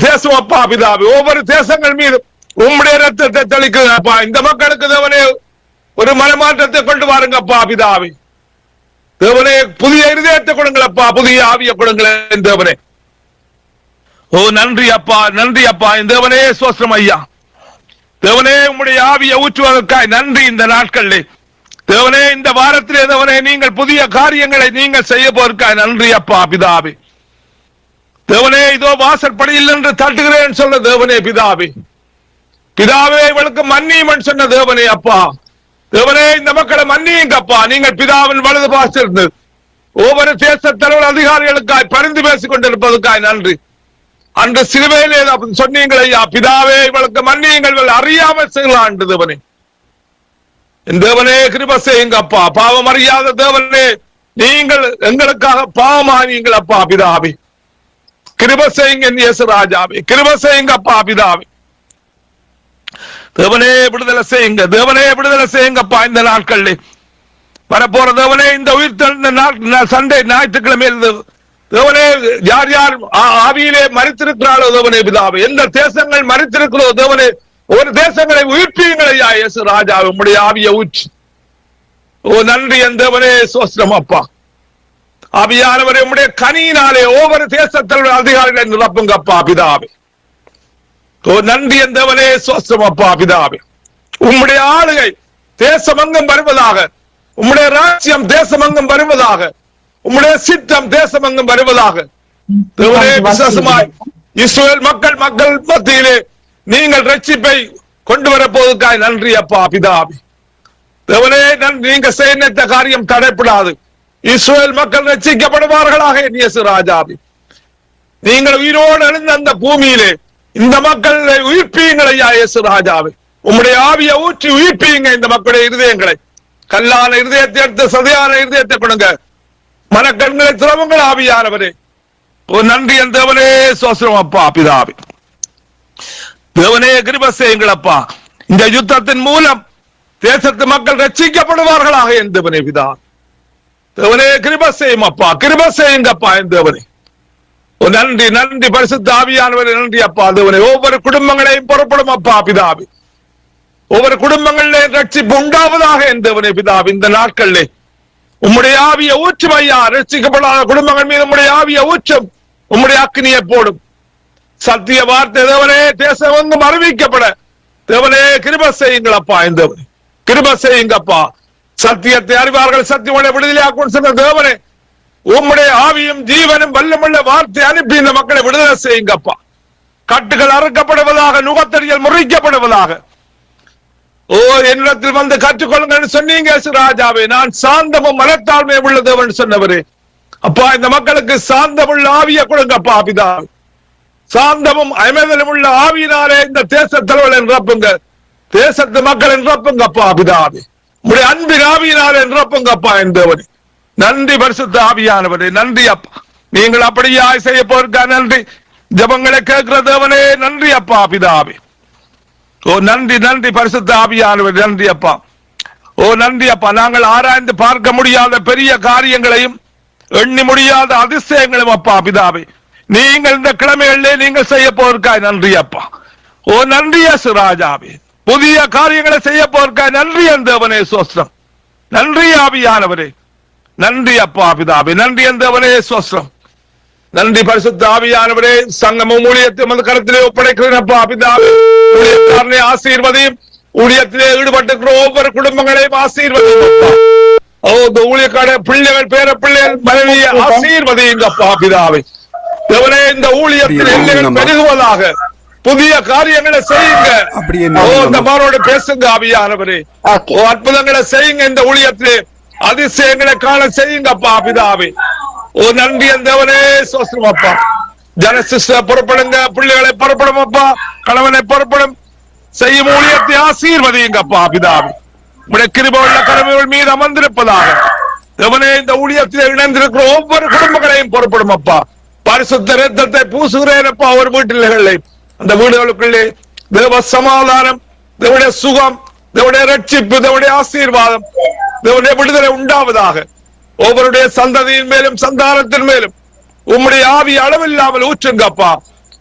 தேசம் அப்பா பிதாவே, ஒவ்வொரு தேசங்கள் மீது உம்முடைய ரத்தத்தை தெளிக்கிறப்பா. இந்த மக்களுக்கு தேவனே ஒரு மனமாற்றத்தை கொண்டு வாருங்கப்பா பிதாவே. தேவனே புதிய இருதயத்தை கொடுங்களப்பா, புதிய ஆவிய கொடுங்களேன் தேவனே. ஓ நன்றி அப்பா, நன்றி அப்பா என் தேவனே. சோஸ்திரம் ஐயா. தேவனே உம்முடைய ஆவியை ஊற்றுவதற்காய் நன்றி. இந்த நாட்களிலே தேவனே, இந்த வாரத்திலே தேவனே நீங்கள் புதிய காரியங்களை நீங்கள் செய்ய போவதற்காய் நன்றி அப்பா பிதாவே. தேவனே இதோ வாசற்படியில் என்று தட்டுகிறேன் சொல்ல தேவனே பிதாவே. பிதாவே இவளுக்கு மன்னியும் சொன்ன தேவனே அப்பா. தேவனே இந்த மக்களை மன்னியுங்கப்பா. நீங்கள் பிதாவின் வலது பாசிருந்து ஒவ்வொரு தேச தலைவர் அதிகாரிகளுக்காய் பரிந்து பேசிக் கொண்டிருப்பதற்காய் நன்றி. அன்று சிலுவையிலே சொன்னீங்கள் ஐயா. பிதாவே இவளுக்கு மன்னியுங்கள், அறியாமல் செய்யலாம் தேவனே. என் தேவனே கிருபை செய்யுங்கப்பா. பாவம் அறியாத தேவனே, நீங்கள் எங்களுக்காக பாவமானீங்கள் அப்பா பிதாவே. கிருபை செய்யுங்க இயேசு ராஜாவே, கிருபை செய்யுங்கப்பா பிதாவே. தேவனே விடுதலை செய்யுங்க, தேவனே விடுதலை செய்யுங்கப்பா. இந்த நாட்களில் வரப்போற தேவனே, இந்த உயிர் சண்டை ஞாயிற்றுக்கிழமையில் தேவனே யார் யார் ஆவியிலே மரித்திருக்கிறாளோ தேவனே பிதாவே, எந்த தேசங்கள் மரித்திருக்கிறோ தேவனே, ஒரு தேசங்களை உயிர்ப்பீங்கள் ஐயா இயேசு ராஜாவே. உம்முடைய ஆவியை ஊற்றி ஓ நன்றி என் தேவனே. சோஸ்திரம் அப்பா. ஆவியானவரே உம்முடைய கனியினாலே ஒவ்வொரு தேசத்தில் அதிகாரிகளை நிரப்புங்கப்பா பிதாவே. ஓ நன்றி என் தேவனே. சோஸ்திரம் அப்பா பிதாவே. உம்முடைய ஆளுகை தேசமங்கம் வருவதாக, உம்முடைய ராஜ்யம் தேசமங்கம் வருவதாக, உம்முடைய சித்தம் தேசமங்கம் வருவதாக. தேவனே விசேஷமாய் இஸ்ரவேல் மக்கள் மத்தியிலே நீங்கள் ரட்சிப்பை கொண்டு வரப்போவதற்காய் நன்றி அப்பா பிதாவே. தேவனே நீங்க செய்ய காரியம் தடைப்படாது. இஸ்ரவேல் மக்கள் ரட்சிக்கப்படுவார்களாக இயேசு ராஜாவே. நீங்கள் உயிரோடு எழுந்த அந்த பூமியிலே இந்த மக்களை உயிர்ப்பீங்கள் ஐயா இயேசு ராஜாவே. உம்முடைய ஆவியை ஊற்றி உயிர்ப்பீங்க இந்த மக்களுடைய இருதயங்களை. கல்லான இருதயத்தை எடுத்து சதையான இருதயத்தை கொடுங்க. மனக்கண்களை திறவுங்கள் ஆவியானவரே. ஒரு நன்றி என் தேவனே. சோஸ்திரம் அப்பா பிதாவே. தேவனே கிருபை செய்யுங்கள் அப்பா. இந்த யுத்தத்தின் மூலம் தேசத்து மக்கள் ரட்சிக்கப்படுவார்களாக என் தேவனே பிதா. தேவனே கிருபை செய்யும் அப்பா, கிருபை செய்யுங்கப்பா என் தேவனே. நன்றி நன்றி பரிசுத்த ஆவியானவரே. நன்றி அப்பா தேவனே. ஒவ்வொரு குடும்பங்களையும் புறப்படும் அப்பா பிதாவே. ஒவ்வொரு குடும்பங்களிலே ரட்சிப்பு உண்டாவதாக என் தேவனே பிதாவே. இந்த நாட்களிலே உம்முடைய ஆவியை ஊற்றும் ஐயா. ரட்சிக்கப்படாத குடும்பங்கள் மீது உம்முடைய ஆவியை ஊற்றும், உம்முடைய அக்கினியை போடும். சத்திய வார்த்தை தேவனே தேசம் எங்கும் அறிவிக்கப்பட தேவனே கிருபை செய்யுங்களப்பா என் தேவனே. கிருபை செய்யுங்கப்பா. சத்தியத்தை அறிவார்கள், சத்தியமுடைய விடுதலையாக்கும் சொன்ன தேவனே, உம்முடைய ஆவியும் ஜீவனும் வல்லமுள்ள வார்த்தை அனுப்பி இந்த மக்களை விடுதலை செய்யுங்கப்பா. கட்டுகள் அறுக்கப்படுவதாக, நுகத்தடிகள் முறிக்கப்படுவதாக. ஓ என்னிடத்தில் வந்து கற்றுக்கொள்ளுங்கள் சொன்னீங்க ராஜாவே. நான் சாந்தமும் மனத்தாழ்மை உள்ள தேவன் சொன்னவரே அப்பா. இந்த மக்களுக்கு சாந்தமுள்ள ஆவியை கொடுங்கப்பா பிதாவே. சாந்தமும் அமைதலும் உள்ள ஆவியினாலே இந்த தேச தலைவர்களை நிரப்புங்க, தேசத்து மக்களை நிரப்புங்கப்பா பிதாவே. உங்களுடைய அன்பின் ஆவியினாலே நிரப்புங்கப்பா என் தேவனே. நன்றி பரிசுத்த ஆவியானவரே. நன்றி அப்பா. நீங்கள் அப்படியே செய்ய போறா நன்றி. ஜபங்களை கேட்கிற தேவனே நன்றி அப்பா பிதாவே. ஓ நன்றி நன்றி பரிசுத்த ஆவியானவரே. நன்றி அப்பா. ஓ நன்றி அப்பா, நாங்கள் ஆராய்ந்து பார்க்க முடியாத பெரிய காரியங்களையும் எண்ணி முடியாத அதிசயங்களும் அப்பா பிதாவே நீங்கள் இந்த கிழமைகளிலே நீங்கள் செய்ய போவதற்காய் நன்றி அப்பா. ஓ நன்றி ராஜாவே, புதிய காரியங்களை செய்ய போவதற்காய் நன்றி தேவனே சோஸ்திரம். நன்றி ஆவியானவரே, நன்றி அப்பா பிதாவே, நன்றி தேவனே சோஸ்திரம். நன்றி பரிசுத்த ஆவியானவரே, சங்கமும் ஊழியத்தை கருத்திலே ஒப்படைக்கிறேன் அப்பா பிதாவே. ஊழியக்காரனை ஆசீர்வதியும், ஊழியத்திலே ஈடுபட்டிருக்கிற ஒவ்வொரு குடும்பங்களையும் ஆசீர்வதியும் அப்பா. ஓ இந்த ஊழியக்கார பிள்ளைகள் பேர பிள்ளைகள் மனைவியை ஆசீர்வதியுங்க அப்பா பிதாவே. தேவனே இந்த ஊழியத்தில் எல்லைகள் பெருகுவதாக, புதிய காரியங்களை செய்யுங்க. ஓ இந்த மாரோட பேசுங்க ஆவியானவரே. ஓ அற்புதங்களை செய்யுங்க, இந்த ஊழியத்திலே அதிசயங்களை காண செய்யுங்க அப்பா பிதாவே. ஓ நன்றி தேவனே சோஸ்திரம் அப்பா. ஜனசிஸ்ட புறப்படுங்க, பிள்ளைகளை புறப்படும் அப்பா, கணவனை புறப்படும் செய்யும் ஊழியத்தை ஆசீர்வதியுங்க அப்பா பிதாவே. உடைய கிருபையுள்ள கருமைகள் மீது அமர்ந்திருப்பதாக. தேவனே இந்த ஊழியத்தில் இணைந்திருக்கிற ஒவ்வொரு குடும்பங்களையும் புறப்படும் அப்பா. பரிசுத்த ரத்தத்தை பூசுகிறேன் அப்பா ஒரு வீட்டிலே, அந்த வீடுகளுக்குள்ளே தேவ சமாதானம், தேவனுடைய சுகம், தேவனுடைய ரட்சிப்பு, தேவனுடைய ஆசீர்வாதம், தேவனுடைய விடுதலை உண்டாவதாக. ஒவ்வொருடைய சந்ததியின் மேலும் சந்தானத்தின் மேலும் உம்முடைய ஆவி அளவில்லாமல் ஊற்றுங்கப்பா.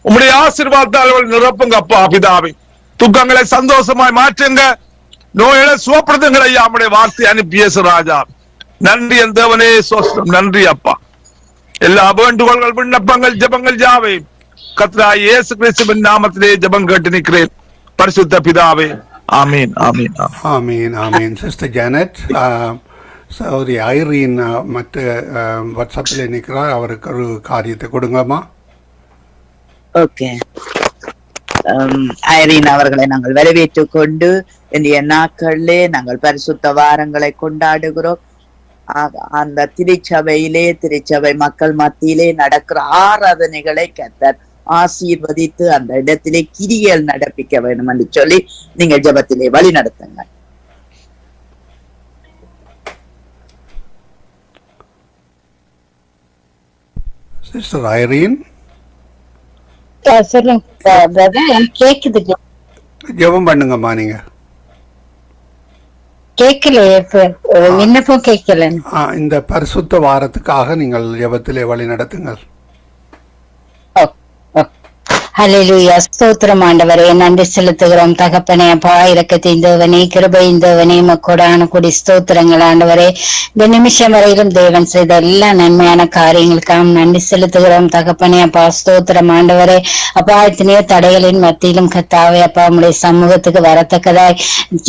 உம்முடைய ஆசீர்வாதத்தால் நிரப்புங்க அப்பா பிதாவே. துக்கங்களை சந்தோஷமாய் மாற்றுங்க, நோய்களை சுவப்படுத்துங்கள் ஐயா. நம்முடைய வார்த்தை அனுப்பிய ராஜா நன்றி தேவனே சோஸ்திரம். நன்றி அப்பா. எல்லா வேண்டுகோள்கள் விண்ணப்பங்கள் ஜெபங்கள் யாவை கர்த்தராகிய இயேசு கிறிஸ்துவின் நாமத்திலே ஜெபம் கேட்டு நிற்கிறேன் பரிசுத்த பிதாவே. ஆமீன் ஆமீன் ஆமீன் ஆமீன். சிஸ்டர் ஜானட், சௌரி ஐரீன் மற்ற வாட்ஸ்அப்பில் நிற்கிறார், அவருக்கு ஒரு காரியத்தை கொடுங்கம்மா. ஓகே, ஐரீன் அவர்களை நாங்கள் வரவேற்றுக் கொண்டு இன்றைய நாட்களிலே நாங்கள் பரிசுத்த வாரங்களை கொண்டாடுகிறோம். அந்த திருச்சபை மக்கள் மத்தியிலே நடக்கிற ஆராதனைகளை கர்த்தர் ஆசீர்வதித்து அந்த இடத்திலே கிரியல் நடப்பிக்க வேண்டும் என்று சொல்லி நீங்கள் ஜெபத்திலே வழி நடத்துங்க. சிஸ்டர் ஐரீன் கேக்குது, ஜெபம் பண்ணுங்கம்மா. நீங்க கேட்கல, விண்ணப்பம் கேட்கல. இந்த பரிசுத்த வாரத்துக்காக நீங்கள் ஜெபத்திலே வழி நடத்துங்கள். ஹல்லேலூயா, ஸ்தோத்திரம் ஆண்டவரே, நன்றி செலுத்துகிறோம் தகப்பனே. அப்பா இரக்கத்தின் தேவனே, கிருபையின் தேவனே, மக்கோடான கூடி ஸ்தோத்திரங்கள் ஆண்டவரே. இந்த நிமிஷம் வரையிலும் தேவன் செய்த எல்லா நன்மையான காரியங்களுக்காக நன்றி செலுத்துகிறோம் தகப்பனே. அப்பா ஸ்தோத்திரம் ஆண்டவரே. அப்பா எத்தனையோ தடைகளின் மத்தியிலும் கத்தாவே அப்பா உங்களுடைய சமூகத்துக்கு வரத்தக்கதாய்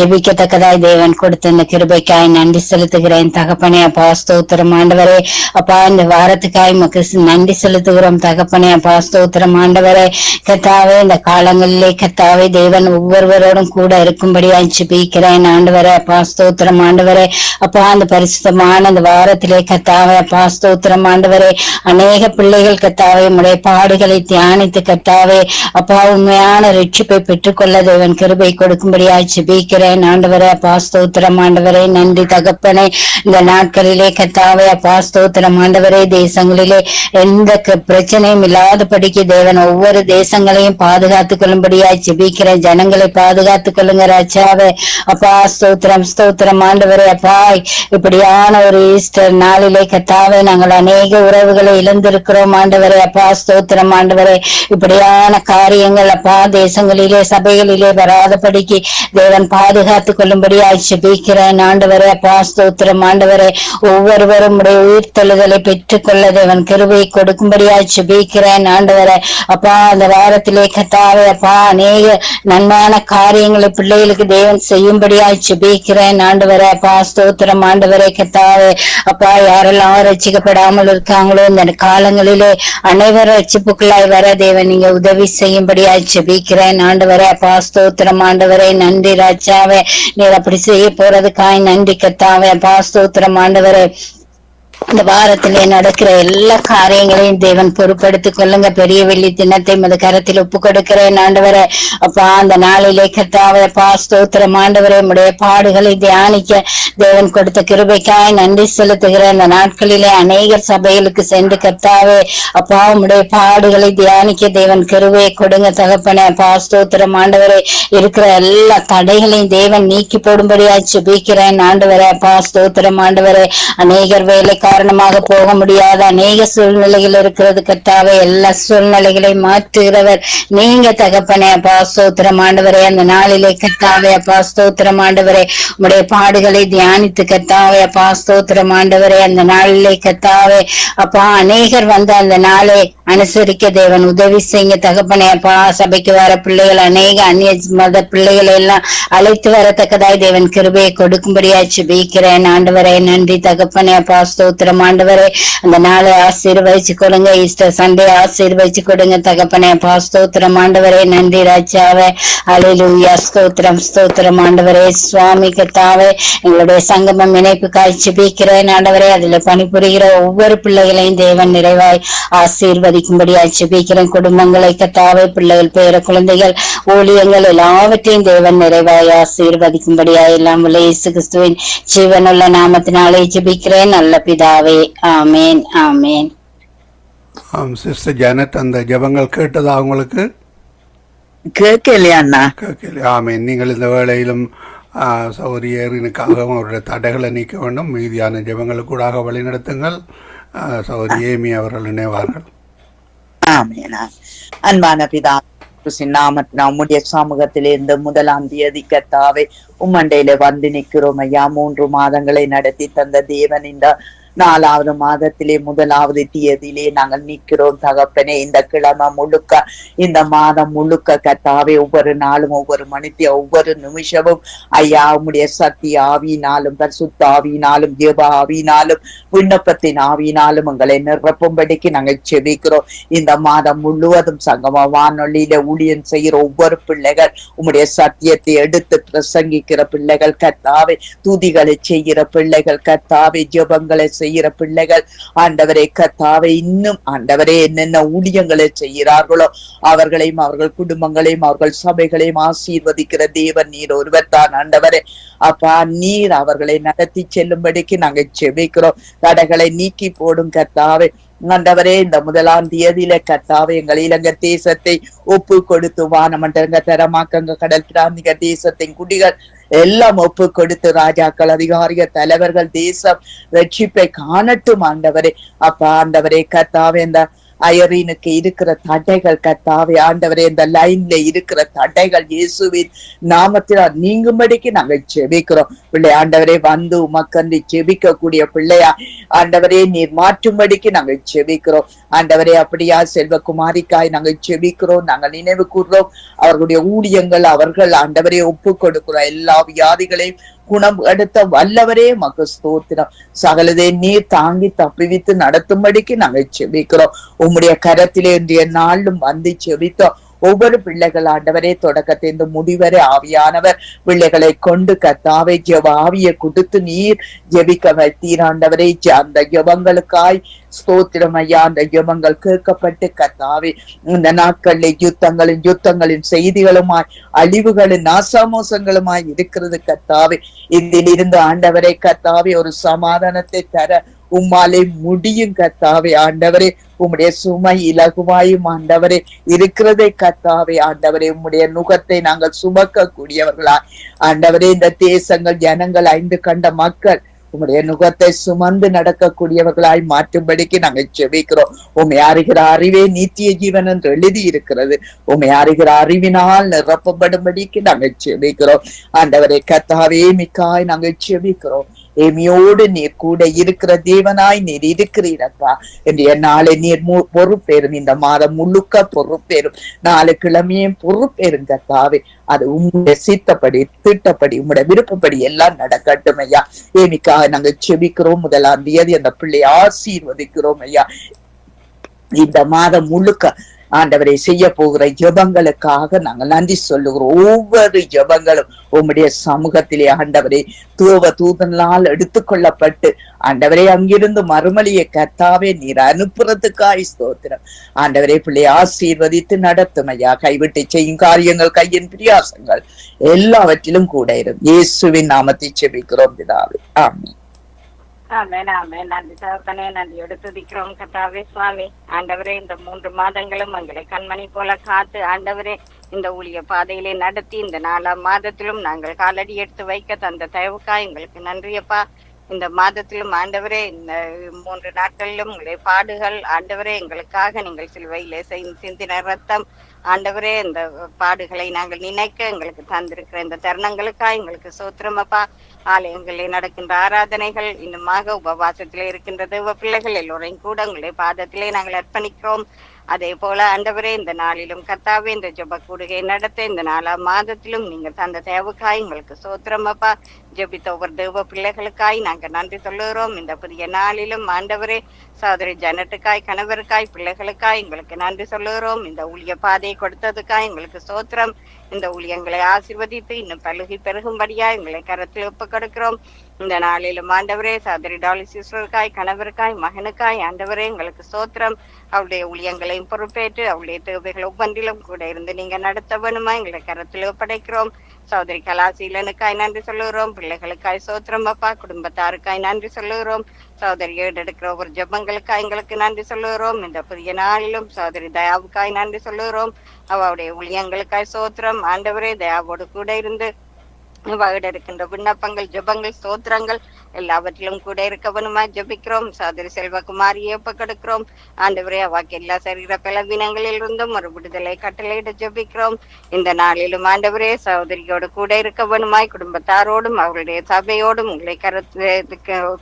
ஜெபிக்கத்தக்கதாய் தேவன் கொடுத்த இந்த கிருபைக்காய் நன்றி செலுத்துகிறேன் தகப்பனே. அப்பா ஸ்தோத்திரம் ஆண்டவரே. அப்பா இந்த வாரத்துக்காய் மக்கள் நன்றி செலுத்துகிறோம் தகப்பனே. அப்பா ஸ்தோத்திரம் ஆண்டவரே. கத்தாவே இந்த காலங்களிலே கத்தாவே தேவன் ஒவ்வொருவரோடும் கூட இருக்கும்படியாய் ஜெபிக்கிறேன் ஆண்டவரே. அப்பா ஸ்தோத்திரம் ஆண்டவரே. அப்பா அந்த பரிசுத்தமான அந்த வாரத்திலே கத்தாவே அப்பா ஸ்தோத்திரம் ஆண்டவரே, அநேக பிள்ளைகள் கத்தாவே உம்முடைய பாடுகளை தியானித்து கத்தாவே அப்பா உண்மையான ரட்சிப்பை பெற்றுக்கொள்ள தேவன் கிருபை கொடுக்கும்படியாய் ஜெபிக்கிறேன் ஆண்டவரே. அப்பா ஸ்தோத்திரம் ஆண்டவரே. நன்றி தகப்பனே. இந்த நாட்களிலே கத்தாவே அப்பா ஸ்தோத்திரம் ஆண்டவரே, தேசங்களிலே எந்த பிரச்சனையும் இல்லாதபடிக்கு தேவன் ஒவ்வொரு தேசங்களையும் பாதுகாத்துக் கொள்ளும்படியாய் ஜெபிக்கிற ஜனங்களை பாதுகாத்துக் கொள்ளுங்க ராஜாவே. அப்பா ஸ்தோத்திரம் ஸ்தோத்திரம் ஆண்டவரே. அப்பா இப்படியான ஒரு ஈஸ்டர் நாளிலே கத்தாவே நாங்கள் அநேக உறவுகளை இழந்திருக்கிறோம் ஆண்டவரே. அப்பா ஸ்தோத்திரம் ஆண்டவரே. இப்படியான காரியங்கள் அப்பா தேசங்களிலே சபைகளிலே வராதபடிக்கு தேவன் பாதுகாத்துக் கொள்ளும்படியாய் ஜெபிக்கிறேன் ஆண்டவரே. அப்பா ஸ்தோத்திரம் ஆண்டவரே. ஒவ்வொருவரும் உடைய உயிர்த்தெழுதலை பெற்றுக் கொள்ள தேவன் கிருபை கொடுக்கும்படியாய் ஜெபிக்கிறேன் ஆண்டவரே. அப்பா அந்த வாரத்திலே கத்தாவே அப்பா அநேக நன்மையான காரியங்களை பிள்ளைகளுக்கு தேவன் செய்யும்படியாய் ஜெபிக்கிறேன் ஆண்டவரே. அப்பா ஸ்தோத்திரம் ஆண்டவரே. கத்தாவே அப்பா யாரெல்லாம் ரட்சிக்கப்படாமல் இருக்காங்களோ இந்த காலங்களிலே அனைவரும் ரட்சிப்புக்குள்ளாய் வர தேவன் நீங்க உதவி செய்யும்படியாய் ஜெபிக்கிறேன் ஆண்டவரே. அப்பா ஸ்தோத்திரம் ஆண்டவரே. நன்றி ராஜாவே, நீர் அப்படி செய்ய போறதுக்காய் நன்றி கத்தாவே. அப்பா ஸ்தோத்திரம் ஆண்டவரே. இந்த வாரத்திலே நடக்கிற எல்லா காரியங்களையும் தேவன் பொறுப்படுத்திக் கொள்ளுங்க. பெரிய வெள்ளி தினத்தை மது கரத்தில் ஒப்பு கொடுக்கிறேன் ஆண்டவரே. அப்பா அந்த நாளிலே கர்த்தாவே அப்பா ஸ்தோத்திரம் ஆண்டவரே. உம்முடைய பாடுகளை தியானிக்க தேவன் கொடுத்த கிருபைக்காய் நன்றி செலுத்துகிறேன். இந்த நாட்களிலே அநேகர் சபைகளுக்கு சென்று கர்த்தாவே அப்பா உம்முடைய பாடுகளை தியானிக்க தேவன் கிருபையை கொடுங்க தகப்பனே. அப்பா ஸ்தோத்திரம் ஆண்டவரே. இருக்கிற எல்லா தடைகளையும் தேவன் நீக்கி போடும்படியாய் ஜெபிக்கிறேன் ஆண்டவரே. அப்பா ஸ்தோத்திரம் ஆண்டவரே. அநேகர் வேலை காரணமாக போக முடியாத அநேக சூழ்நிலைகள் இருக்கிறது கர்த்தாவே. எல்லா சூழ்நிலைகளையும் மாற்றுகிறவர் நீங்க தகப்பனே. அப்பா ஸ்தோத்திரம் ஆண்டவரே. அந்த நாளிலே கர்த்தாவே அப்பா ஸ்தோத்திரம் ஆண்டவரே. உம்முடைய பாடுகளை தியானித்து கர்த்தாவே அப்பா ஸ்தோத்திரம் ஆண்டவரே. அந்த நாளிலே கர்த்தாவே அப்பா அநேகர் வந்து அந்த நாளை அனுசரிக்க தேவன் உதவி செய்ய தகப்பனே. அப்பா சபைக்கு வர பிள்ளைகள் அநேக அந்நிய மத பிள்ளைகளை எல்லாம் அழைத்து வரத்தக்கதாய் தேவன் கிருபையை கொடுக்கும்படியாய் ஜெபிக்கிறேன் ஆண்டவரே. நன்றி தகப்பனே. அப்பா ஸ்தோத்திரம் ஆண்டவரே. அந்த நாளை ஆசீர்வதிச்சு கொடுங்க. ஈஸ்டர் சண்டே ஆசீர்வதிச்சு கொடுங்க தகப்பனே. அப்பா ஸ்தோத்திரம் ஆண்டவரே. நன்றி ராஜாவே. அல்லேலூயா. ஸ்தோத்திரம் ஸ்தோத்திரம் ஆண்டவரே. சுவாமி கர்த்தாவே எங்களுடைய சங்கமம் இணைப்புக்காய் ஜெபிக்கிறேன் ஆண்டவரே. அதுல பணிபுரிகிற ஒவ்வொரு பிள்ளைகளையும் தேவன் நிறைவாய் ஆசீர்வதிக்கும்படியாய் ஜெபிக்கிறேன். குடும்பங்களை கர்த்தாவே பிள்ளைகள் பேர குழந்தைகள் ஊழியங்கள் எல்லாவற்றையும் தேவன் நிறைவாய் ஆசீர்வதிக்கும்படியாய் எல்லாம் இயேசு கிறிஸ்துவின் ஜீவனுள்ள நாமத்தினாலே ஜெபிக்கிறேன் நல்ல பிதாவே. ஆமேன் ஆமேன். சிஸ்டர் ஜானட், அந்த ஜெபங்கள் கேட்டதா உங்களுக்கு? கேட்கலையா அண்ணா? கேட்கல. ஆமேன். நீங்கள் இந்த வேளையிலும் சௌரியனுக்காகவும் அவருடைய தடைகளை நீக்க வேண்டும். மீதியான ஜெபங்களுக்கூடாக வழிநடத்துங்கள். சௌரி ஏமி அவர்கள் நினைவார்கள். ஆமேனா. அன்பான பிதா நம்முடைய சமூகத்திலே இந்த 1ஆம் தேதி கர்த்தாவே உம்மண்டையில வந்து நிற்கிறோம் ஐயா. 3 மாதங்களை நடத்தி தந்த தேவன் இந்த 4வது மாதத்திலே 1வது தேதியிலே நாங்கள் நிற்கிறோம் தகப்பனே. இந்த கிழமை முழுக்க இந்த மாதம் முழுக்க கர்த்தாவே ஒவ்வொரு நாளும் ஒவ்வொரு மணித்திய ஒவ்வொரு நிமிஷமும் ஐயா உம்முடைய சத்திய ஆவியினாலும் பரிசுத்த ஆவியினாலும் ஜெப ஆவியினாலும் விண்ணப்பத்தின் ஆவியினாலும் எங்களை நிரப்பும்படிக்கு நாங்கள் செபிக்கிறோம். இந்த மாதம் முழுவதும் சங்கம வானொலியில ஊழியம் செய்கிற ஒவ்வொரு பிள்ளைகள் உம்முடைய சத்தியத்தை எடுத்து பிரசங்கிக்கிற பிள்ளைகள் கர்த்தாவே, துதிகளை செய்கிற பிள்ளைகள் கர்த்தாவே, ஜெபங்களை செய்கிற பிள்ளைகள் ஆண்டவரே கர்த்தாவே, இன்னும் ஆண்டவரே என்னென்ன ஊழியங்களை செய்கிறார்களோ அவர்களையும் அவர்கள் குடும்பங்களையும் அவர்கள் சபைகளையும் ஆசீர்வதிக்கிற தேவன் நீர் ஒருவர் தான் ஆண்டவரே. அப்பா நீர் அவர்களை நடத்தி செல்லும்படிக்கு நாங்கள் செபிக்கிறோம். தடைகளை நீக்கி போடும் கர்த்தாவே. ஆண்டவரே இந்த 1ஆம் தேதியில கர்த்தாவே எங்கள் இலங்கை தேசத்தை ஒப்பு கொடுத்து வானமண்டங்க தரமாக்கங்க கடல் பிராந்திக தேசத்தின் குடிகள் எல்லாம் ஒப்பு கொடுத்து ராஜாக்கள் அதிகாரிகள் தலைவர்கள் தேசம் ரட்சிப்பை காணட்டும் ஆண்டவரே. அப்பா ஆண்டவரே கர்த்தாவே இந்த அயரீனுக்கு இருக்கிற தடைகள் கர்த்தாவே ஆண்டவரே இந்த லைன்ல இருக்கிற தடைகள் இயேசுவின் நாமத்தினால் நீங்கும்படிக்கு நாங்கள் ஜெபிக்கிறோம். பிள்ளை ஆண்டவரே வந்து உமக்கன்றி ஜெபிக்க கூடிய பிள்ளையா ஆண்டவரே நீர் மாற்றும்படிக்கு நாங்கள் ஜெபிக்கிறோம். ஆண்டவரே அப்படியா செல்வகுமாரிக்காய் நாங்கள் ஜெபிக்கிறோம். நாங்கள் நினைவு கூறுறோம் அவர்களுடைய ஊழியங்கள் அவர்கள் ஆண்டவரே ஒப்பு கொடுக்கிறோம். எல்லா வியாதிகளையும் குணம் எடுத்த வல்லவரே மக்கு ஸ்தோத்திரம். சகலதை நீர் தாங்கி தப்பிவித்து நடத்தும்படிக்கு நாங்கள் செபிக்கிறோம். உம்முடைய கரத்திலே இன்றைய நாளும் வந்து செபித்தோம். ஒவ்வொரு பிள்ளைகள் ஆண்டவரே தொடக்கத்திலிருந்து முடிவரை ஆவியானவர் பிள்ளைகளை கொண்டு கர்த்தாவே ஜெப ஆவியை கொடுத்து நீர் ஜெபிக்க வைத்தீர் ஆண்டவரே. அந்த ஜெபங்களுக்காய் ஸ்தோத்திரம் ஐயா. அந்த ஜெபங்கள் கேட்கப்பட்டு கர்த்தாவே இந்த நாட்களில் யுத்தங்களின் செய்திகளுமாய் அழிவுகளின் நாசமோசங்களுமாய் இருக்கிறது கர்த்தாவே. இதிலிருந்து ஆண்டவரே கர்த்தாவே ஒரு சமாதானத்தை தர உம்மாலே முடியும் கர்த்தாவே. ஆண்டவரே உம்முடைய சுமை இலகுவாயும் ஆண்டவரே இருக்கிறதை கர்த்தாவே. ஆண்டவரே உம்முடைய நுகத்தை நாங்கள் சுமக்க கூடியவர்களா ஆண்டவரே. இந்த தேசங்கள் ஜனங்கள் ஐந்து கண்ட மக்கள் உம்முடைய நுகத்தை சுமந்து நடக்கக்கூடியவர்களாய் மாற்றும்படிக்கு நாங்கள் ஜெபிக்கிறோம். உம்மை அறிகிற அறிவே நித்திய ஜீவன் என்று எழுதி இருக்கிறது. உம்மை அறிகிற அறிவினால் நிரப்பப்படும்படிக்கு நாங்கள் ஜெபிக்கிறோம். ஆண்டவரே கர்த்தாவே மிக்காய் நாங்கள் ஜெபிக்கிறோம். ஏமியோடு நீர் கூட இருக்கிற தேவனாய் நீர் இருக்கிறீரப்பா. இன்றைய நாளை நீர் பொறுப்பேறும். இந்த மாதம் முழுக்க பொறுப்பேறும். 4 கிழமையும் பொறுப்பேறும் கர்த்தாவே. அது உம்முடைய சித்தப்படி திட்டப்படி உம்முடைய விருப்பப்படி எல்லாம் நடக்கட்டும் ஐயா. ஏமிக்காக நாங்கள் செபிக்கிறோம். 1ஆம் தேதி அந்த பிள்ளையை ஆசீர்வதிக்கிறோம் ஐயா. இந்த மாதம் முழுக்க ஆண்டவரை செய்ய போகிற ஜெபங்களுக்காக நாங்கள் நன்றி சொல்லுகிறோம். ஒவ்வொரு ஜெபங்களும் உம்முடைய சமூகத்திலே ஆண்டவரே தூதனால் எடுத்துக்கொள்ளப்பட்டு ஆண்டவரே அங்கிருந்து மறுமொழியை கர்த்தாவே நீர் அனுப்புறதுக்காய் ஸ்தோத்திரம். ஆண்டவரே பிள்ளை ஆசீர்வதித்து நடத்தும் ஐயா. கைவிட்டு செய்யும் காரியங்கள், கையின் பிரியாசங்கள் எல்லாவற்றிலும் கூட இருக்கும். இயேசுவின் நாமத்தை செபிக்கிறோம் பிதாவே, ஆமென். ஆமென் ஆமென். நன்றி தகப்பனே, நன்றியோடு துதிக்கிறோம் கர்த்தாவே சுவாமி. ஆண்டவரே, இந்த 3 மாதங்களும் எங்களை கண்மணி போல காத்து ஆண்டவரே இந்த ஊழிய பாதையிலே நடத்தி இந்த 4ஆம் மாதத்திலும் நாங்கள் காலடி எடுத்து வைக்க தந்த தயவுக்காய் எங்களுக்கு நன்றியப்பா. இந்த மாதத்திலும் ஆண்டவரே இந்த 3 நாட்களிலும் உங்களுடைய பாடுகள் ஆண்டவரே எங்களுக்காக நீங்கள் சிலுவையிலே சிந்தின ரத்தம் ஆண்டவரே இந்த பாடுகளை நாங்கள் நினைக்க எங்களுக்கு தந்திருக்கிற இந்த தருணங்களுக்காக எங்களுக்கு சோத்திரமப்பா. ஆலயங்களில் நடக்கின்ற ஆராதனைகள் இன்னுமாக உபவாசத்திலே இருக்கின்ற தேவ பிள்ளைகள் எல்லோரையும் கூட உங்களுடைய பாதத்திலே நாங்கள் அர்ப்பணிக்கிறோம். அதே போல ஆண்டவரே இந்த நாளிலும் கர்த்தாவே இந்த ஜெப கூடுகை நடத்த இந்த 4ஆம் மாதத்திலும் நீங்க தந்த தேவுக்காய் உங்களுக்கு சோத்திரமப்பா. ஜெபித்த ஒவ்வொரு தேவ பிள்ளைகளுக்காய் நாங்க நன்றி சொல்லுகிறோம். இந்த புதிய நாளிலும் ஆண்டவரே சகோதரி ஜனட்டுக்காய், கணவருக்காய், பிள்ளைகளுக்காய் எங்களுக்கு நன்றி சொல்லுகிறோம். இந்த ஊழிய பாதையை கொடுத்ததுக்காய் எங்களுக்கு சோத்திரம். இந்த ஊழியங்களை ஆசீர்வதித்து இன்னும் பழுகி பெருகும்படியா எங்களை கரத்தில் ஒப்பு கொடுக்கிறோம். இந்த நாளிலும் ஆண்டவரே சகோதரி டாலி சிஸ்டருக்காய், கணவருக்காய், மகனுக்காய் ஆண்டவரே எங்களுக்கு சோத்திரம். அவருடைய ஊழியங்களையும் பொறுப்பேற்று அவருடைய தேவைகள் ஒவ்வொன்றிலும் கூட இருந்து நீங்க நடத்த வேணுமா எங்களை கரத்தில் ஒப்படைக்கிறோம். சகோதரி கலாசீலனுக்காய் நன்றி சொல்லுகிறோம். பிள்ளைகளுக்காய் சோத்திரம் அப்பா. குடும்பத்தாருக்காய் நன்றி சொல்லுகிறோம். சகோதரி எடுக்கிற ஒவ்வொரு ஜெபங்களுக்காய் எங்களுக்கு நன்றி சொல்லுகிறோம். இந்த புதிய நாளிலும் சகோதரி தயாவுக்காய் நன்றி சொல்லுகிறோம். அவருடைய ஊழியங்களுக்காய் சோத்திரம். ஆண்டவரே தயாவோடு கூட இருந்து இருக்கின்ற விண்ணப்பங்கள், ஜெபங்கள், ஸ்தோத்திரங்கள் எல்லாவற்றிலும் கூட இருக்கவனுமா ஜெபிக்கிறோம். சகோதரி செல்வகுமாரியை ஒப்புக்கொடுக்கிறோம். ஆண்டவரே அவாக்கு எல்லா சரீர பலவீனங்களில் இருந்தும் ஒரு விடுதலை கட்டளையிட ஜெபிக்கிறோம். இந்த நாளிலும் ஆண்டவரே சகோதரியோடு கூட இருக்கவனுமாய் குடும்பத்தாரோடும் அவர்களுடைய சபையோடும் உங்களை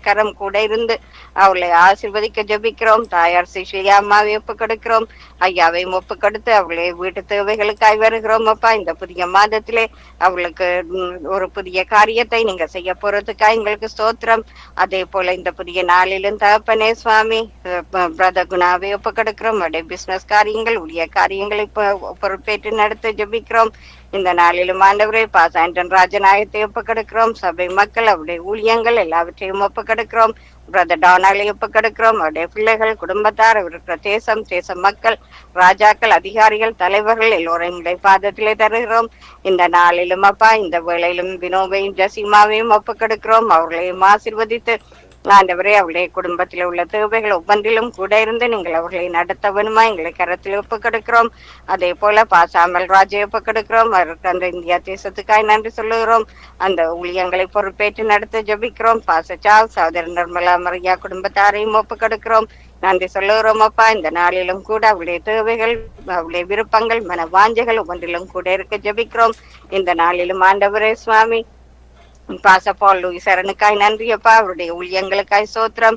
கரம் கூட இருந்து அவர்களை ஆசீர்வதிக்க ஜெபிக்கிறோம். தாயார் சிஷ்லியா அம்மாவை ஒப்புக்கொடுக்கிறோம். ஐயாவையும் ஒப்புக்கொடுத்து அவர்களுடைய வீட்டு தேவைகளுக்காய் வருகிறோம் அப்பா. இந்த புதிய மாதத்திலே அவர்களுக்கு ஒரு புதிய காரியத்தை நீங்க செய்ய போறதுக்காக எங்களுக்கு ஸ்தோத்திரம். அதே போல இந்த புதிய நாளிலும் தகப்பனே சுவாமி பிரதர் குணாவை ஒப்புக்கொடுக்கிறோம். அவருடைய பிசினஸ் காரியங்கள், உரிய காரியங்களை பொறுப்பேற்று நடத்த ஜெபிக்கிறோம். இந்த நாளிலும் ஆண்டவரே பாசாண்டன் ராஜநாயகத்தை ஒப்புக்கொடுக்கிறோம். சபை மக்கள், அவருடைய ஊழியங்கள் எல்லாவற்றையும் ஒப்புக்கொடுக்கிறோம். பிரதர் டானாலை ஒப்புக்கொடுக்கிறோம். அவருடைய பிள்ளைகள், குடும்பத்தார், அவருடைய தேச மக்கள், ராஜாக்கள், அதிகாரிகள், தலைவர்கள் எல்லோரையும் பாதத்திலே தருகிறோம். இந்த நாளிலும் அப்பா இந்த வேளையிலும் வினோவையும் ஜசிமாவையும் ஒப்புக்கொடுக்கிறோம். அவர்களையும் ஆசீர்வதித்து ஆண்டவரே அவருடைய குடும்பத்தில் உள்ள தேவைகள் ஒவ்வொன்றிலும் கூட இருந்து நீங்கள் அவர்களை நடத்த வேணுமா எங்களை கரத்தில் ஒப்புக்கொடுக்கிறோம். அதே போல பாசாமல் ராஜை ஒப்புக்கொடுக்கிறோம். அவருக்கு அந்த இந்தியா தேசத்துக்காய் நன்றி சொல்லுகிறோம். அந்த ஊழியங்களை பொறுப்பேற்று நடத்த ஜபிக்கிறோம். பாசச்சால் சகோதரர் நிர்மலா மரியா குடும்பத்தாரையும் ஒப்புக்கொடுக்கிறோம். நன்றி சொல்லுகிறோம் அப்பா. இந்த நாளிலும் கூட அவருடைய தேவைகள், அவருடைய விருப்பங்கள், மன வாஞ்சைகள் ஒவ்வொன்றிலும் கூட இருக்க ஜபிக்கிறோம். இந்த நாளிலும் ஆண்டவரே சுவாமி பாசப்பால் சரணுக்காய் நன்றி அப்பா. அவருடைய ஊழியங்களுக்காய் சோத்திரம்.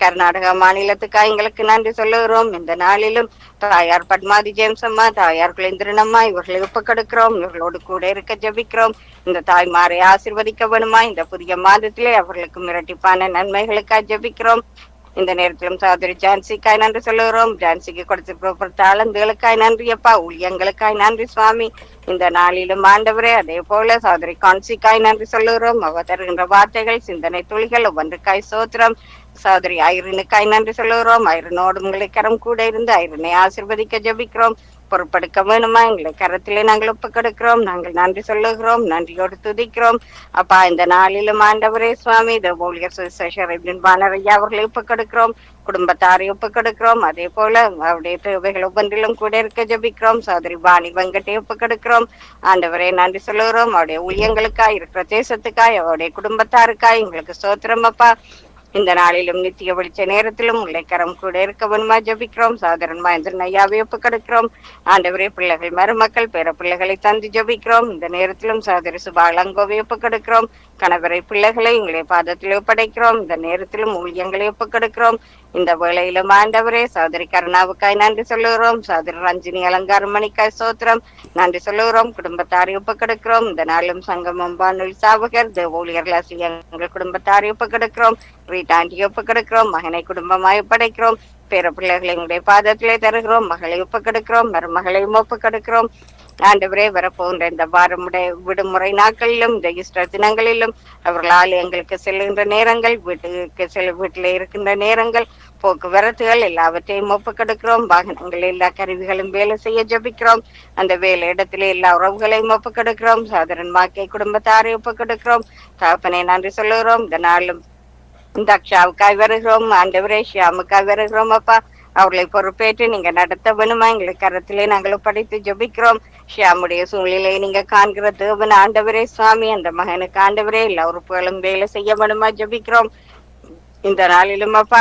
கர்நாடகா மாநிலத்துக்காய் எங்களுக்கு நன்றி சொல்லுகிறோம். இந்த நாளிலும் தாயார் பத்மாதி ஜேம்சம்மா, தாயார் குலேந்திரனம்மா இவர்களை ஒப்புக்கொடுக்கிறோம். இவர்களோடு கூட இருக்க ஜபிக்கிறோம். இந்த தாய்மாரை ஆசீர்வதிக்க வேணுமா இந்த புதிய மாதத்திலே அவர்களுக்கு மிரட்டிப்பான நன்மைகளுக்காய் ஜபிக்கிறோம். இந்த நேரத்திலும் சகோதரி ஜான்சிக்காய் நன்றி சொல்லுகிறோம். ஜான்சிக்கு கொடுத்திருக்கிற தாளந்துகளுக்காய் நன்றி அப்பா. ஊழியங்களுக்காய் நன்றி சுவாமி. இந்த நாளிலும் ஆண்டவரே அதே போல சகோதரி கான்சிக்காய் நன்றி சொல்லுகிறோம். அவ தருகின்ற வார்த்தைகள், சிந்தனை துளிகள் ஒவ்வொன்றுக்காய் சோத்திரம். சகோதரி ஐரனுக்காய் நன்றி சொல்லுகிறோம். ஐரனோடு உங்களை கரம் கூட இருந்து ஐரனை ஆசீர்வதிக்க ஜபிக்கிறோம். பொறுப்பெடுக்க வேணுமா எங்களை கரத்திலே நாங்கள் ஒப்புக்கொடுக்கிறோம். நாங்கள் நன்றி சொல்லுகிறோம். நன்றியோடு துதிக்கிறோம் அப்பா. இந்த நாளிலும் ஆண்டவரே சுவாமி இந்த ஊழியர் பானரையா அவர்களை ஒப்புக்கொடுக்கிறோம். குடும்பத்தாரை ஒப்புக்கொடுக்கிறோம். அதே போல அவருடைய தேவைகள் ஒவ்வொன்றிலும் கூட இருக்க ஜபிக்கிறோம். சகோதரி வாணி வெங்கட்டை ஒப்புக்கொடுக்கிறோம். ஆண்டவரே நன்றி சொல்லுகிறோம். அவருடைய ஊழியங்களுக்காய், இருக்கிற தேசத்துக்காய், அவருடைய குடும்பத்தாருக்காய் எங்களுக்கு சோத்திரம் அப்பா. இந்த நாளிலும் நித்திய வெளிச்ச நேரத்திலும் உங்களை கரம் கூட இருக்கவனுமா ஜபிக்கிறோம். சகோதரன் மகேந்திரன் ஐயாவை ஒப்புக்கொடுக்கிறோம். ஆண்டவரே பிள்ளைகள், மருமக்கள், பேர பிள்ளைகளை தந்து ஜபிக்கிறோம். இந்த நேரத்திலும் சகோதரி சுபாலங்கோவை ஒப்புக்கொடுக்கிறோம். கணவரை பிள்ளைகளை உங்களுடைய பாதத்தில் ஒப்படைக்கிறோம். இந்த நேரத்திலும் ஊழியங்களை ஒப்புக்கொடுக்கிறோம். இந்த வேளையிலும் ஆண்டவரே சகோதரி கருணாவுக்காய் நன்றி சொல்லுகிறோம். சகோதரி ரஞ்சினி அலங்காரமணிக்காய் சோத்திரம் நன்றி சொல்லுகிறோம். குடும்பத்தாரை ஒப்புக்கொடுக்கிறோம். இந்த நாளும் சங்கமம் வானொலி சாவகர் தேவ ஊழியர்கள் எங்கள் குடும்பத்தாரை ஒப்புக்கொடுக்கிறோம். ரீட்டாண்டி ஒப்புக்கொடுக்கிறோம். மகனை குடும்பமாய் ஒப்படைக்கிறோம். பேர பிள்ளைகளை உங்களுடைய பாதத்திலே தருகிறோம். மகளை ஒப்புக்கொடுக்கிறோம். மருமகளையும் ஒப்புக்கொடுக்கிறோம். ஆண்டவரே வரப்போன்ற இந்த வாரமுடைய விடுமுறை நாட்களிலும் இந்த ஈஸ்டர் தினங்களிலும் அவர்களால் எங்களுக்கு செல்கின்ற நேரங்கள், வீட்டில் இருக்கின்ற நேரங்கள், போக்குவரத்துகள் எல்லாவற்றையும் ஒப்புக்கொடுக்கிறோம். வாகனங்கள் எல்லா கருவிகளும் வேலை செய்ய ஜபிக்கிறோம். அந்த வேலை இடத்திலே எல்லா உறவுகளையும் ஒப்புக்கொடுக்கிறோம். சகோதரன் மாக்கை குடும்பத்தாரை ஒப்புக்கொடுக்கிறோம். தகப்பனை நன்றி சொல்லுகிறோம். இந்த நாளும் இந்த அக்ஷாவுக்காய் வருகிறோம். ஆண்டவரே ஷியாமுக்காய் வருகிறோம். அப்பா அவர்களை பொறுப்பேற்று நீங்க நடத்த வேணுமா எங்களுக்கு கரத்திலே நாங்கள் படித்து ஜபிக்கிறோம். ஷியாமுடைய சூழ்நிலையை நீங்க காண்கிற தேவன் ஆண்டவரே சுவாமி, அந்த மகனுக்கு ஆண்டவரே எல்லா உறுப்புகளும் வேலை செய்ய வேணுமா ஜபிக்கிறோம். இந்த நாளிலும் அப்பா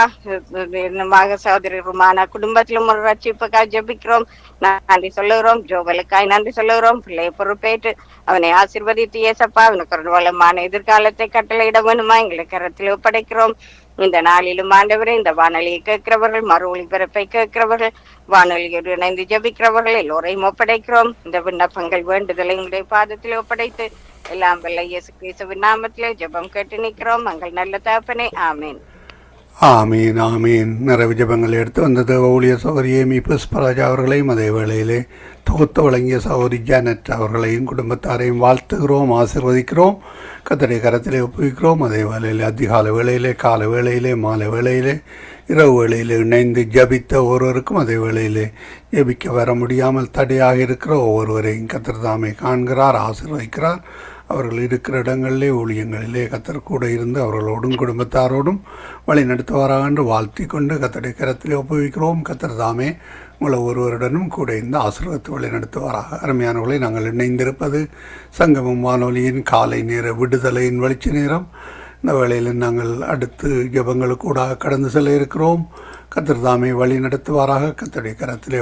மக சகோதரி ருமானா குடும்பத்திலும் ஒரு ரட்சிப்புக்காய் ஜபிக்கிறோம். நன்றி சொல்லுகிறோம். ஜோவலுக்காய் நன்றி சொல்லுகிறோம். பிள்ளையை பொறுப்பேற்று அவனை ஆசீர்வதித்து ஏசப்பா அவனுக்கு ஒரு வளமான எதிர்காலத்தை கட்டளையிட வேணுமா எங்களுக்கு கரத்தில் ஒப்படைக்கிறோம். இந்த நாளிலும் ஆண்டவரே இந்த வானொலியை கேட்கிறவர்கள், மறு ஒளிபரப்பை கேட்கிறவர்கள், வானொலியோடு இணைந்து ஜபிக்கிறவர்கள் எல்லோரையும் ஒப்படைக்கிறோம். இந்த விண்ணப்பங்கள் வேண்டுதலை உங்களுடைய பாதத்தில் ஒப்படைத்து எல்லாம் வல்ல இயேசு கிறிஸ்துவின் நாமத்திலே ஜெபம் கேட்டு நிற்கிறோம். எங்கள் நல்ல தகப்பனே, ஆமீன். ஆமீன் ஆமீன். நிறைவு ஜெபங்கள் எடுத்து வந்த தேவ ஊழியர் சகோதரி ஏமி புஷ்பராஜா அவர்களையும் அதே வேளையிலே தொகுத்து வழங்கிய சகோதரி ஜானட் அவர்களையும் குடும்பத்தாரையும் வாழ்த்துகிறோம், ஆசீர்வதிக்கிறோம். கர்த்தருடைய கரத்திலே ஒப்புவிக்கிறோம். அதே வேளையிலே அதிகாலை வேளையிலே, காலை வேளையிலே, மாலை வேளையிலே, இரவு வேளையிலே இணைந்து ஜபித்த ஒருவருக்கும் அதே வேளையிலே ஜபிக்க வர முடியாமல் தடையாக இருக்கிற ஒவ்வொருவரையும் கர்த்தர் தாமே காண்கிறார், ஆசீர்வதிக்கிறார். அவர்கள் இருக்கிற இடங்களிலே ஊழியங்களிலே கர்த்தர் கூட இருந்து அவர்களோடும் குடும்பத்தாரோடும் வழி நடத்துவாராக என்று வாழ்த்தி கொண்டு கர்த்தருடைய கரத்திலே ஒப்புவிக்கிறோம். கர்த்தர் தாமே உங்களை ஒருவருடனும் கூட இருந்து ஆசீர்வதித்து வழி நடத்துவாராக. அருமையானவர்களை, நாங்கள் இணைந்திருப்பது சங்கமம் வானொலியின் காலை நேர விடுதலையின் வெளிச்ச நேரம். இந்த வேளையில் நாங்கள் அடுத்து ஜெபங்களுக்கு கூட கடந்து செல்ல இருக்கிறோம். கர்த்தர் தாமே வழி நடத்துவாராக. கர்த்தருடைய கரத்திலே